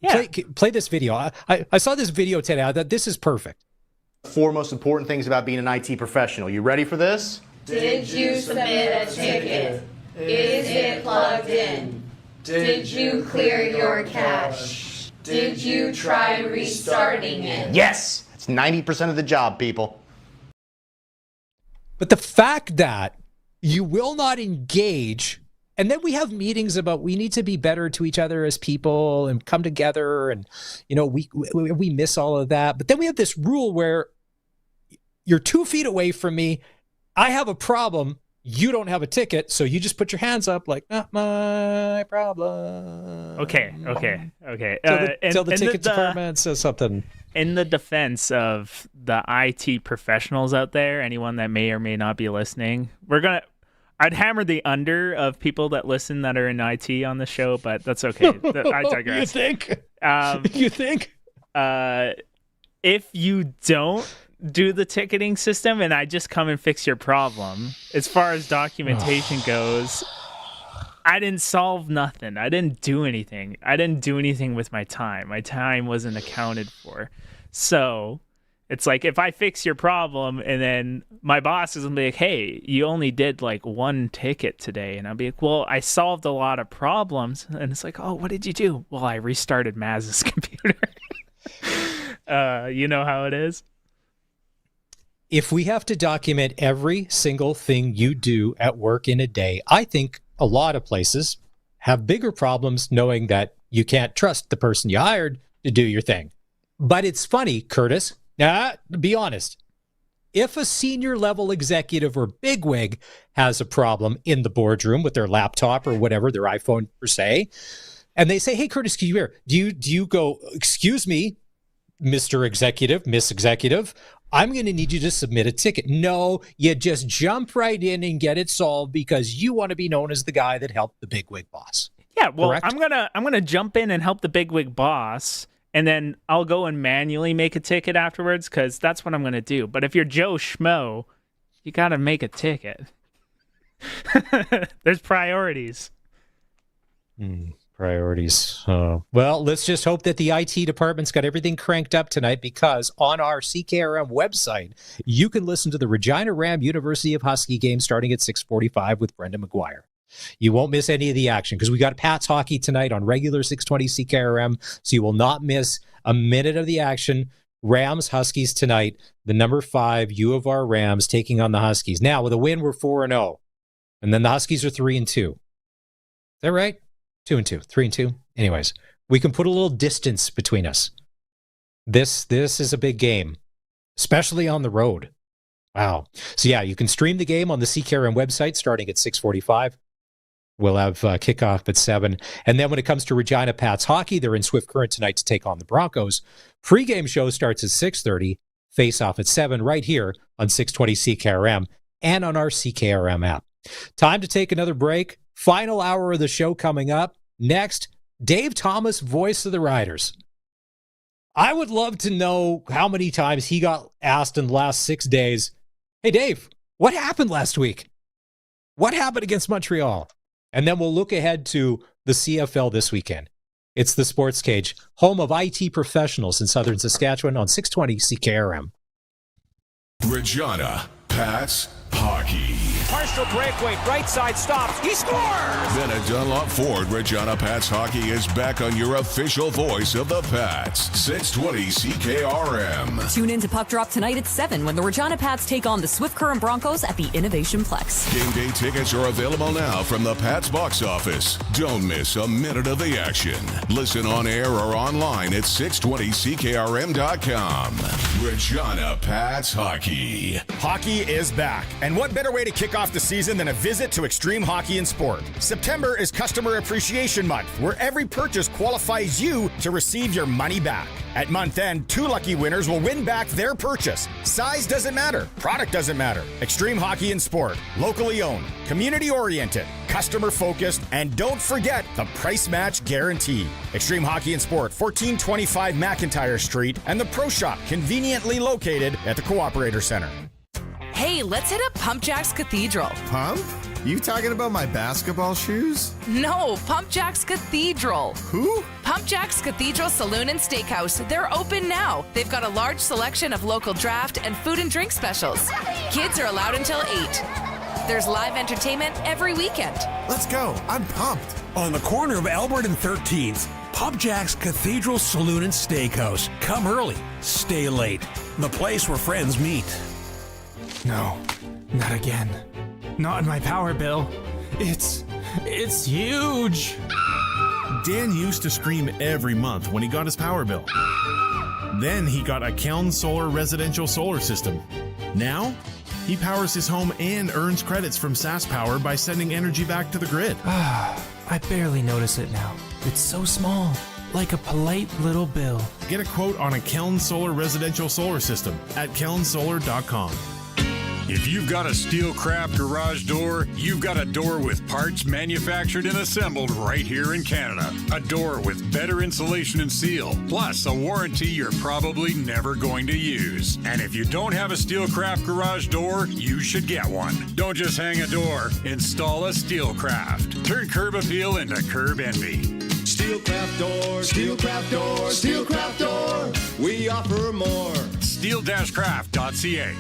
Yeah. Play this video. I saw this video today. I thought this is perfect.
4 most important things about being an IT professional. You ready for this?
Did you submit a ticket? Is it plugged in? Did you clear your cache? Did you try restarting it?
Yes! It's 90% of the job, people.
But the fact that you will not engage, and then we have meetings about we need to be better to each other as people and come together, and we miss all of that. But then we have this rule where you're 2 feet away from me. I have a problem. You don't have a ticket, so you just put your hands up like, not my problem.
Okay.
Until the ticket department says something.
In the defense of the IT professionals out there, anyone that may or may not be listening, I'd hammer the under of people that listen that are in IT on the show, but that's okay. I digress.
You think? You think?
If you don't do the ticketing system, and I just come and fix your problem. As far as documentation goes, I didn't solve nothing. I didn't do anything. I didn't do anything with my time. My time wasn't accounted for. So it's like, if I fix your problem and then my boss is going to be like, hey, you only did like one ticket today. And I'll be like, well, I solved a lot of problems. And it's like, oh, what did you do? Well, I restarted Maz's computer. You know how it is.
If we have to document every single thing you do at work in a day, I think a lot of places have bigger problems knowing that you can't trust the person you hired to do your thing. But it's funny, Curtis. Be honest. If a senior level executive or bigwig has a problem in the boardroom with their laptop or whatever, their iPhone per se, and they say, hey, Curtis, can you hear? Do you go, excuse me, Mr. Executive, Miss Executive, I'm going to need you to submit a ticket. No, you just jump right in and get it solved because you want to be known as the guy that helped the bigwig boss.
Yeah, well,
correct?
I'm gonna jump in and help the bigwig boss, and then I'll go and manually make a ticket afterwards because that's what I'm gonna do. But if you're Joe Schmo, you got to make a ticket. There's priorities.
Priorities. Well, let's just hope that the IT department's got everything cranked up tonight, because on our CKRM website, you can listen to the Regina Ram University of Husky game starting at 6:45 with Brendan McGuire. You won't miss any of the action because we got Pats hockey tonight on regular 620 CKRM, so you will not miss a minute of the action. Rams Huskies tonight, the number 5 U of R Rams taking on the Huskies. Now, with a win, we're 4-0, and then the Huskies are 3-2. Is that right? 2-2, 3-2. Anyways, we can put a little distance between us. This is a big game, especially on the road. Wow. So yeah, you can stream the game on the CKRM website starting at 6:45. We'll have kickoff at 7. And then when it comes to Regina Pats hockey, they're in Swift Current tonight to take on the Broncos. Pre-game show starts at 6:30. Face-off at 7 right here on 620 CKRM and on our CKRM app. Time to take another break. Final hour of the show coming up. Next, Dave Thomas, voice of the Riders. I would love to know how many times he got asked in the last 6 days, hey, Dave, what happened last week? What happened against Montreal? And then we'll look ahead to the CFL this weekend. It's the Sportscage, home of IT professionals in Southern Saskatchewan on 620 CKRM.
Regina Pats hockey.
Partial breakaway, right side stops. He scores!
Then at Dunlop Ford, Regina Pats hockey is back on your official voice of the Pats. 620 CKRM.
Tune in to Puck Drop tonight at 7 when the Regina Pats take on the Swift Current Broncos at the Innovation Plex.
Game day tickets are available now from the Pats box office. Don't miss a minute of the action. Listen on air or online at 620CKRM.com. Regina Pats hockey.
Hockey is back. And what better way to kick off the season than a visit to Extreme Hockey and Sport? September is Customer Appreciation Month, where every purchase qualifies you to receive your money back. At month end, 2 lucky winners will win back their purchase. Size doesn't matter. Product doesn't matter. Extreme Hockey and Sport. Locally owned, community-oriented, customer-focused, and don't forget the price match guarantee. Extreme Hockey and Sport, 1425 McIntyre Street, and the Pro Shop, conveniently located at the Cooperator Center.
Hey, let's hit up Pump Jack's Cathedral.
Pump? You talking about my basketball shoes?
No, Pump Jack's Cathedral.
Who?
Pump Jack's Cathedral Saloon and Steakhouse. They're open now. They've got a large selection of local draft and food and drink specials. Kids are allowed until 8. There's live entertainment every weekend.
Let's go. I'm pumped.
On the corner of Albert and 13th, Pub Jack's Cathedral Saloon and Steakhouse. Come early, stay late. The place where friends meet.
No, not again. Not in my power bill. It's huge.
Dan used to scream every month when he got his power bill. Then he got a Keln Solar residential solar system. Now, he powers his home and earns credits from SaskPower by sending energy back to the grid.
I barely notice it now. It's so small, like a polite little bill.
Get a quote on a Keln Solar residential solar system at kelnsolar.com.
If you've got a Steelcraft garage door, you've got a door with parts manufactured and assembled right here in Canada. A door with better insulation and seal, plus a warranty you're probably never going to use. And if you don't have a Steelcraft garage door, you should get one. Don't just hang a door, install a Steelcraft. Turn curb appeal into curb envy.
Steelcraft door, Steelcraft door, Steelcraft door. We offer more.
Steel-craft.ca.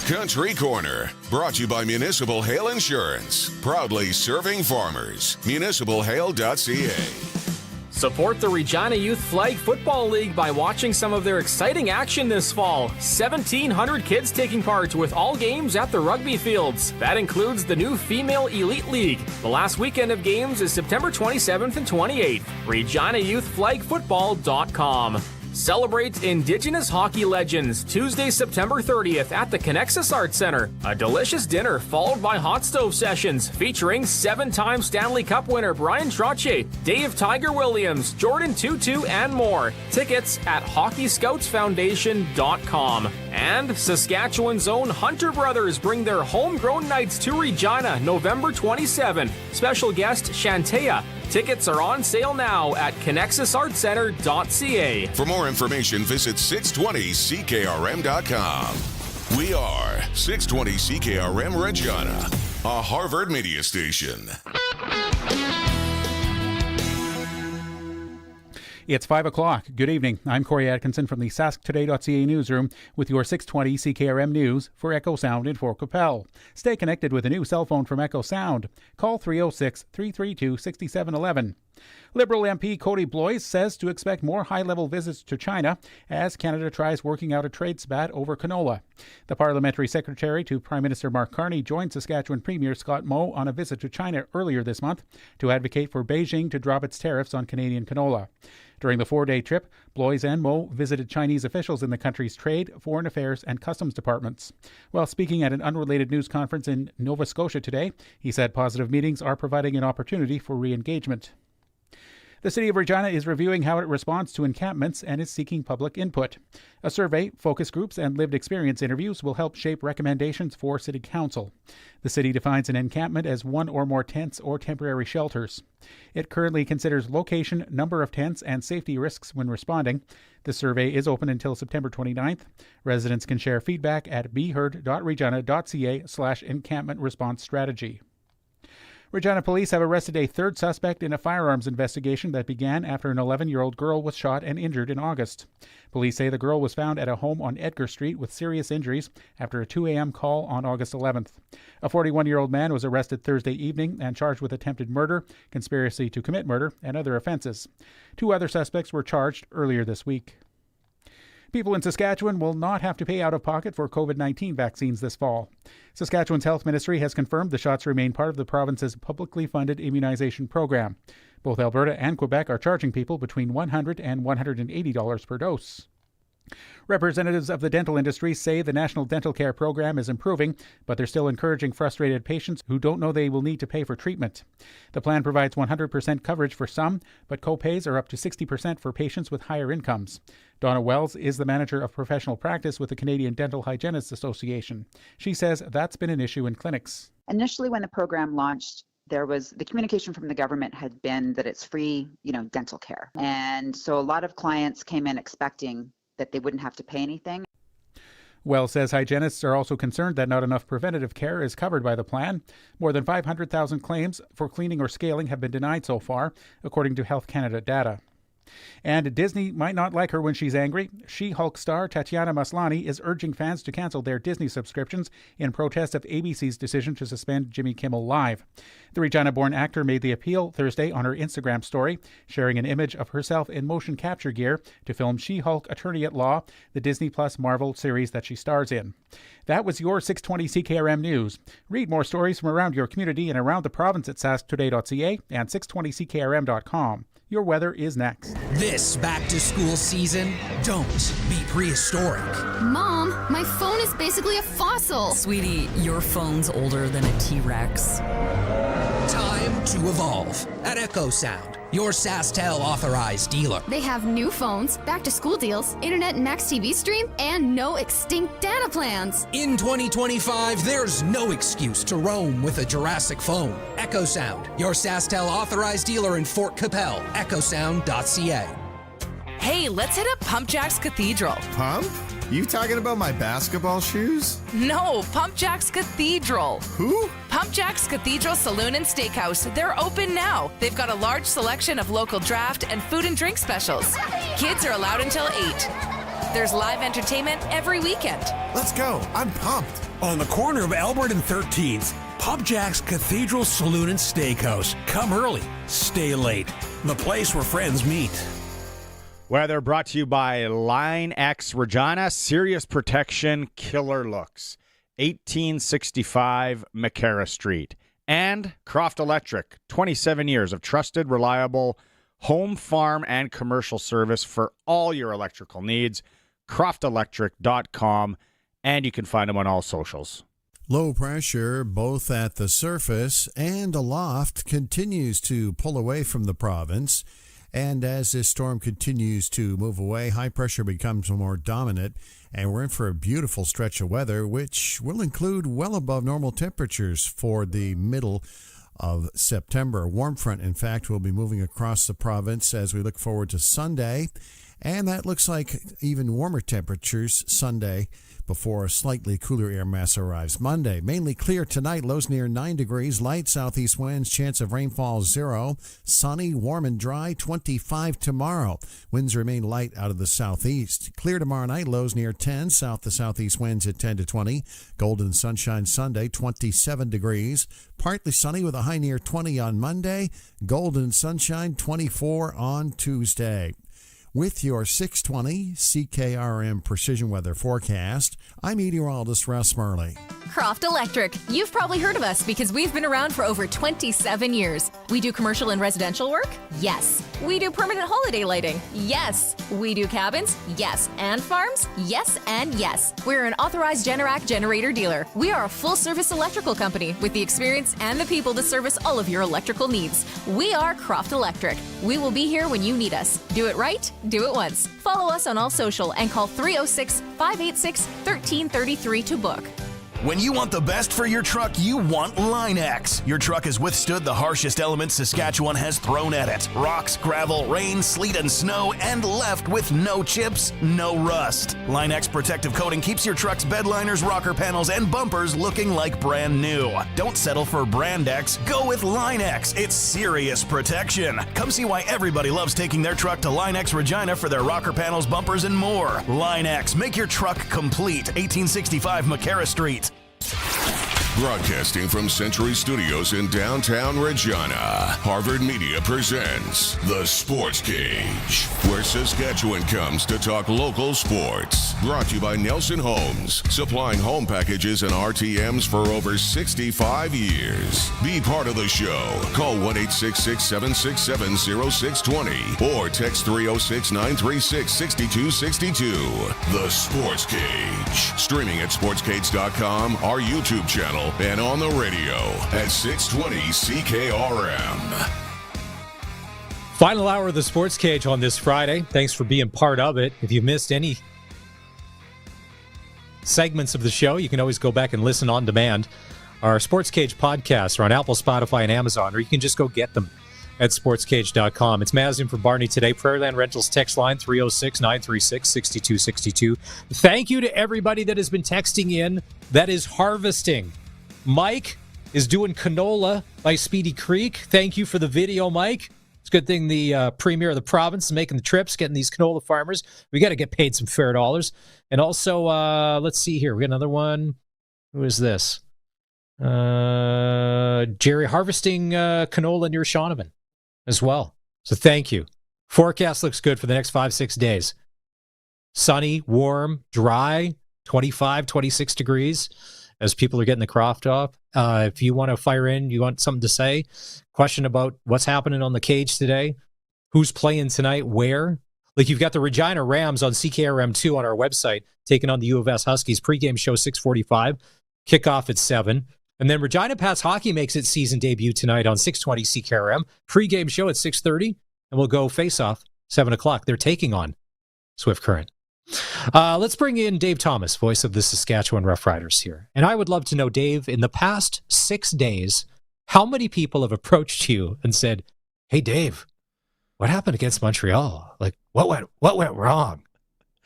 Country Corner, brought to you by Municipal Hail Insurance. Proudly serving farmers. MunicipalHail.ca.
Support the Regina Youth Flag Football League by watching some of their exciting action this fall. 1,700 kids taking part with all games at the rugby fields. That includes the new Female Elite League. The last weekend of games is September 27th and 28th. ReginaYouthFlagFootball.com. Celebrate Indigenous hockey legends Tuesday, September 30th at the Connexus Arts Center. A delicious dinner followed by hot stove sessions featuring 7-time Stanley Cup winner Brian Trottier, Dave Tiger Williams, Jordan Tutu, and more. Tickets at HockeyScoutsFoundation.com. And Saskatchewan's own Hunter Brothers bring their homegrown nights to Regina November 27th. Special guest Shantea. Tickets are on sale now at ConnexusArtCenter.ca.
For more information, visit 620CKRM.com. We are 620 CKRM Regina, a Harvard media station.
It's 5 o'clock. Good evening. I'm Corey Atkinson from the SaskToday.ca newsroom with your 620 CKRM news for Echo Sound in Fort Qu'Appelle. Stay connected with a new cell phone from Echo Sound. Call 306-332-6711. Liberal MP Cody Blois says to expect more high-level visits to China as Canada tries working out a trade spat over canola. The parliamentary secretary to Prime Minister Mark Carney joined Saskatchewan Premier Scott Moe on a visit to China earlier this month to advocate for Beijing to drop its tariffs on Canadian canola. During the 4-day trip, Blois and Moe visited Chinese officials in the country's trade, foreign affairs, and customs departments. While speaking at an unrelated news conference in Nova Scotia today, he said positive meetings are providing an opportunity for re-engagement. The City of Regina is reviewing how it responds to encampments and is seeking public input. A survey, focus groups, and lived experience interviews will help shape recommendations for City Council. The city defines an encampment as one or more tents or temporary shelters. It currently considers location, number of tents, and safety risks when responding. The survey is open until September 29th. Residents can share feedback at beheard.regina.ca/encampment response strategy. Regina police have arrested a third suspect in a firearms investigation that began after an 11-year-old girl was shot and injured in August. Police say the girl was found at a home on Edgar Street with serious injuries after a 2 a.m. call on August 11th. A 41-year-old man was arrested Thursday evening and charged with attempted murder, conspiracy to commit murder, and other offenses. 2 other suspects were charged earlier this week. People in Saskatchewan will not have to pay out of pocket for COVID-19 vaccines this fall. Saskatchewan's health ministry has confirmed the shots remain part of the province's publicly funded immunization program. Both Alberta and Quebec are charging people between $100 and $180 per dose. Representatives of the dental industry say the National Dental Care Program is improving, but they're still encouraging frustrated patients who don't know they will need to pay for treatment. The plan provides 100% coverage for some, but co-pays are up to 60% for patients with higher incomes. Donna Wells is the manager of professional practice with the Canadian Dental Hygienists Association. She says that's been an issue in clinics.
Initially, when the program launched, there was the communication from the government had been that it's free, dental care. And so a lot of clients came in expecting that they wouldn't have to pay anything.
Wells says hygienists are also concerned that not enough preventative care is covered by the plan. More than 500,000 claims for cleaning or scaling have been denied so far, according to Health Canada data. And Disney might not like her when she's angry. She-Hulk star Tatiana Maslany is urging fans to cancel their Disney subscriptions in protest of ABC's decision to suspend Jimmy Kimmel Live. The Regina-born actor made the appeal Thursday on her Instagram story, sharing an image of herself in motion capture gear to film She-Hulk Attorney at Law, the Disney Plus Marvel series that she stars in. That was your 620 CKRM News. Read more stories from around your community and around the province at sasktoday.ca and 620ckrm.com. Your weather is next.
This back-to-school season, don't be prehistoric.
Mom, my phone is basically a fossil.
Sweetie, your phone's older than a T-Rex.
Time to evolve at Echo Sound. your SaskTel authorized dealer.
They have new phones, back-to-school deals, internet and max TV stream, and no extinct data plans.
In 2025, there's no excuse to roam with a Jurassic phone. EchoSound, your SaskTel authorized dealer in Fort Capel. EchoSound.ca.
Hey, let's hit up Pump Jack's Cathedral.
Pump? You talking about my basketball shoes?
No, Pump Jack's Cathedral.
Who?
Pump Jack's Cathedral Saloon and Steakhouse. They're open now. They've got a large selection of local draft and food and drink specials. Kids are allowed until 8. There's live entertainment every weekend.
Let's go. I'm pumped.
On the corner of Albert and 13th, Pub Jack's Cathedral Saloon and Steakhouse. Come early, stay late. The place where friends meet.
Weather brought to you by Line X Regina, Serious Protection, Killer Looks, 1865 McCara Street. And Croft Electric, 27 years of trusted, reliable home, farm, and commercial service for all your electrical needs. CroftElectric.com, and you can find them on all socials.
Low pressure, both at the surface and aloft, continues to pull away from the province. And as this storm continues to move away, high pressure becomes more dominant, and we're in for a beautiful stretch of weather, which will include well above normal temperatures for the middle of September. A warm front, in fact, will be moving across the province as we look forward to Sunday, and that looks like even warmer temperatures Sunday before a slightly cooler air mass arrives. Monday, mainly clear tonight, lows near 9 degrees, light southeast winds, chance of rainfall 0. Sunny, warm and dry, 25 tomorrow. Winds remain light out of the southeast. Clear tomorrow night, lows near 10, south to southeast winds at 10 to 20. Golden sunshine Sunday, 27 degrees. Partly sunny with a high near 20 on Monday. Golden sunshine, 24 on Tuesday. With your 620 CKRM Precision Weather Forecast, I'm meteorologist Russ Murley.
Croft Electric. You've probably heard of us because we've been around for over 27 years. We do commercial and residential work? Yes. We do permanent holiday lighting? Yes. We do cabins? Yes. And farms? Yes and yes. We're an authorized Generac generator dealer. We are a full-service electrical company with the experience and the people to service all of your electrical needs. We are Croft Electric. We will be here when you need us. Do it right, do it once. Follow us on all social and call 306-586-1333 to book.
When you want the best for your truck, you want Line X. Your truck has withstood the harshest elements Saskatchewan has thrown at it. Rocks, gravel, rain, sleet, and snow, and left with no chips, no rust. Line X protective coating keeps your truck's bed liners, rocker panels, and bumpers looking like brand new. Don't settle for Brand X. Go with Line X. It's serious protection. Come see why everybody loves taking their truck to Line X Regina for their rocker panels, bumpers, and more. Line X. Make your truck complete. 1865 McCara Street.
Broadcasting from Century Studios in downtown Regina, Harvard Media presents The Sports Cage, where Saskatchewan comes to talk local sports. Brought to you by Nelson Homes, supplying home packages and RTMs for over 65 years. Be part of the show. Call 1-866-767-0620 or text 306-936-6262. The Sports Cage. Streaming at sportscage.com, our YouTube channel, and on the radio at 620 CKRM.
Final hour of the Sports Cage on this Friday. Thanks for being part of it. If you missed any segments of the show, you can always go back and listen on demand. Our Sports Cage podcasts are on Apple, Spotify, and Amazon, or you can just go get them at sportscage.com. It's Maz in for Barney today. Prairieland Rentals text line 306-936-6262. Thank you to everybody that has been texting in that is harvesting. Mike is doing canola by Speedy Creek. Thank you for the video, Mike. It's a good thing the premier of the province is making the trips, getting these canola farmers. We got to get paid some fair dollars. And also, let's see here. We got another one. Who is this? Jerry harvesting canola near Shaunavon as well. So thank you. Forecast looks good for the next 5-6 days. Sunny, warm, dry, 25, 26 degrees as people are getting the croft off. If you want to fire in, you want something to say, question about what's happening on the cage today, who's playing tonight, where. Like you've got the Regina Rams on CKRM2 on our website, taking on the U of S Huskies. Pregame show 6:45, kickoff at 7. And then Regina Pats hockey makes its season debut tonight on 620 CKRM. Pre-game show at 6:30, and we'll go face-off 7 o'clock. They're taking on Swift Current. Let's bring in Dave Thomas, voice of the Saskatchewan Roughriders here. And I would love to know, Dave, in the past 6 days, how many people have approached you and said, hey, Dave, what happened against Montreal? Like, what went wrong?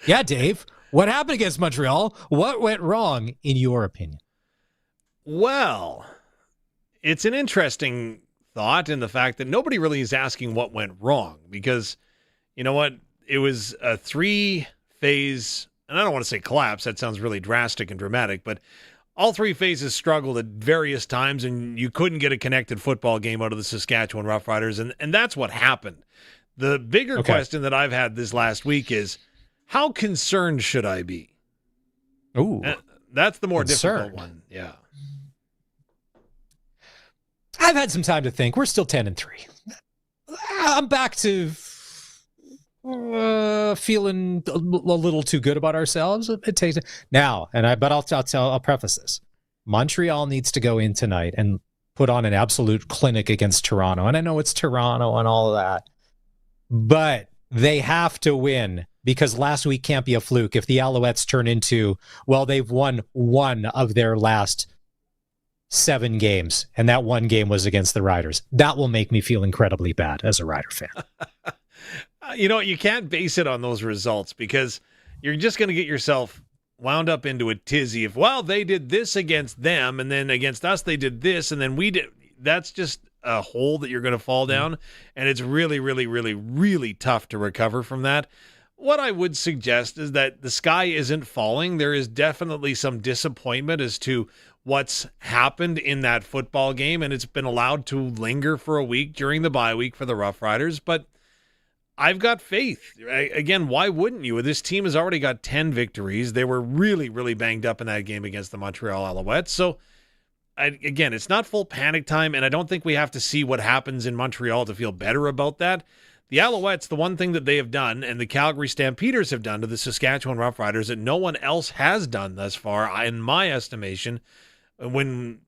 Yeah, Dave, what happened against Montreal? What went wrong, in your opinion?
Well, it's an interesting thought in the fact that nobody really is asking what went wrong because, you know what, it was a 3-phase, and I don't want to say collapse, that sounds really drastic and dramatic, but all 3 phases struggled at various times, and you couldn't get a connected football game out of the Saskatchewan Roughriders, and that's what happened. The bigger question that I've had this last week is, how concerned should I be?
Ooh.
That's the more difficult one, yeah.
I've had some time to think. We're still 10-3. I'm back to feeling a little too good about ourselves. It takes now, I'll preface this. Montreal needs to go in tonight and put on an absolute clinic against Toronto. And I know it's Toronto and all of that, but they have to win because last week can't be a fluke. If the Alouettes turn into, well, they've won 1 of their last 7 games, and that 1 game was against the Riders. That will make me feel incredibly bad as a Rider fan.
You know, you can't base it on those results because you're just going to get yourself wound up into a tizzy if, well, they did this against them, and then against us they did this, and then we did. That's just a hole that you're going to fall down, and it's really, really, really, really tough to recover from that. What I would suggest is that the sky isn't falling. There is definitely some disappointment as to what's happened in that football game, and it's been allowed to linger for a week during the bye week for the Roughriders, but I've got faith. Again, why wouldn't you? This team has already got 10 victories. They were really, really banged up in that game against the Montreal Alouettes, so again, it's not full panic time, and I don't think we have to see what happens in Montreal to feel better about that. The Alouettes, the one thing that they have done, and the Calgary Stampeders have done to the Saskatchewan Roughriders that no one else has done thus far, in my estimation, when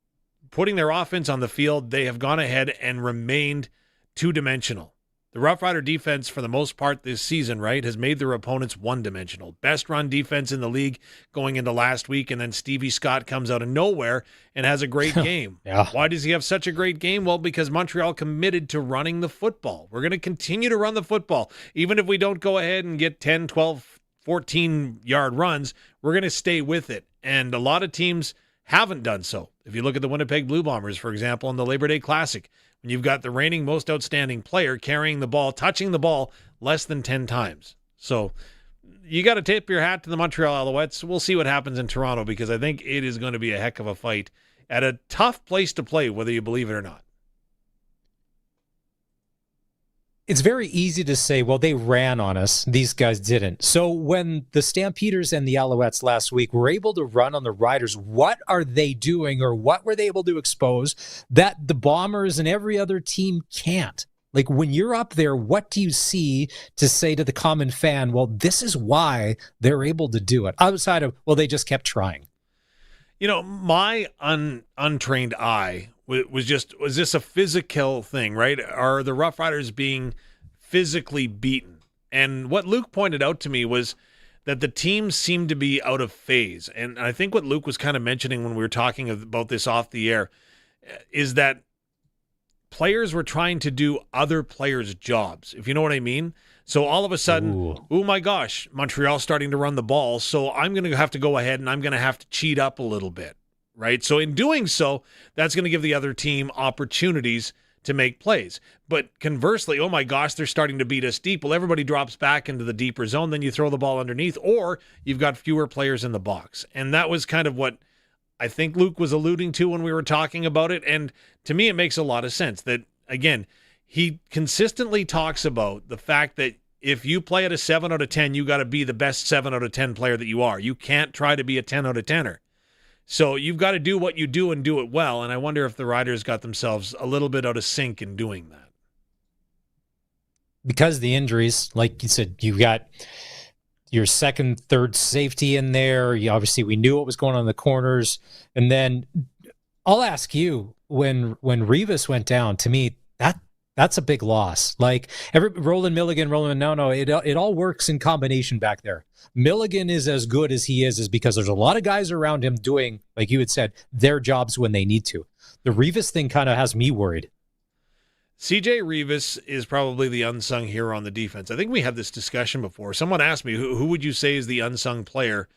putting their offense on the field, they have gone ahead and remained two-dimensional. The Rough Rider defense, for the most part this season, right, has made their opponents one-dimensional. Best run defense in the league going into last week, and then Stevie Scott comes out of nowhere and has a great game.
Yeah.
Why does he have such a great game? Well, because Montreal committed to running the football. We're going to continue to run the football. Even if we don't go ahead and get 10, 12, 14-yard runs, we're going to stay with it. And a lot of teams haven't done so. If you look at the Winnipeg Blue Bombers, for example, in the Labor Day Classic, when you've got the reigning most outstanding player carrying the ball, touching the ball less than 10 times. So you got to tip your hat to the Montreal Alouettes. We'll see what happens in Toronto because I think it is going to be a heck of a fight at a tough place to play, whether you believe it or not.
It's very easy to say, well, they ran on us. These guys didn't. So when the Stampeders and the Alouettes last week were able to run on the Riders, what are they doing or what were they able to expose that the Bombers and every other team can't? Like when you're up there, what do you see to say to the common fan, well, this is why they're able to do it? Outside of, well, they just kept trying.
You know, my untrained eye was this a physical thing, right? Are the Rough Riders being physically beaten? And what Luke pointed out to me was that the team seemed to be out of phase. And I think what Luke was kind of mentioning when we were talking about this off the air is that players were trying to do other players' jobs, if you know what I mean. So all of a sudden, oh my gosh, Montreal's starting to run the ball, so I'm going to have to go ahead and I'm going to have to cheat up a little bit, right? So in doing so, that's going to give the other team opportunities to make plays. But conversely, oh my gosh, they're starting to beat us deep. Well, everybody drops back into the deeper zone, then you throw the ball underneath, or you've got fewer players in the box. And that was kind of what I think Luke was alluding to when we were talking about it. And to me, it makes a lot of sense that, again, he consistently talks about the fact that if you play at a 7 out of 10, you got to be the best 7 out of 10 player that you are. You can't try to be a 10 out of 10er. So you've got to do what you do and do it well. And I wonder if the Riders got themselves a little bit out of sync in doing that.
Because the injuries, like you said, you've got your second, third safety in there. Obviously, we knew what was going on in the corners. And then I'll ask you, when Rivas went down, to me, that's a big loss. Like Roland Milligan, it all works in combination back there. Milligan is as good as he is because there's a lot of guys around him doing, like you had said, their jobs when they need to. The Rivas thing kind of has me worried.
CJ Rivas is probably the unsung hero on the defense. I think we had this discussion before. Someone asked me, who would you say is the unsung player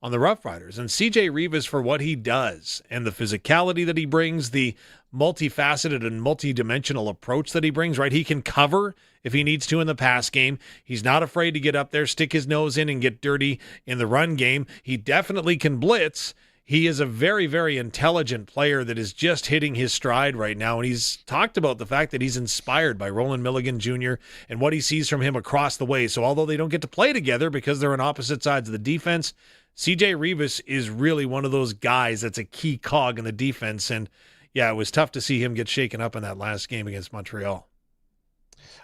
on the Roughriders? And CJ Rivas, for what he does and the physicality that he brings, the multifaceted and multidimensional approach that he brings, right? He can cover if he needs to in the pass game. He's not afraid to get up there, stick his nose in, and get dirty in the run game. He definitely can blitz. He is a very, very intelligent player that is just hitting his stride right now. And he's talked about the fact that he's inspired by Roland Milligan Jr. and what he sees from him across the way. So although they don't get to play together because they're on opposite sides of the defense, CJ Rivas is really one of those guys that's a key cog in the defense. And yeah, it was tough to see him get shaken up in that last game against Montreal.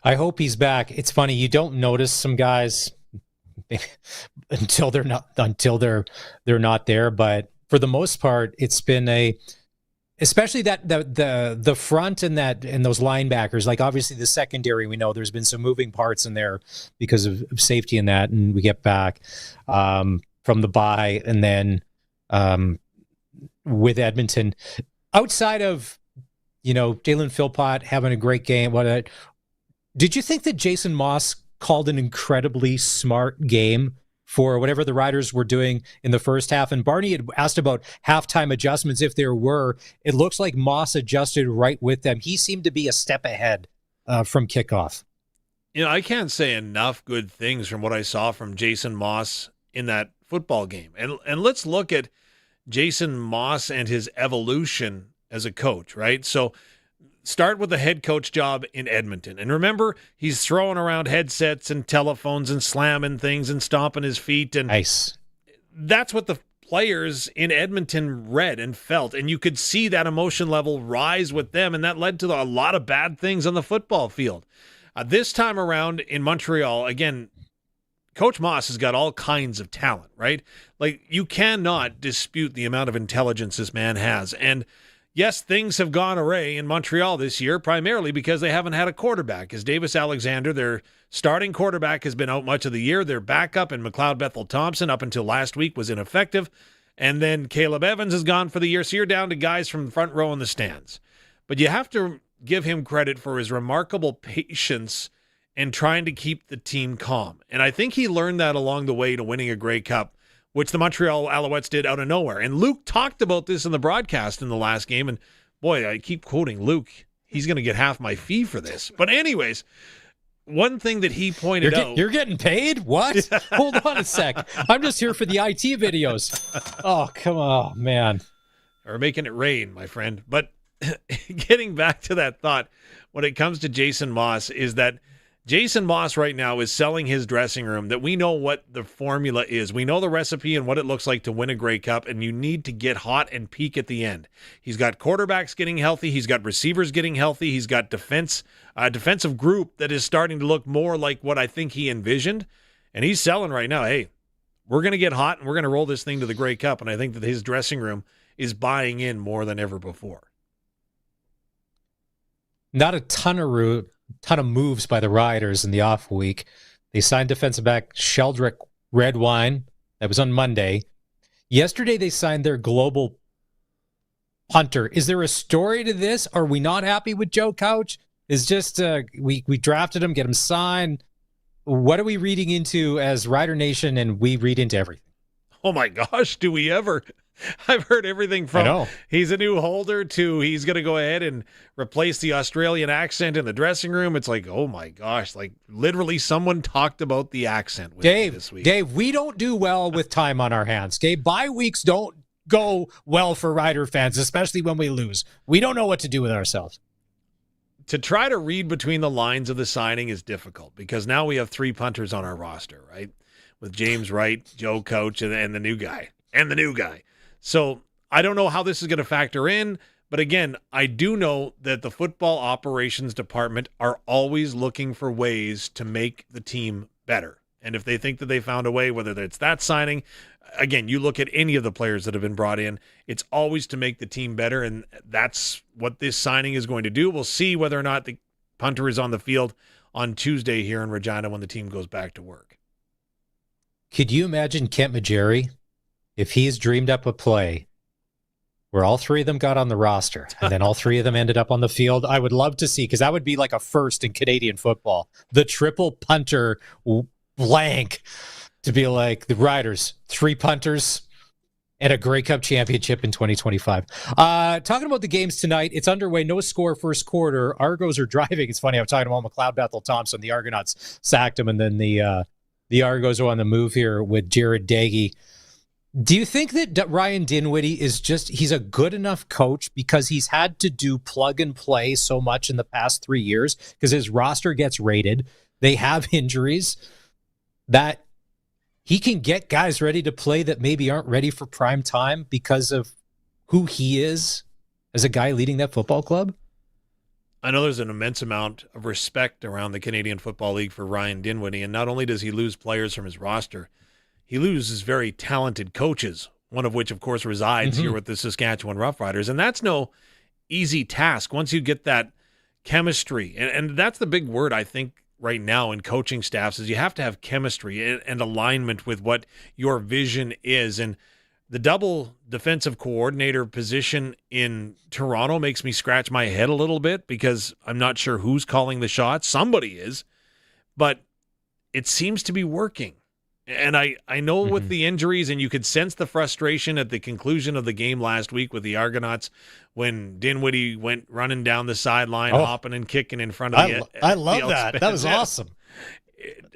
I hope he's back. It's funny, you don't notice some guys until they're not there, but for the most part, it's been especially that the front and those linebackers, like obviously the secondary, we know there's been some moving parts in there because of safety in that, and we get back from the bye, and then with Edmonton, outside of Jalen Philpott having a great game, did you think that Jason Moss called an incredibly smart game for whatever the Riders were doing in the first half? And Barney had asked about halftime adjustments if there were. It looks like Moss adjusted right with them. He seemed to be a step ahead from kickoff.
I can't say enough good things from what I saw from Jason Moss in that football game. And let's look at Jason Moss and his evolution as a coach, right? So start with the head coach job in Edmonton. And remember, he's throwing around headsets and telephones and slamming things and stomping his feet. And
nice.
That's what the players in Edmonton read and felt. And you could see that emotion level rise with them. And that led to a lot of bad things on the football field. This time around in Montreal, again, Coach Moss has got all kinds of talent, right? Like, you cannot dispute the amount of intelligence this man has. And yes, things have gone awry in Montreal this year, primarily because they haven't had a quarterback. As Davis Alexander, their starting quarterback, has been out much of the year. Their backup in McLeod Bethel-Thompson up until last week was ineffective. And then Caleb Evans is gone for the year. So you're down to guys from the front row in the stands. But you have to give him credit for his remarkable patience and trying to keep the team calm. And I think he learned that along the way to winning a Grey Cup, which the Montreal Alouettes did out of nowhere. And Luke talked about this in the broadcast in the last game. And boy, I keep quoting Luke. He's going to get half my fee for this. But anyways, one thing that he pointed out.
You're getting paid? What? Hold on a sec. I'm just here for the IT videos. Oh, come on, man.
Or making it rain, my friend. But getting back to that thought, when it comes to Jason Moss, is that Jason Moss right now is selling his dressing room that we know what the formula is. We know the recipe and what it looks like to win a Grey Cup, and you need to get hot and peak at the end. He's got quarterbacks getting healthy. He's got receivers getting healthy. He's got defensive group that is starting to look more like what I think he envisioned. And he's selling right now, hey, we're going to get hot and we're going to roll this thing to the Grey Cup. And I think that his dressing room is buying in more than ever before.
Not a ton of moves by the Riders in the off week. They signed defensive back Sheldrick Redwine. That was on Monday. Yesterday, they signed their global punter. Is there a story to this? Are we not happy with Joe Couch? It's just we drafted him, get him signed. What are we reading into as Rider Nation? And we read into everything.
Oh my gosh, do we ever? I've heard everything from he's a new holder to he's going to go ahead and replace the Australian accent in the dressing room. It's like, oh my gosh, like literally someone talked about the accent with me this week.
Dave, we don't do well with time on our hands. Dave, bye weeks don't go well for Rider fans, especially when we lose. We don't know what to do with ourselves.
To try to read between the lines of the signing is difficult because now we have 3 punters on our roster, right? With James Wright, Joe Couch, and the new guy. So I don't know how this is going to factor in, but again, I do know that the football operations department are always looking for ways to make the team better. And if they think that they found a way, whether it's that signing, again, you look at any of the players that have been brought in, it's always to make the team better, and that's what this signing is going to do. We'll see whether or not the punter is on the field on Tuesday here in Regina when the team goes back to work.
Could you imagine Kent Majeri if he's dreamed up a play where all three of them got on the roster and then all three of them ended up on the field? I would love to see, because that would be like a first in Canadian football. The triple punter blank to be like the Riders, 3 punters and a Grey Cup championship in 2025. Talking about the games tonight, it's underway. No score first quarter. Argos are driving. It's funny. I'm talking about McLeod Bethel Thompson. The Argonauts sacked him, and then the Argos are on the move here with Jared Dagey. Do you think that Ryan Dinwiddie he's a good enough coach because he's had to do plug and play so much in the past 3 years because his roster gets raided, they have injuries, that he can get guys ready to play that maybe aren't ready for prime time because of who he is as a guy leading that football club?
I know there's an immense amount of respect around the Canadian Football League for Ryan Dinwiddie, and not only does he lose players from his roster, he loses very talented coaches, one of which, of course, resides here with the Saskatchewan Roughriders, and that's no easy task once you get that chemistry. And that's the big word, I think, right now in coaching staffs, is you have to have chemistry and alignment with what your vision is. And the double defensive coordinator position in Toronto makes me scratch my head a little bit because I'm not sure who's calling the shots. Somebody is, but it seems to be working. And I know with the injuries, and you could sense the frustration at the conclusion of the game last week with the Argonauts when Dinwiddie went running down the sideline, hopping and kicking in front of
I love that. That was awesome.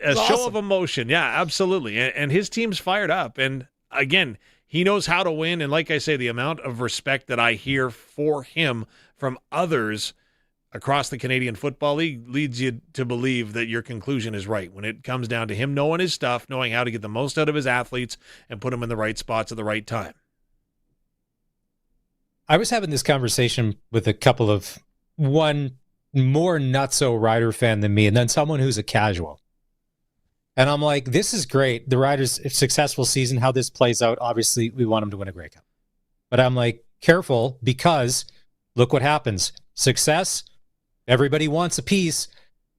A show of emotion. Yeah, absolutely. And his team's fired up. And again, he knows how to win. And like I say, the amount of respect that I hear for him from others across the Canadian Football League leads you to believe that your conclusion is right when it comes down to him knowing his stuff, knowing how to get the most out of his athletes and put them in the right spots at the right time.
I was having this conversation with a couple of, one more not-so Rider fan than me, and then someone who's a casual. And I'm like, this is great. The Riders, a successful season, how this plays out, obviously we want them to win a Grey Cup. But I'm like, careful, because look what happens. Success, everybody wants a piece.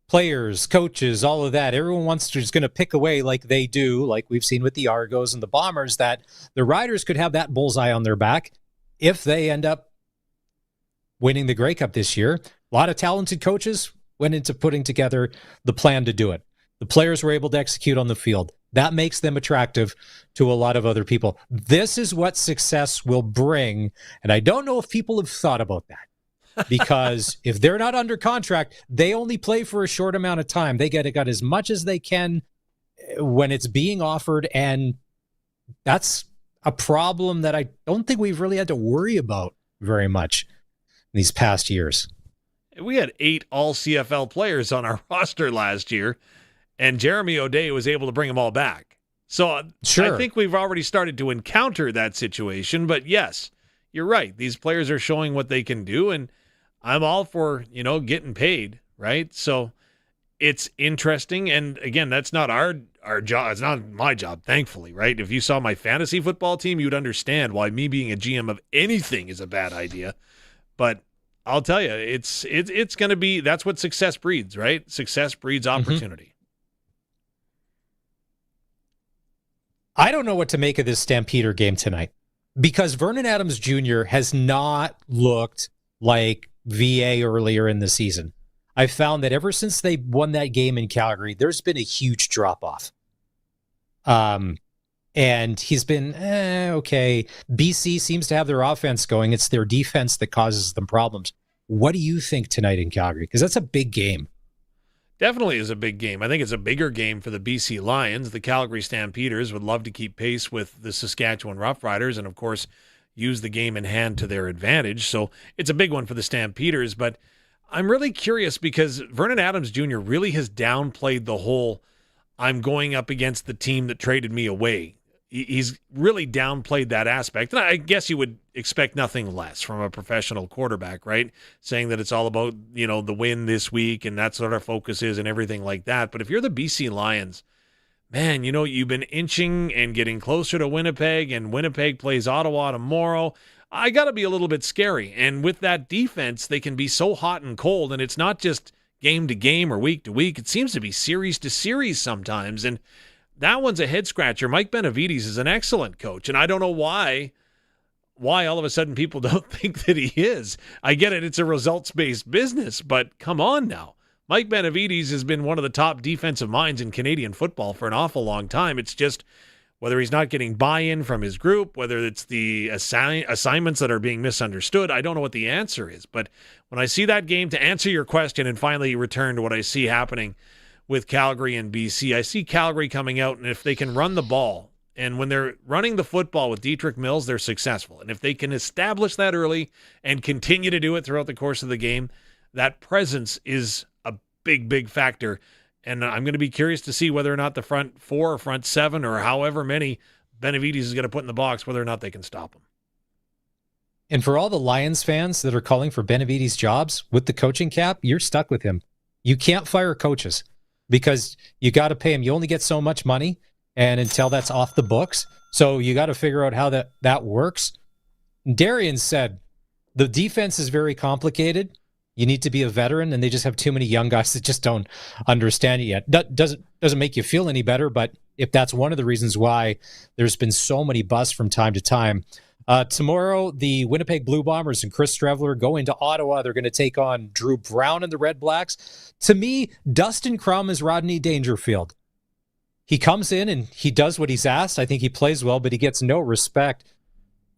Players, coaches, all of that. Everyone is going to pick away like they do, like we've seen with the Argos and the Bombers, that the Riders could have that bullseye on their back if they end up winning the Grey Cup this year. A lot of talented coaches went into putting together the plan to do it. The players were able to execute on the field. That makes them attractive to a lot of other people. This is what success will bring, and I don't know if people have thought about that. Because if they're not under contract, they only play for a short amount of time. They got as much as they can when it's being offered, and that's a problem that I don't think we've really had to worry about very much in these past years.
We had 8 all-CFL players on our roster last year, and Jeremy O'Day was able to bring them all back. So
sure.
I think we've already started to encounter that situation, but yes, you're right. These players are showing what they can do, and I'm all for, getting paid, right? So it's interesting. And again, that's not our job. It's not my job, thankfully, right? If you saw my fantasy football team, you'd understand why me being a GM of anything is a bad idea. But I'll tell you, it's going to be, that's what success breeds, right? Success breeds opportunity.
I don't know what to make of this Stampeder game tonight because Vernon Adams Jr. has not looked like VA earlier in the season. I found that ever since they won that game in Calgary, there's been a huge drop-off. And he's been, okay. BC seems to have their offense going. It's their defense that causes them problems. What do you think tonight in Calgary? Because that's a big game.
Definitely is a big game. I think it's a bigger game for the BC Lions. The Calgary Stampeders would love to keep pace with the Saskatchewan Roughriders and, of course, use the game in hand to their advantage. So it's a big one for the Stampeders. But I'm really curious because Vernon Adams Jr. really has downplayed the whole I'm going up against the team that traded me away. He's really downplayed that aspect. And I guess you would expect nothing less from a professional quarterback, right? Saying that it's all about, the win this week and that's what our focus is and everything like that. But if you're the BC Lions, man, you've been inching and getting closer to Winnipeg, and Winnipeg plays Ottawa tomorrow. I got to be a little bit scary. And with that defense, they can be so hot and cold, and it's not just game to game or week to week. It seems to be series to series sometimes, and that one's a head scratcher. Mike Benavides is an excellent coach, and I don't know why all of a sudden people don't think that he is. I get it. It's a results-based business, but come on now. Mike Benavides has been one of the top defensive minds in Canadian football for an awful long time. It's just whether he's not getting buy-in from his group, whether it's the assignments that are being misunderstood, I don't know what the answer is. But when I see that game, to answer your question and finally return to what I see happening with Calgary and BC, I see Calgary coming out, and if they can run the ball, and when they're running the football with Dietrich Mills, they're successful. And if they can establish that early and continue to do it throughout the course of the game, that presence is a big, big factor. And I'm going to be curious to see whether or not the front four or front seven or however many Benavides is going to put in the box, whether or not they can stop him.
And for all the Lions fans that are calling for Benavides' jobs with the coaching cap, you're stuck with him. You can't fire coaches because you got to pay him. You only get so much money. And until that's off the books. So you got to figure out how that works. Darian said, the defense is very complicated. You need to be a veteran, and they just have too many young guys that just don't understand it yet. Doesn't make you feel any better, but if that's one of the reasons why there's been so many busts from time to time. Tomorrow, the Winnipeg Blue Bombers and Chris Streveler go into Ottawa. They're going to take on Drew Brown and the Red Blacks. To me, Dustin Crum is Rodney Dangerfield. He comes in and he does what he's asked. I think he plays well, but he gets no respect.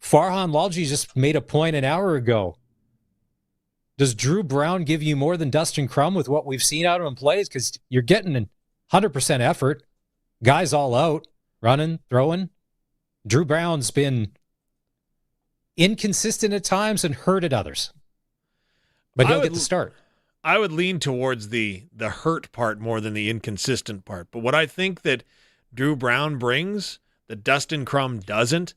Farhan Lalji just made a point an hour ago. Does Drew Brown give you more than Dustin Crum with what we've seen out of him plays? Because you're getting a 100% effort. Guys all out, running, throwing. Drew Brown's been inconsistent at times and hurt at others. But he'll get the start.
I would lean towards the hurt part more than the inconsistent part. But what I think that Drew Brown brings that Dustin Crum doesn't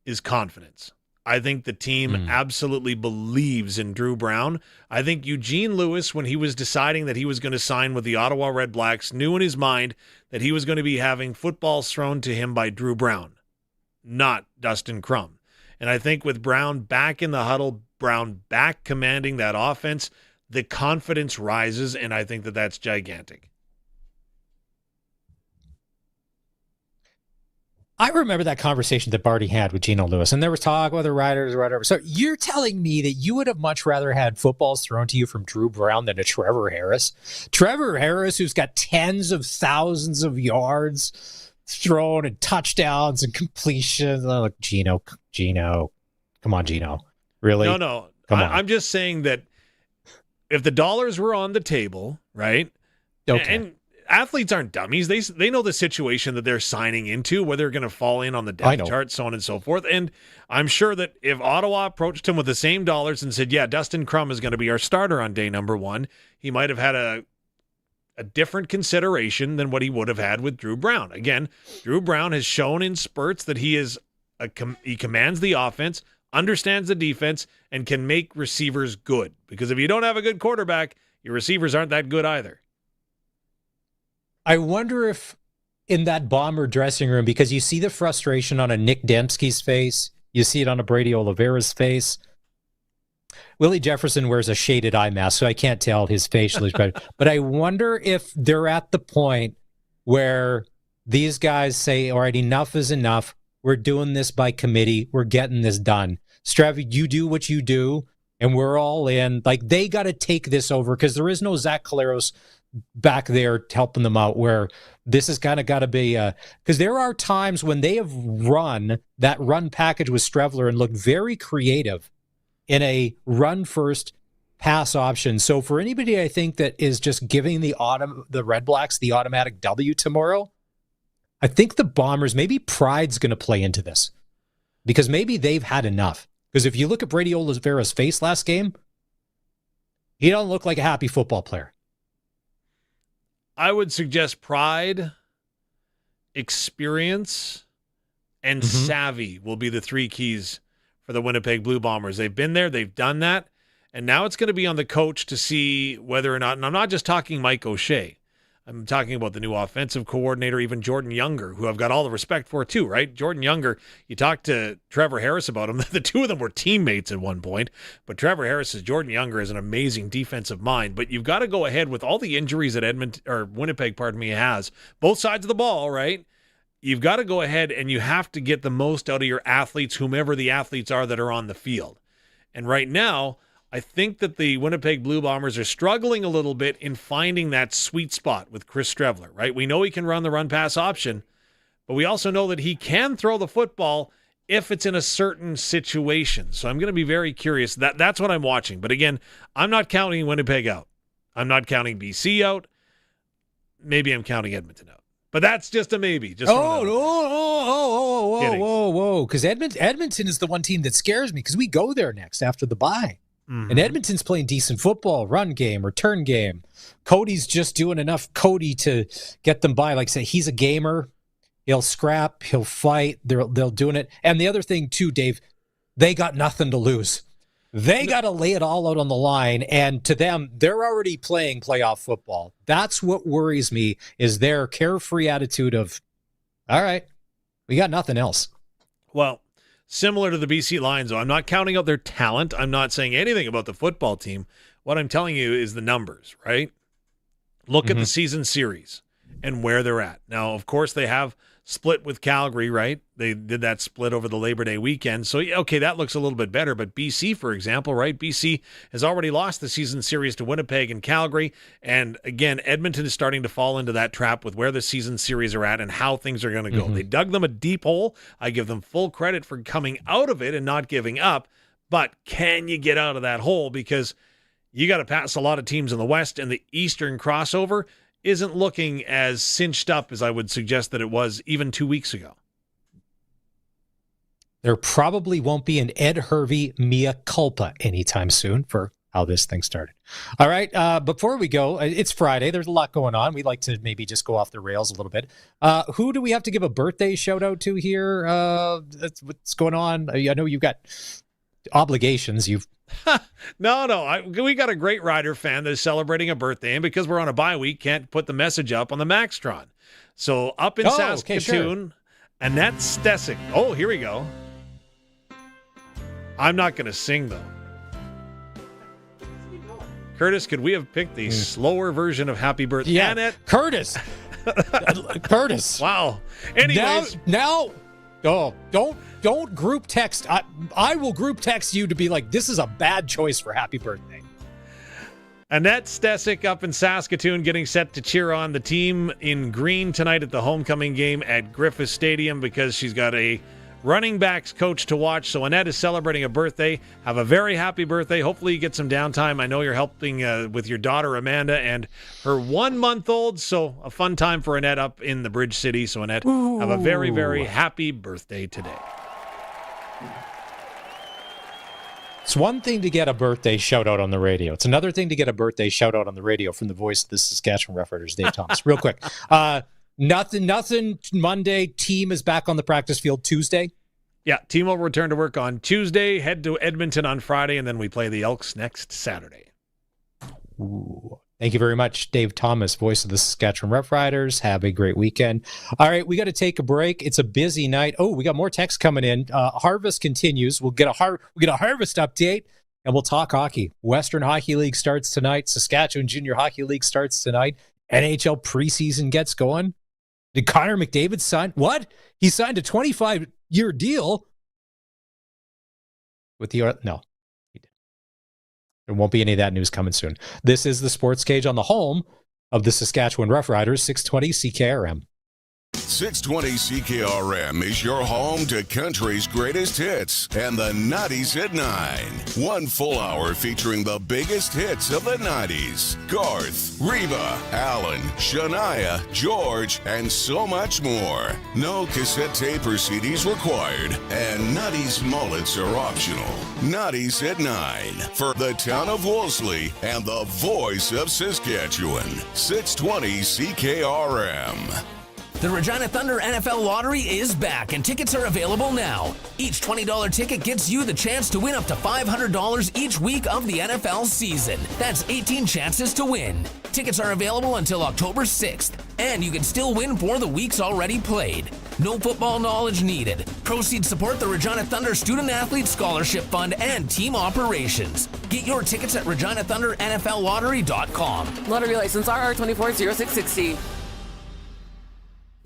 is confidence. I think the team absolutely believes in Drew Brown. I think Eugene Lewis, when he was deciding that he was going to sign with the Ottawa Red Blacks, knew in his mind that he was going to be having footballs thrown to him by Drew Brown, not Dustin Crum. And I think with Brown back in the huddle, Brown back commanding that offense, the confidence rises, and I think that that's gigantic.
I remember that conversation that Barty had with Gino Lewis, and there was talk about the Riders or whatever. So you're telling me that you would have much rather had footballs thrown to you from Drew Brown than a Trevor Harris? Trevor Harris, who's got tens of thousands of yards thrown and touchdowns and completions. Oh, look, Gino. Come on, Gino. Really?
No. I'm just saying that if the dollars were on the table, right?
Okay.
And athletes aren't dummies. They know the situation that they're signing into, where they're going to fall in on the depth chart, so on and so forth. And I'm sure that if Ottawa approached him with the same dollars and said, yeah, Dustin Crum is going to be our starter on day number one, he might have had a different consideration than what he would have had with Drew Brown. Again, Drew Brown has shown in spurts that he commands the offense, understands the defense, and can make receivers good. Because if you don't have a good quarterback, your receivers aren't that good either.
I wonder if in that Bomber dressing room, because you see the frustration on a Nick Dembski's face, you see it on a Brady Oliveira's face. Willie Jefferson wears a shaded eye mask, so I can't tell his facial expression. But I wonder if they're at the point where these guys say, all right, enough is enough. We're doing this by committee. We're getting this done. Strav, you do what you do, and we're all in. Like, they got to take this over because there is no Zach Caleros back there helping them out, where this is kind of got to be because there are times when they have run that run package with Streveler and looked very creative in a run first pass option. So for anybody, I think that is just giving the Red Blacks the automatic W tomorrow, I think the Bombers, maybe pride's going to play into this because maybe they've had enough. Because if you look at Brady Oliveira's face last game, he don't look like a happy football player.
I would suggest pride, experience, and savvy will be the three keys for the Winnipeg Blue Bombers. They've been there, they've done that, and now it's going to be on the coach to see whether or not, and I'm not just talking Mike O'Shea, I'm talking about the new offensive coordinator, even Jordan Younger, who I've got all the respect for too, right? Jordan Younger, you talked to Trevor Harris about him. The two of them were teammates at one point, but Trevor Harris says Jordan Younger is an amazing defensive mind. But you've got to go ahead with all the injuries that Winnipeg has, both sides of the ball, right? You've got to go ahead and you have to get the most out of your athletes, whomever the athletes are that are on the field. And right now, I think that the Winnipeg Blue Bombers are struggling a little bit in finding that sweet spot with Chris Strevler, right? We know he can run the run-pass option, but we also know that he can throw the football if it's in a certain situation. So I'm going to be very curious. That's what I'm watching. But again, I'm not counting Winnipeg out. I'm not counting BC out. Maybe I'm counting Edmonton out. But that's just a maybe.
Whoa. Because Edmonton is the one team that scares me because we go there next after the bye. Mm-hmm. And Edmonton's playing decent football, run game, return game. Cody's just doing enough Cody to get them by. Like I say, he's a gamer. He'll scrap. He'll fight. They'll doing it. And the other thing too, Dave, they got nothing to lose. They got to lay it all out on the line, and to them, they're already playing playoff football. That's what worries me, is their carefree attitude of, all right, we got nothing else.
Well, similar to the BC Lions, though, I'm not counting out their talent. I'm not saying anything about the football team. What I'm telling you is the numbers, right? Look at the season series and where they're at. Now, of course, they have split with Calgary, right? They did that split over the Labor Day weekend. So, okay, that looks a little bit better. But BC, for example, right? BC has already lost the season series to Winnipeg and Calgary. And again, Edmonton is starting to fall into that trap with where the season series are at and how things are going to go. They dug them a deep hole. I give them full credit for coming out of it and not giving up. But can you get out of that hole? Because you got to pass a lot of teams in the West, and the Eastern crossover isn't looking as cinched up as I would suggest that it was even 2 weeks ago.
There probably won't be an Ed Hervey mea culpa anytime soon for how this thing started. All right, before we go, it's Friday. There's a lot going on. We'd like to maybe just go off the rails a little bit. Who do we have to give a birthday shout-out to here? What's going on? I know you've got obligations.
No. We got a great Rider fan that is celebrating a birthday, and because we're on a bye week, can't put the message up on the Maxtron. So up in Saskatoon, Annette Stessick. Oh, here we go. I'm not going to sing, though. Curtis, could we have picked the slower version of Happy Birthday?
Yeah,
Annette?
Curtis. Curtis.
Wow. Anyways.
Now, don't group text. I will group text you to be like, this is a bad choice for happy birthday.
Annette Stessick up in Saskatoon getting set to cheer on the team in green tonight at the homecoming game at Griffith Stadium because she's got a running backs coach to watch. So Annette is celebrating a birthday. Have a very happy birthday. Hopefully you get some downtime. I know you're helping with your daughter Amanda and her 1-month-old. So a fun time for Annette up in the Bridge City. So Annette, have a very, very happy birthday today.
It's one thing to get a birthday shout-out on the radio. It's another thing to get a birthday shout-out on the radio from the voice of the Saskatchewan Roughriders, Dave Thomas. Real quick. Nothing Monday. Team is back on the practice field Tuesday.
Yeah, team will return to work on Tuesday, head to Edmonton on Friday, and then we play the Elks next Saturday.
Ooh. Thank you very much, Dave Thomas, voice of the Saskatchewan Roughriders. Have a great weekend. All right, we got to take a break. It's a busy night. Oh, we got more texts coming in. Harvest continues. We'll get a harvest update, and we'll talk hockey. Western Hockey League starts tonight. Saskatchewan Junior Hockey League starts tonight. NHL preseason gets going. Did Connor McDavid sign? What? He signed a 25-year deal with the... No. There won't be any of that news coming soon. This is the Sportscage on the home of the Saskatchewan Roughriders, 620 CKRM.
620 CKRM is your home to country's greatest hits and the 90s at 9. 1 full hour featuring the biggest hits of the 90s. Garth, Reba, Alan, Shania, George, and so much more. No cassette tape or CDs required, and 90s mullets are optional. 90s at 9 for the town of Wolseley and the voice of Saskatchewan. 620 CKRM.
The Regina Thunder NFL Lottery is back, and tickets are available now. Each $20 ticket gets you the chance to win up to $500 each week of the NFL season. That's 18 chances to win. Tickets are available until October 6th, and you can still win for the weeks already played. No football knowledge needed. Proceeds support the Regina Thunder Student Athlete Scholarship Fund and team operations. Get your tickets at ReginaThunderNFLLottery.com.
Lottery license RR240660.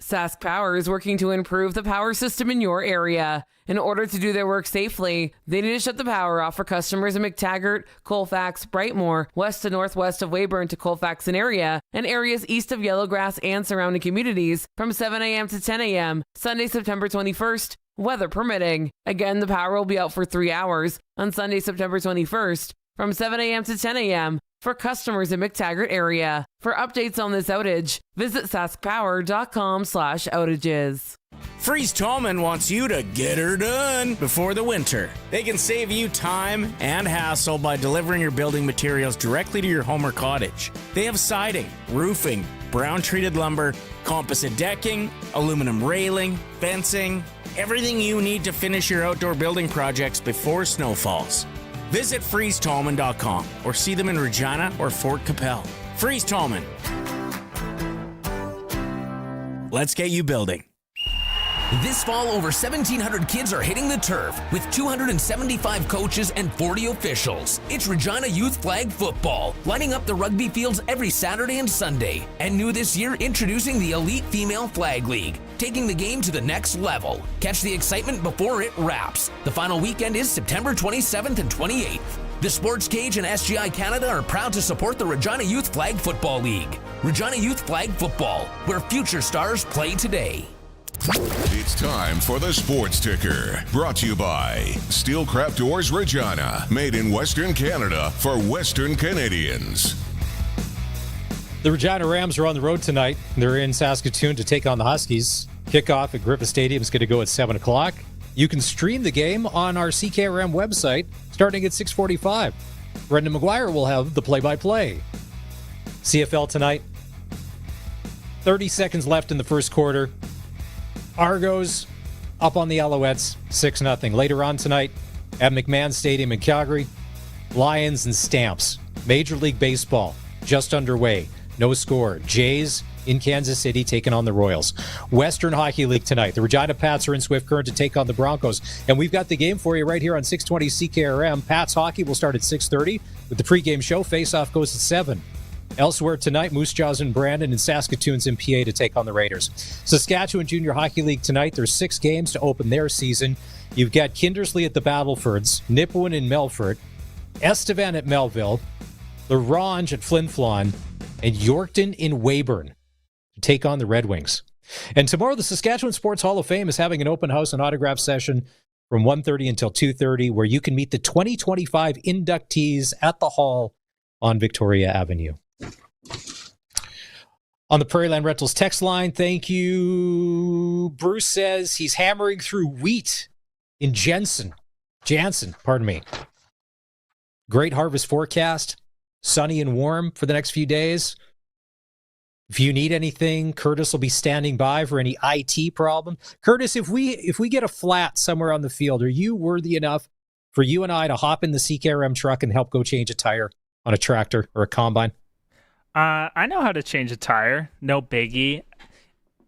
Sask Power is working to improve the power system in your area. In order to do their work safely, they need to shut the power off for customers in McTaggart, Colfax, Brightmoor, west to northwest of Weyburn to Colfax and area, and areas east of Yellowgrass and surrounding communities from 7 a.m. to 10 a.m., Sunday, September 21st, weather permitting. Again, the power will be out for 3 hours on Sunday, September 21st, from 7 a.m. to 10 a.m., for customers in McTaggart area. For updates on this outage, visit saskpower.com/outages.
Freeze Tallman wants you to get her done before the winter. They can save you time and hassle by delivering your building materials directly to your home or cottage. They have siding, roofing, brown-treated lumber, composite decking, aluminum railing, fencing, everything you need to finish your outdoor building projects before snow falls. Visit freezetallman.com or see them in Regina or Fort Capel. Freeze Tallman. Let's get you building.
This fall, over 1,700 kids are hitting the turf with 275 coaches and 40 officials. It's Regina Youth Flag Football, lining up the rugby fields every Saturday and Sunday. And new this year, introducing the Elite Female Flag League, taking the game to the next level. Catch the excitement before it wraps. The final weekend is September 27th and 28th. The Sportscage and SGI Canada are proud to support the Regina Youth Flag Football League. Regina Youth Flag Football, where future stars play today.
It's time for the Sports Ticker, brought to you by Steelcraft Doors Regina, made in Western Canada for Western Canadians.
The Regina Rams are on the road tonight. They're in Saskatoon to take on the Huskies. Kickoff at Griffith Stadium is going to go at 7 o'clock. You can stream the game on our CKRM website starting at 6:45. Brendan McGuire will have the play-by-play. CFL tonight. 30 seconds left in the first quarter. Argos up on the Alouettes, 6-0. Later on tonight at McMahon Stadium in Calgary, Lions and Stamps. Major League Baseball just underway. No score. Jays in Kansas City taking on the Royals. Western Hockey League tonight. The Regina Pats are in Swift Current to take on the Broncos. And we've got the game for you right here on 620 CKRM. Pats hockey will start at 6:30 with the pregame show. Face-off goes at 7. Elsewhere tonight, Moose Jaws and Brandon and Saskatoon's in PA to take on the Raiders. Saskatchewan Junior Hockey League tonight. There's 6 games to open their season. You've got Kindersley at the Battlefords, Nipawin in Melfort, Estevan at Melville, LaRange at Flin Flon, and Yorkton in Weyburn to take on the Red Wings. And tomorrow, the Saskatchewan Sports Hall of Fame is having an open house and autograph session from 1:30 until 2:30, where you can meet the 2025 inductees at the Hall on Victoria Avenue. On the Prairieland Rentals text line, thank you. Bruce says he's hammering through wheat in Jansen, pardon me. Great harvest forecast, sunny and warm for the next few days. If you need anything, Curtis will be standing by for any IT problem. Curtis, if we get a flat somewhere on the field, are you worthy enough for you and I to hop in the CKRM truck and help go change a tire on a tractor or a combine?
I know how to change a tire. No biggie.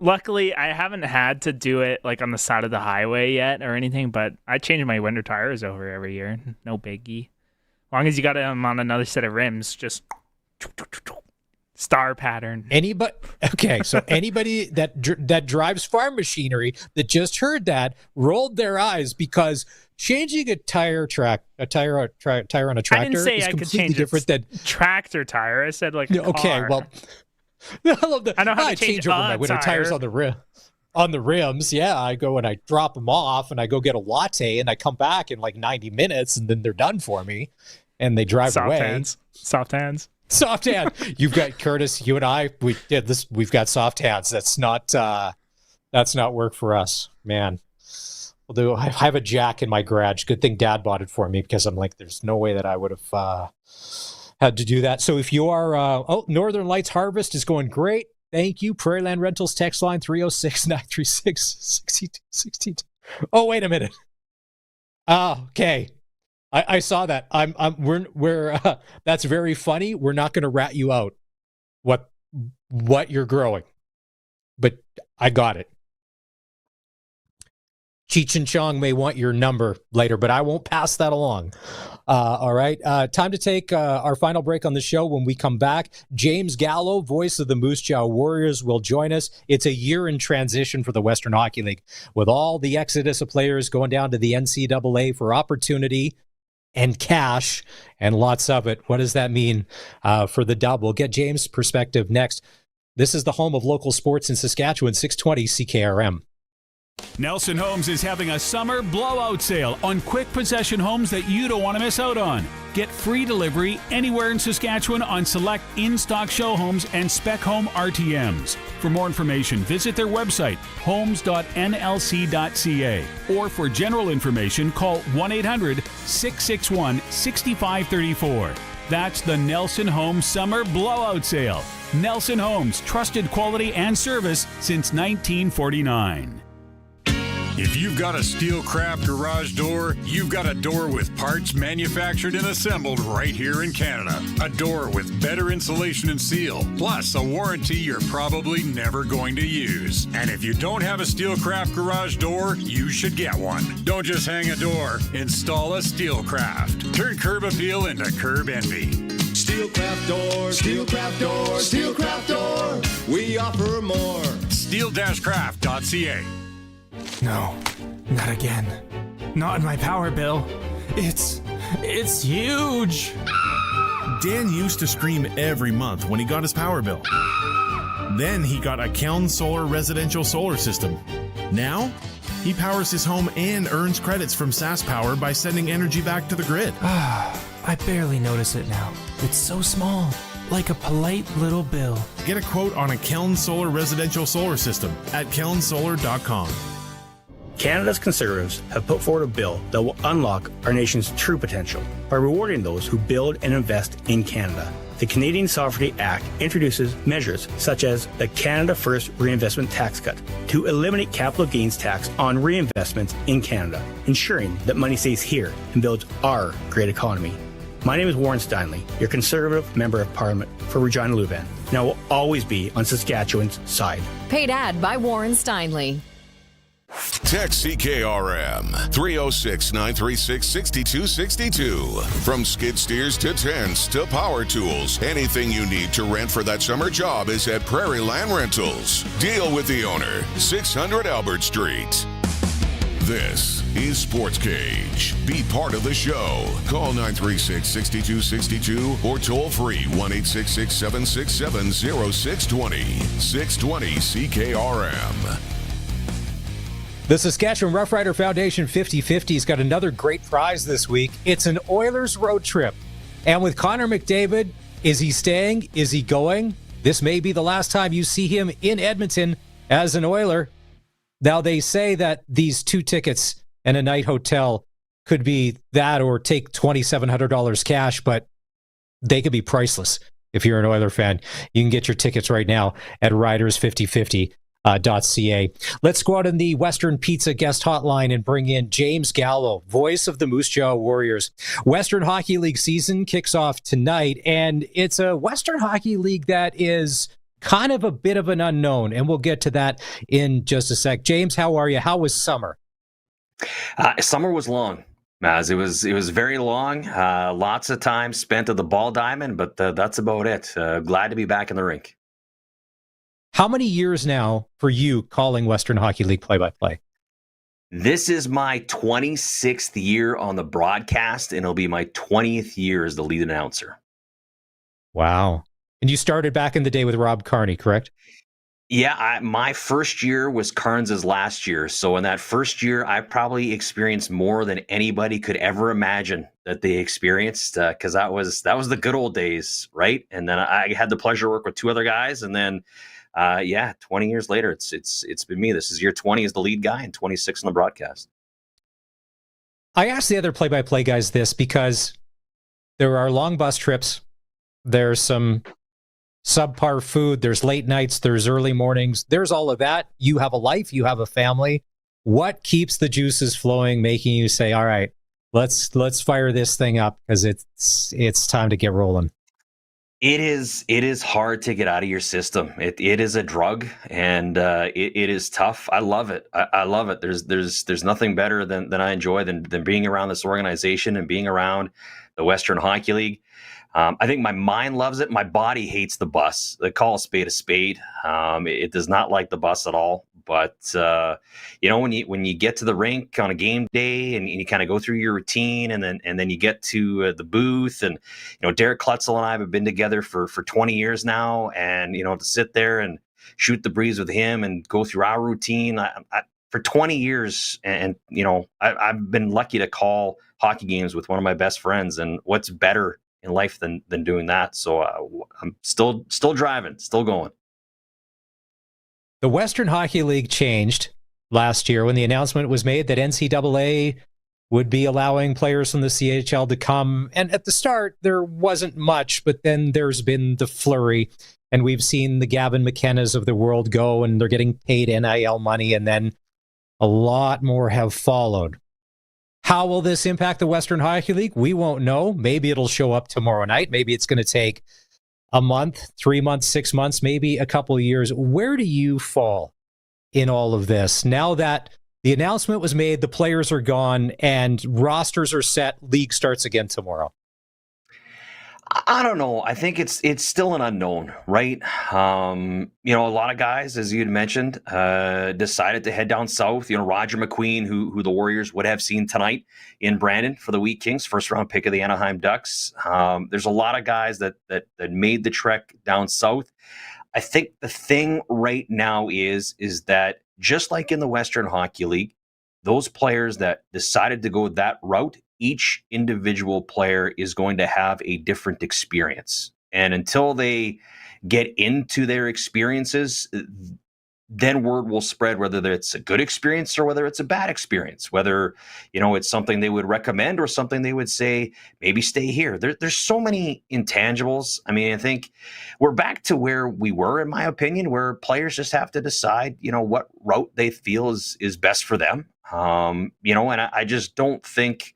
Luckily, I haven't had to do it like on the side of the highway yet or anything, but I change my winter tires over every year. No biggie. As long as you got them on another set of rims, just star pattern.
Okay, so anybody that drives farm machinery that just heard that rolled their eyes, because changing a tire on a tractor
I didn't say
is
I could
completely
change
different than
tractor tire. I said like a
okay,
car.
well,
I know how to change
over my winter
tire.
tires on the rims. Yeah, I go and I drop them off and I go get a latte and I come back in like 90 minutes and then they're done for me and they drive away.
Soft hands.
Soft hand. You've got Curtis. You and I. We did this. We've got soft hands. That's not work for us, man. Although I have a jack in my garage. Good thing Dad bought it for me, because I'm like, there's no way that I would have had to do that. So if you are, Northern Lights Harvest is going great. Thank you. Prairieland Rentals text line 306-936-6262. Oh, wait a minute. Okay. I saw that. We're that's very funny. We're not going to rat you out. what you're growing. But I got it. Cheech and Chong may want your number later, but I won't pass that along. All right. Time to take our final break on the show. When we come back, James Gallo, voice of the Moose Jaw Warriors, will join us. It's a year in transition for the Western Hockey League, with all the exodus of players going down to the NCAA for opportunity and cash and lots of it. What does that mean for the Dub? We'll get James' perspective next. This is the home of local sports in Saskatchewan, 620 CKRM.
Nelson Homes is having a summer blowout sale on quick possession homes that you don't want to miss out on. Get free delivery anywhere in Saskatchewan on select in-stock show homes and spec home RTMs. For more information, visit their website, homes.nlc.ca. Or for general information, call 1-800-661-6534. That's the Nelson Homes Summer Blowout Sale. Nelson Homes, trusted quality and service since 1949.
If you've got a Steelcraft garage door, you've got a door with parts manufactured and assembled right here in Canada. A door with better insulation and seal, plus a warranty you're probably never going to use. And if you don't have a Steelcraft garage door, you should get one. Don't just hang a door, install a Steelcraft. Turn curb appeal into curb envy.
Steelcraft door, Steelcraft door, Steelcraft door. We offer more.
Steel-craft.ca.
No, not again. Not in my power bill. It's huge.
Dan used to scream every month when he got his power bill. Then he got a Keln Solar residential solar system. Now, he powers his home and earns credits from SaskPower by sending energy back to the grid.
I barely notice it now. It's so small, like a polite little bill.
Get a quote on a Keln Solar residential solar system at kelnsolar.com.
Canada's Conservatives have put forward a bill that will unlock our nation's true potential by rewarding those who build and invest in Canada. The Canadian Sovereignty Act introduces measures such as the Canada First Reinvestment Tax Cut to eliminate capital gains tax on reinvestments in Canada, ensuring that money stays here and builds our great economy. My name is Warren Steinley, your Conservative Member of Parliament for Regina Luban, and I will always be on Saskatchewan's side.
Paid ad by Warren Steinley.
Text CKRM 306-936-6262. From skid steers to tents to power tools, anything you need to rent for that summer job is at Prairie Land Rentals. Deal with the owner, 600 Albert Street. This is Sportscage. Be part of the show. Call 936-6262 or toll free 1-866-767-0620. 620 CKRM.
The Saskatchewan Roughrider Foundation 50/50's got another great prize this week. It's an Oilers road trip. And with Connor McDavid, is he staying? Is he going? This may be the last time you see him in Edmonton as an Oiler. Now, they say that these 2 tickets and a night hotel could be that or take $2,700 cash, but they could be priceless if you're an Oiler fan. You can get your tickets right now at riders5050.ca. Let's go out in the Western Pizza guest hotline and bring in James Gallo, voice of the Moose Jaw Warriors. Western Hockey League season kicks off tonight, and it's a Western Hockey League that is kind of a bit of an unknown, and we'll get to that in just a sec. James, how are you? How was summer?
Summer was long, Maz. It was very long. Lots of time spent at the Ball Diamond, but that's about it. Glad to be back in the rink.
How many years now for you calling Western Hockey League play-by-play?
This is my 26th year on the broadcast, and it'll be my 20th year as the lead announcer.
Wow. And you started back in the day with Rob Carney, correct?
Yeah, my first year was Carnes' last year. So in that first year, I probably experienced more than anybody could ever imagine that they experienced, because that was the good old days, right? And then I had the pleasure to work with 2 other guys, and then 20 years later, it's been me. This is year 20 as the lead guy and 26 on the broadcast.
I asked the other play-by-play guys this because there are long bus trips. There's some subpar food. There's late nights. There's early mornings. There's all of that. You have a life. You have a family. What keeps the juices flowing, making you say, all right, let's fire this thing up because it's time to get rolling?
It is hard to get out of your system. It is a drug, and it is tough. I love it. I love it. There's nothing better than I enjoy than being around this organization and being around the Western Hockey League. I think my mind loves it. My body hates the bus. They call a spade a spade. It does not like the bus at all. But when you get to the rink on a game day and you kind of go through your routine, and then you get to the booth, and Derek Klutzel and I have been together for 20 years now, and to sit there and shoot the breeze with him and go through our routine for 20 years, and I've been lucky to call hockey games with one of my best friends, and what's better in life than doing that? So I'm still driving, still going.
The Western Hockey League changed last year when the announcement was made that NCAA would be allowing players from the CHL to come. And at the start, there wasn't much, but then there's been the flurry. And we've seen the Gavin McKennas of the world go, and they're getting paid NIL money, and then a lot more have followed. How will this impact the Western Hockey League? We won't know. Maybe it'll show up tomorrow night. Maybe it's going to take a month, 3 months, 6 months, maybe a couple of years. Where do you fall in all of this? Now that the announcement was made, the players are gone, and rosters are set, league starts again tomorrow.
I don't know. I think it's still an unknown, right? A lot of guys, as you had mentioned, decided to head down south. Roger McQueen, who the Warriors would have seen tonight in Brandon for the Wheat Kings, first round pick of the Anaheim Ducks. There's a lot of guys that made the trek down south. I think the thing right now is that just like in the Western Hockey League, those players that decided to go that route, each individual player is going to have a different experience. And until they get into their experiences, then word will spread whether it's a good experience or whether it's a bad experience, whether, it's something they would recommend or something they would say, maybe stay here. There's so many intangibles. I mean, I think we're back to where we were, in my opinion, where players just have to decide, what route they feel is best for them. And I just don't think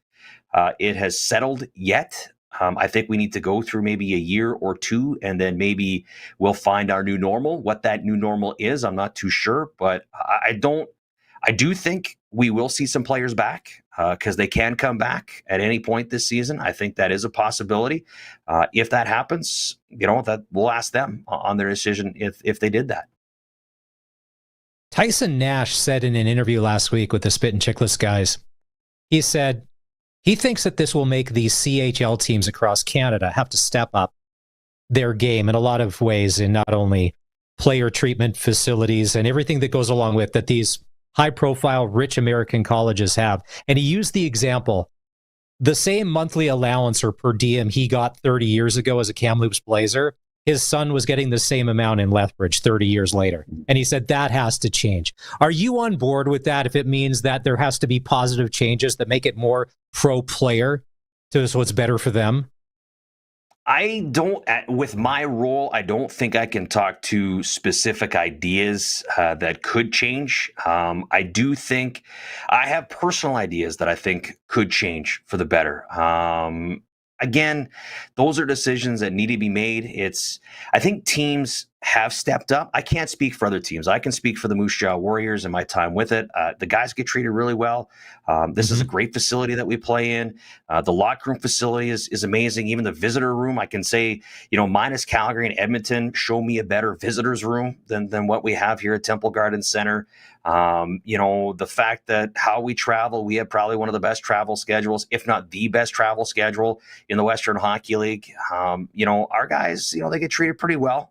it has settled yet. I think we need to go through maybe a year or two, and then maybe we'll find our new normal. What that new normal is, I'm not too sure, but I do think we will see some players back because they can come back at any point this season. I think that is a possibility. If that happens, that we'll ask them on their decision if they did that.
Tyson Nash said in an interview last week with the Spit and Chickless guys, he said he thinks that this will make these CHL teams across Canada have to step up their game in a lot of ways, in not only player treatment facilities and everything that goes along with that these high-profile, rich American colleges have. And he used the example, the same monthly allowance or per diem he got 30 years ago as a Kamloops Blazer, his son was getting the same amount in Lethbridge 30 years later. And he said that has to change. Are you on board with that if it means that there has to be positive changes that make it more pro-player so it's better for them?
I don't, with my role, I don't think I can talk to specific ideas that could change. I do think I have personal ideas that I think could change for the better. Again, those are decisions that need to be made. I think teams have stepped up. I can't speak for other teams. I can speak for the Moose Jaw Warriors and my time with it. The guys get treated really well. This is a great facility that we play in. The locker room facility is amazing. Even the visitor room, I can say, minus Calgary and Edmonton, show me a better visitors room than what we have here at Temple Garden Center. The fact that how we travel, we have probably one of the best travel schedules, if not the best travel schedule in the Western Hockey League. Our guys, they get treated pretty well.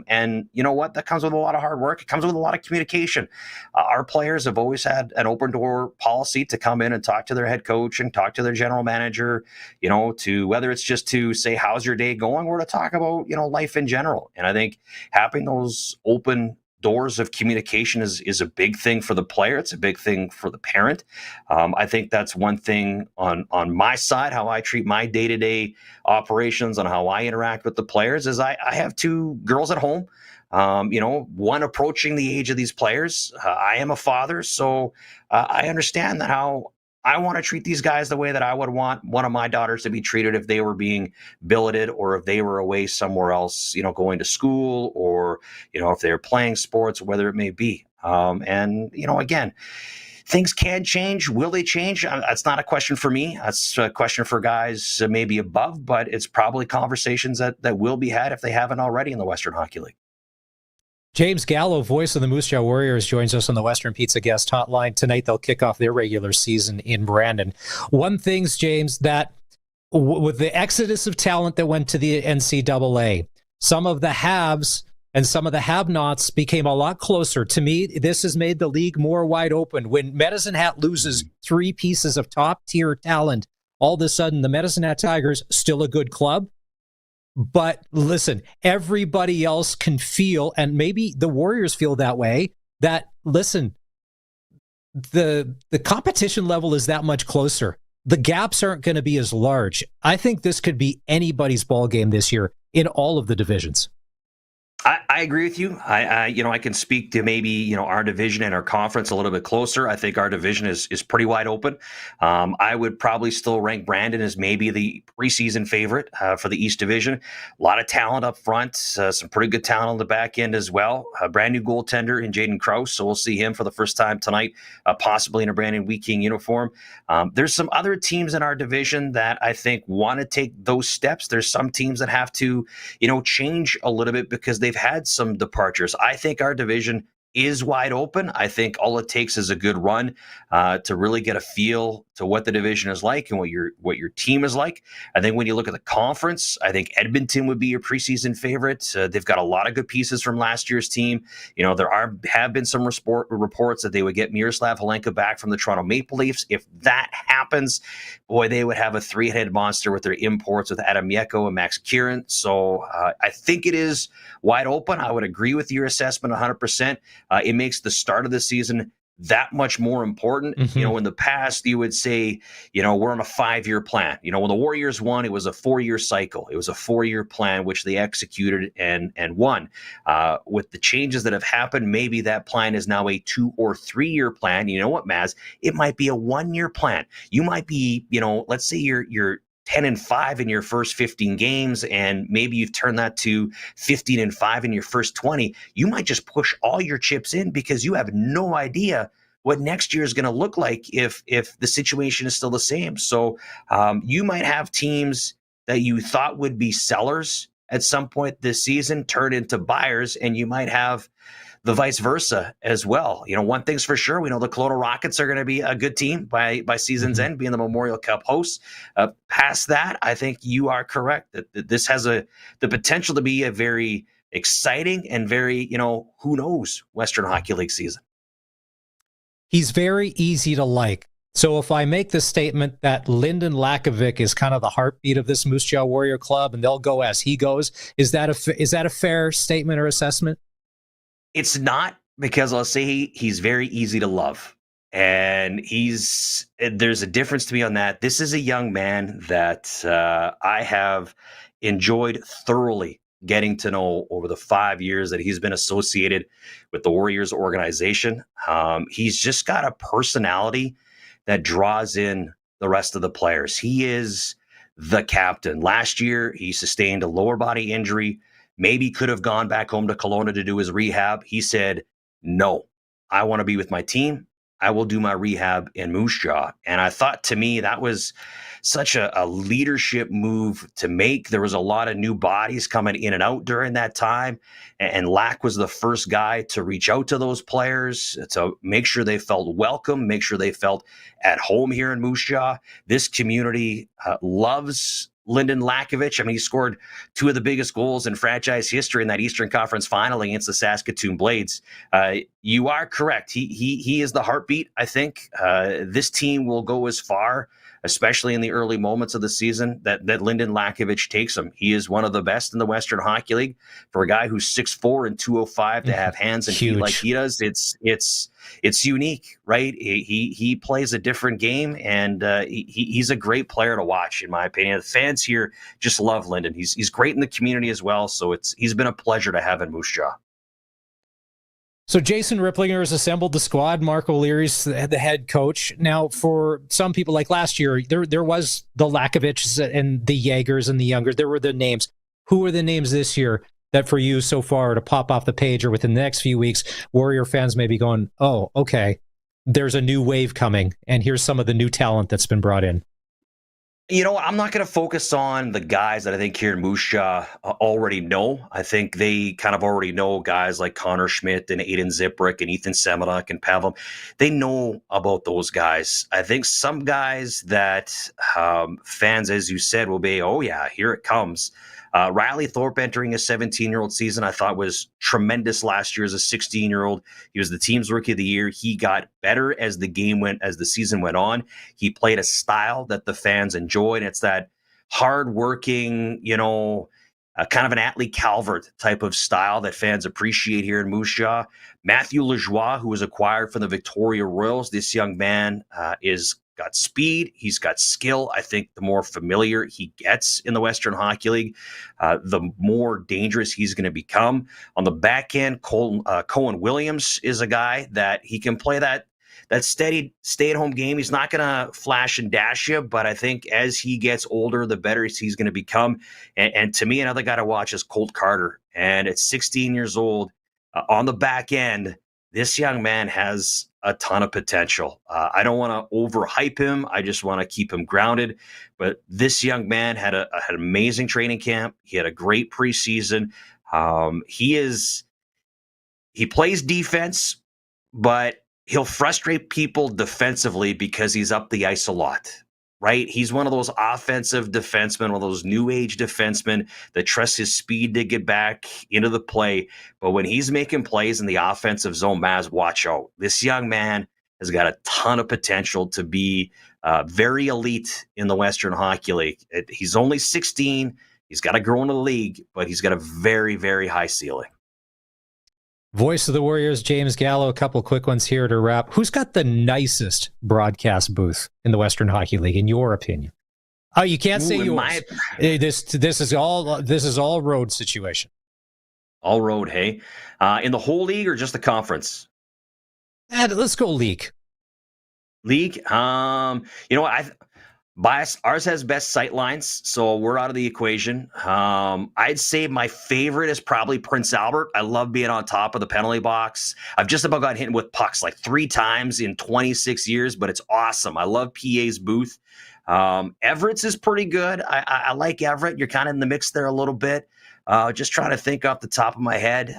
And you know what? That comes with a lot of hard work. It comes with a lot of communication. Our players have always had an open door policy to come in and talk to their head coach and talk to their general manager, to whether it's just to say, how's your day going? Or to talk about, life in general. And I think having those open doors of communication is a big thing for the player. It's a big thing for the parent. I think that's one thing on my side, how I treat my day-to-day operations and how I interact with the players is I have two girls at home, one approaching the age of these players. I am a father, so I understand that how I want to treat these guys the way that I would want one of my daughters to be treated if they were being billeted or if they were away somewhere else, going to school or, if they're playing sports, whether it may be. Again, things can change. Will they change? That's not a question for me. That's a question for guys maybe above, but it's probably conversations that will be had if they haven't already in the Western Hockey League.
James Gallo, voice of the Moose Jaw Warriors, joins us on the Western Pizza Guest Hotline. Tonight, they'll kick off their regular season in Brandon. One thing's, James, that with the exodus of talent that went to the NCAA, some of the haves and some of the have-nots became a lot closer. To me, this has made the league more wide open. When Medicine Hat loses 3 pieces of top-tier talent, all of a sudden, the Medicine Hat Tigers, still a good club. But listen, everybody else can feel, and maybe the Warriors feel that way, that, listen, the competition level is that much closer. The gaps aren't going to be as large. I think this could be anybody's ball game this year in all of the divisions.
I agree with you. I can speak to maybe, our division and our conference a little bit closer. I think our division is pretty wide open. I would probably still rank Brandon as maybe the preseason favorite for the East Division. A lot of talent up front, some pretty good talent on the back end as well. A brand new goaltender in Jaden Krause, so we'll see him for the first time tonight, possibly in a Brandon Wheat King uniform. There's some other teams in our division that I think want to take those steps. There's some teams that have to, change a little bit because they've had some departures. I think our division is wide open. I think all it takes is a good run to really get a feel to what the division is like and what your team is like. I think when you look at the conference, I think Edmonton would be your preseason favorite. They've got a lot of good pieces from last year's team. There have been some reports that they would get Miroslav Halenka back from the Toronto Maple Leafs. If that happens, boy, they would have a 3-headed monster with their imports with Adam Yeko and Max Kieran. So I think it is wide open. I would agree with your assessment 100%. It makes the start of the season that much more important. In the past, you would say, we're on a 5-year plan. When the Warriors won, it was a 4-year cycle. It was a 4-year plan, which they executed and won. With the changes that have happened, maybe that plan is now a 2 or 3-year plan. You know what, Maz? It might be a 1-year plan. You might be, let's say you're 10-5 in your first 15 games, and maybe you've turned that to 15-5 in your first 20. You might just push all your chips in because you have no idea what next year is going to look like if the situation is still the same. So you might have teams that you thought would be sellers at some point this season turn into buyers, and you might have the vice versa as well. One thing's for sure, we know the Kelowna Rockets are going to be a good team by season's end, being the Memorial Cup hosts. Past that, I think you are correct that this has the potential to be a very exciting and very, who knows, Western Hockey League season.
He's very easy to like. So if I make the statement that Lyndon Lakovic is kind of the heartbeat of this Moose Jaw Warrior club and they'll go as he goes, is that a fair statement or assessment?
It's not, because I'll say he's very easy to love. And there's a difference to me on that. This is a young man that I have enjoyed thoroughly getting to know over the 5 years that he's been associated with the Warriors organization. He's just got a personality that draws in the rest of the players. He is the captain. Last year, he sustained a lower body injury. Maybe could have gone back home to Kelowna to do his rehab. He said, no, I want to be with my team. I will do my rehab in Moose Jaw. And I thought, to me, that was such a leadership move to make. There was a lot of new bodies coming in and out during that time. And Lack was the first guy to reach out to those players to make sure they felt welcome, make sure they felt at home here in Moose Jaw. This community loves Lyndon Lakovic. I mean, he scored 2 of the biggest goals in franchise history in that Eastern Conference final against the Saskatoon Blades. You are correct. He is the heartbeat, I think. This team will go as far, especially in the early moments of the season, that Lyndon Lakovic takes him. He is one of the best in the Western Hockey League. For a guy who's 6'4" and 205 to have hands and feet like he does, it's unique, right? He plays a different game, and he's a great player to watch, in my opinion. The fans here just love Lyndon. He's great in the community as well, so he's been a pleasure to have in Moose Jaw.
So Jason Ripplinger has assembled the squad. Mark O'Leary's the head coach. Now, for some people, like last year, there was the Lakovics and the Jaegers and the Youngers. There were the names. Who are the names this year that for you so far to pop off the page or within the next few weeks, Warrior fans may be going, oh, okay, there's a new wave coming, and here's some of the new talent that's been brought in?
You know, I'm not going to focus on the guys that I think here in Moose Jaw already know. I think they kind of already know guys like Connor Schmidt and Aiden Ziprick and Ethan Semenuk and Pavel. They know about those guys. I think some guys that fans, as you said, will be, oh yeah, here it comes. Riley Thorpe entering his 17-year-old season, I thought was tremendous last year as a 16-year-old. He was the team's rookie of the year. He got better as the season went on. He played a style that the fans enjoyed. It's that hard-working, kind of an Atlee Calvert type of style that fans appreciate here in Moose Jaw. Matthew Lajoie, who was acquired from the Victoria Royals, this young man is got speed. He's got skill. I think the more familiar he gets in the Western Hockey League, the more dangerous he's going to become. On the back end, Cohen Williams is a guy that he can play that steady stay-at-home game. He's not going to flash and dash you, but I think as he gets older, the better he's going to become. And to me, another guy to watch is Colt Carter. And at 16 years old, on the back end, this young man has a ton of potential. I don't want to overhype him. I just want to keep him grounded. But this young man had an amazing training camp. He had a great preseason. He plays defense, but he'll frustrate people defensively because he's up the ice a lot. Right? He's one of those offensive defensemen, one of those new age defensemen that trusts his speed to get back into the play. But when he's making plays in the offensive zone, Maz, watch out. This young man has got a ton of potential to be very elite in the Western Hockey League. He's only 16. He's got to grow into the league, but he's got a very, very high ceiling.
Voice of the Warriors, James Gallo. A couple quick ones here to wrap. Who's got the nicest broadcast booth in the Western Hockey League, in your opinion? Oh, you can't say yours. This is all road situation.
All road, hey. In the whole league or just the conference?
Let's go league.
League. Ours has best sight lines, so we're out of the equation. I'd say my favorite is probably Prince Albert. I love being on top of the penalty box. I've just about got hit with pucks like 3 times in 26 years, but it's awesome. I love PA's booth. Everett's is pretty good. I like Everett. You're kind of in the mix there a little bit. Just trying to think off the top of my head.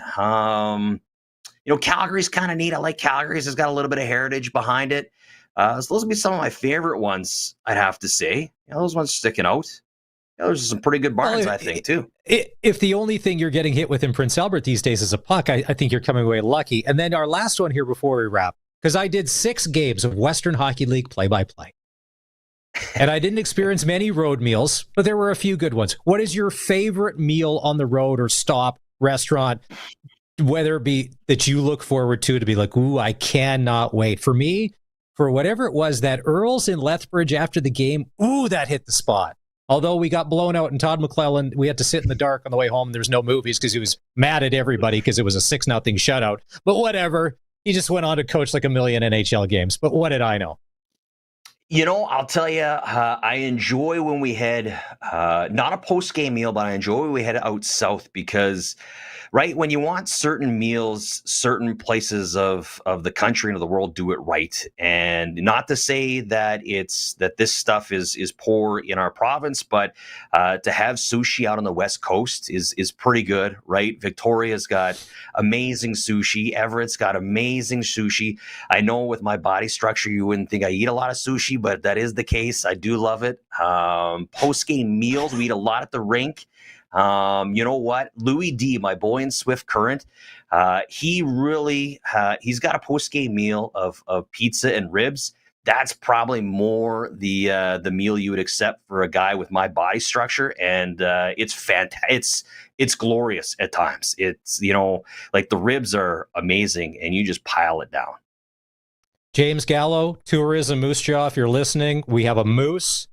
Calgary's kind of neat. I like Calgary's. It's got a little bit of heritage behind it. So those would be some of my favorite ones, I'd have to say. Those ones sticking out. Those are some pretty good barns, I think, too.
If the only thing you're getting hit with in Prince Albert these days is a puck, I think you're coming away lucky. And then our last one here before we wrap, because I did 6 games of Western Hockey League play-by-play. And I didn't experience many road meals, but there were a few good ones. What is your favorite meal on the road or stop, restaurant, whether it be that you look forward to be like, ooh, I cannot wait? For me, for whatever it was, that Earl's in Lethbridge after the game, ooh, that hit the spot. Although we got blown out and Todd McClellan, we had to sit in the dark on the way home. There was no movies because he was mad at everybody because it was a 6-0 shutout. But whatever. He just went on to coach like a million NHL games. But what did I know?
I'll tell you, I enjoy when we head, not a post-game meal, but I enjoy when we head out south because, right, when you want certain meals, certain places of the country and of the world do it right. And not to say that this stuff is poor in our province, but to have sushi out on the West Coast is pretty good, right? Victoria's got amazing sushi. Everett's got amazing sushi. I know with my body structure, you wouldn't think I eat a lot of sushi, but that is the case. I do love it. Post-game meals, we eat a lot at the rink. You know what? Louis D, my boy in Swift Current, he's got a post-game meal of pizza and ribs. That's probably more the meal you would accept for a guy with my body structure, and it's fantastic. It's glorious at times. It's like the ribs are amazing, and you just pile it down.
James Gallo, Tourism Moose Jaw. If you're listening, we have a moose.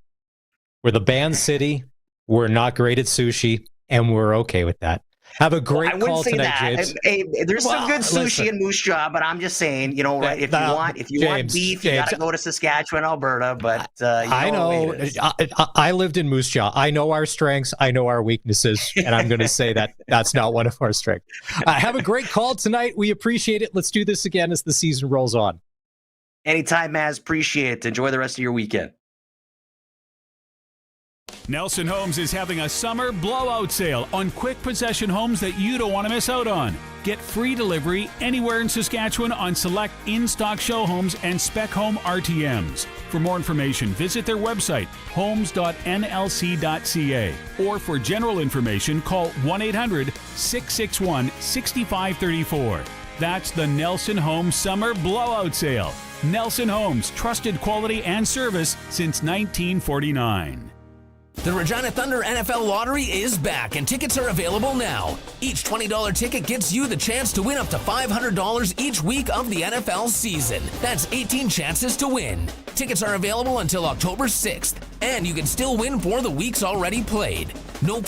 We're the band city. We're not great at sushi, and we're okay with that. Have a great
I wouldn't
call
say
tonight,
that.
James.
Hey, there's some good sushi
listen.
in Moose Jaw, but I'm just saying, right? If you want beef, you got to go to Saskatchewan, Alberta. But
I know. I lived in Moose Jaw. I know our strengths. I know our weaknesses, and I'm going to say that that's not one of our strengths. Have a great call tonight. We appreciate it. Let's do this again as the season rolls on.
Anytime, Maz. Appreciate it. Enjoy the rest of your weekend.
Nelson Homes is having a summer blowout sale on quick possession homes that you don't want to miss out on. Get free delivery anywhere in Saskatchewan on select in-stock show homes and spec home RTMs. For more information, visit their website, homes.nlc.ca. Or for general information, call 1-800-661-6534. That's the Nelson Homes Summer Blowout Sale. Nelson Homes, trusted quality and service since 1949.
The Regina Thunder NFL Lottery is back, and tickets are available now. Each $20 ticket gets you the chance to win up to $500 each week of the NFL season. That's 18 chances to win. Tickets are available until October 6th, and you can still win for the weeks already played. No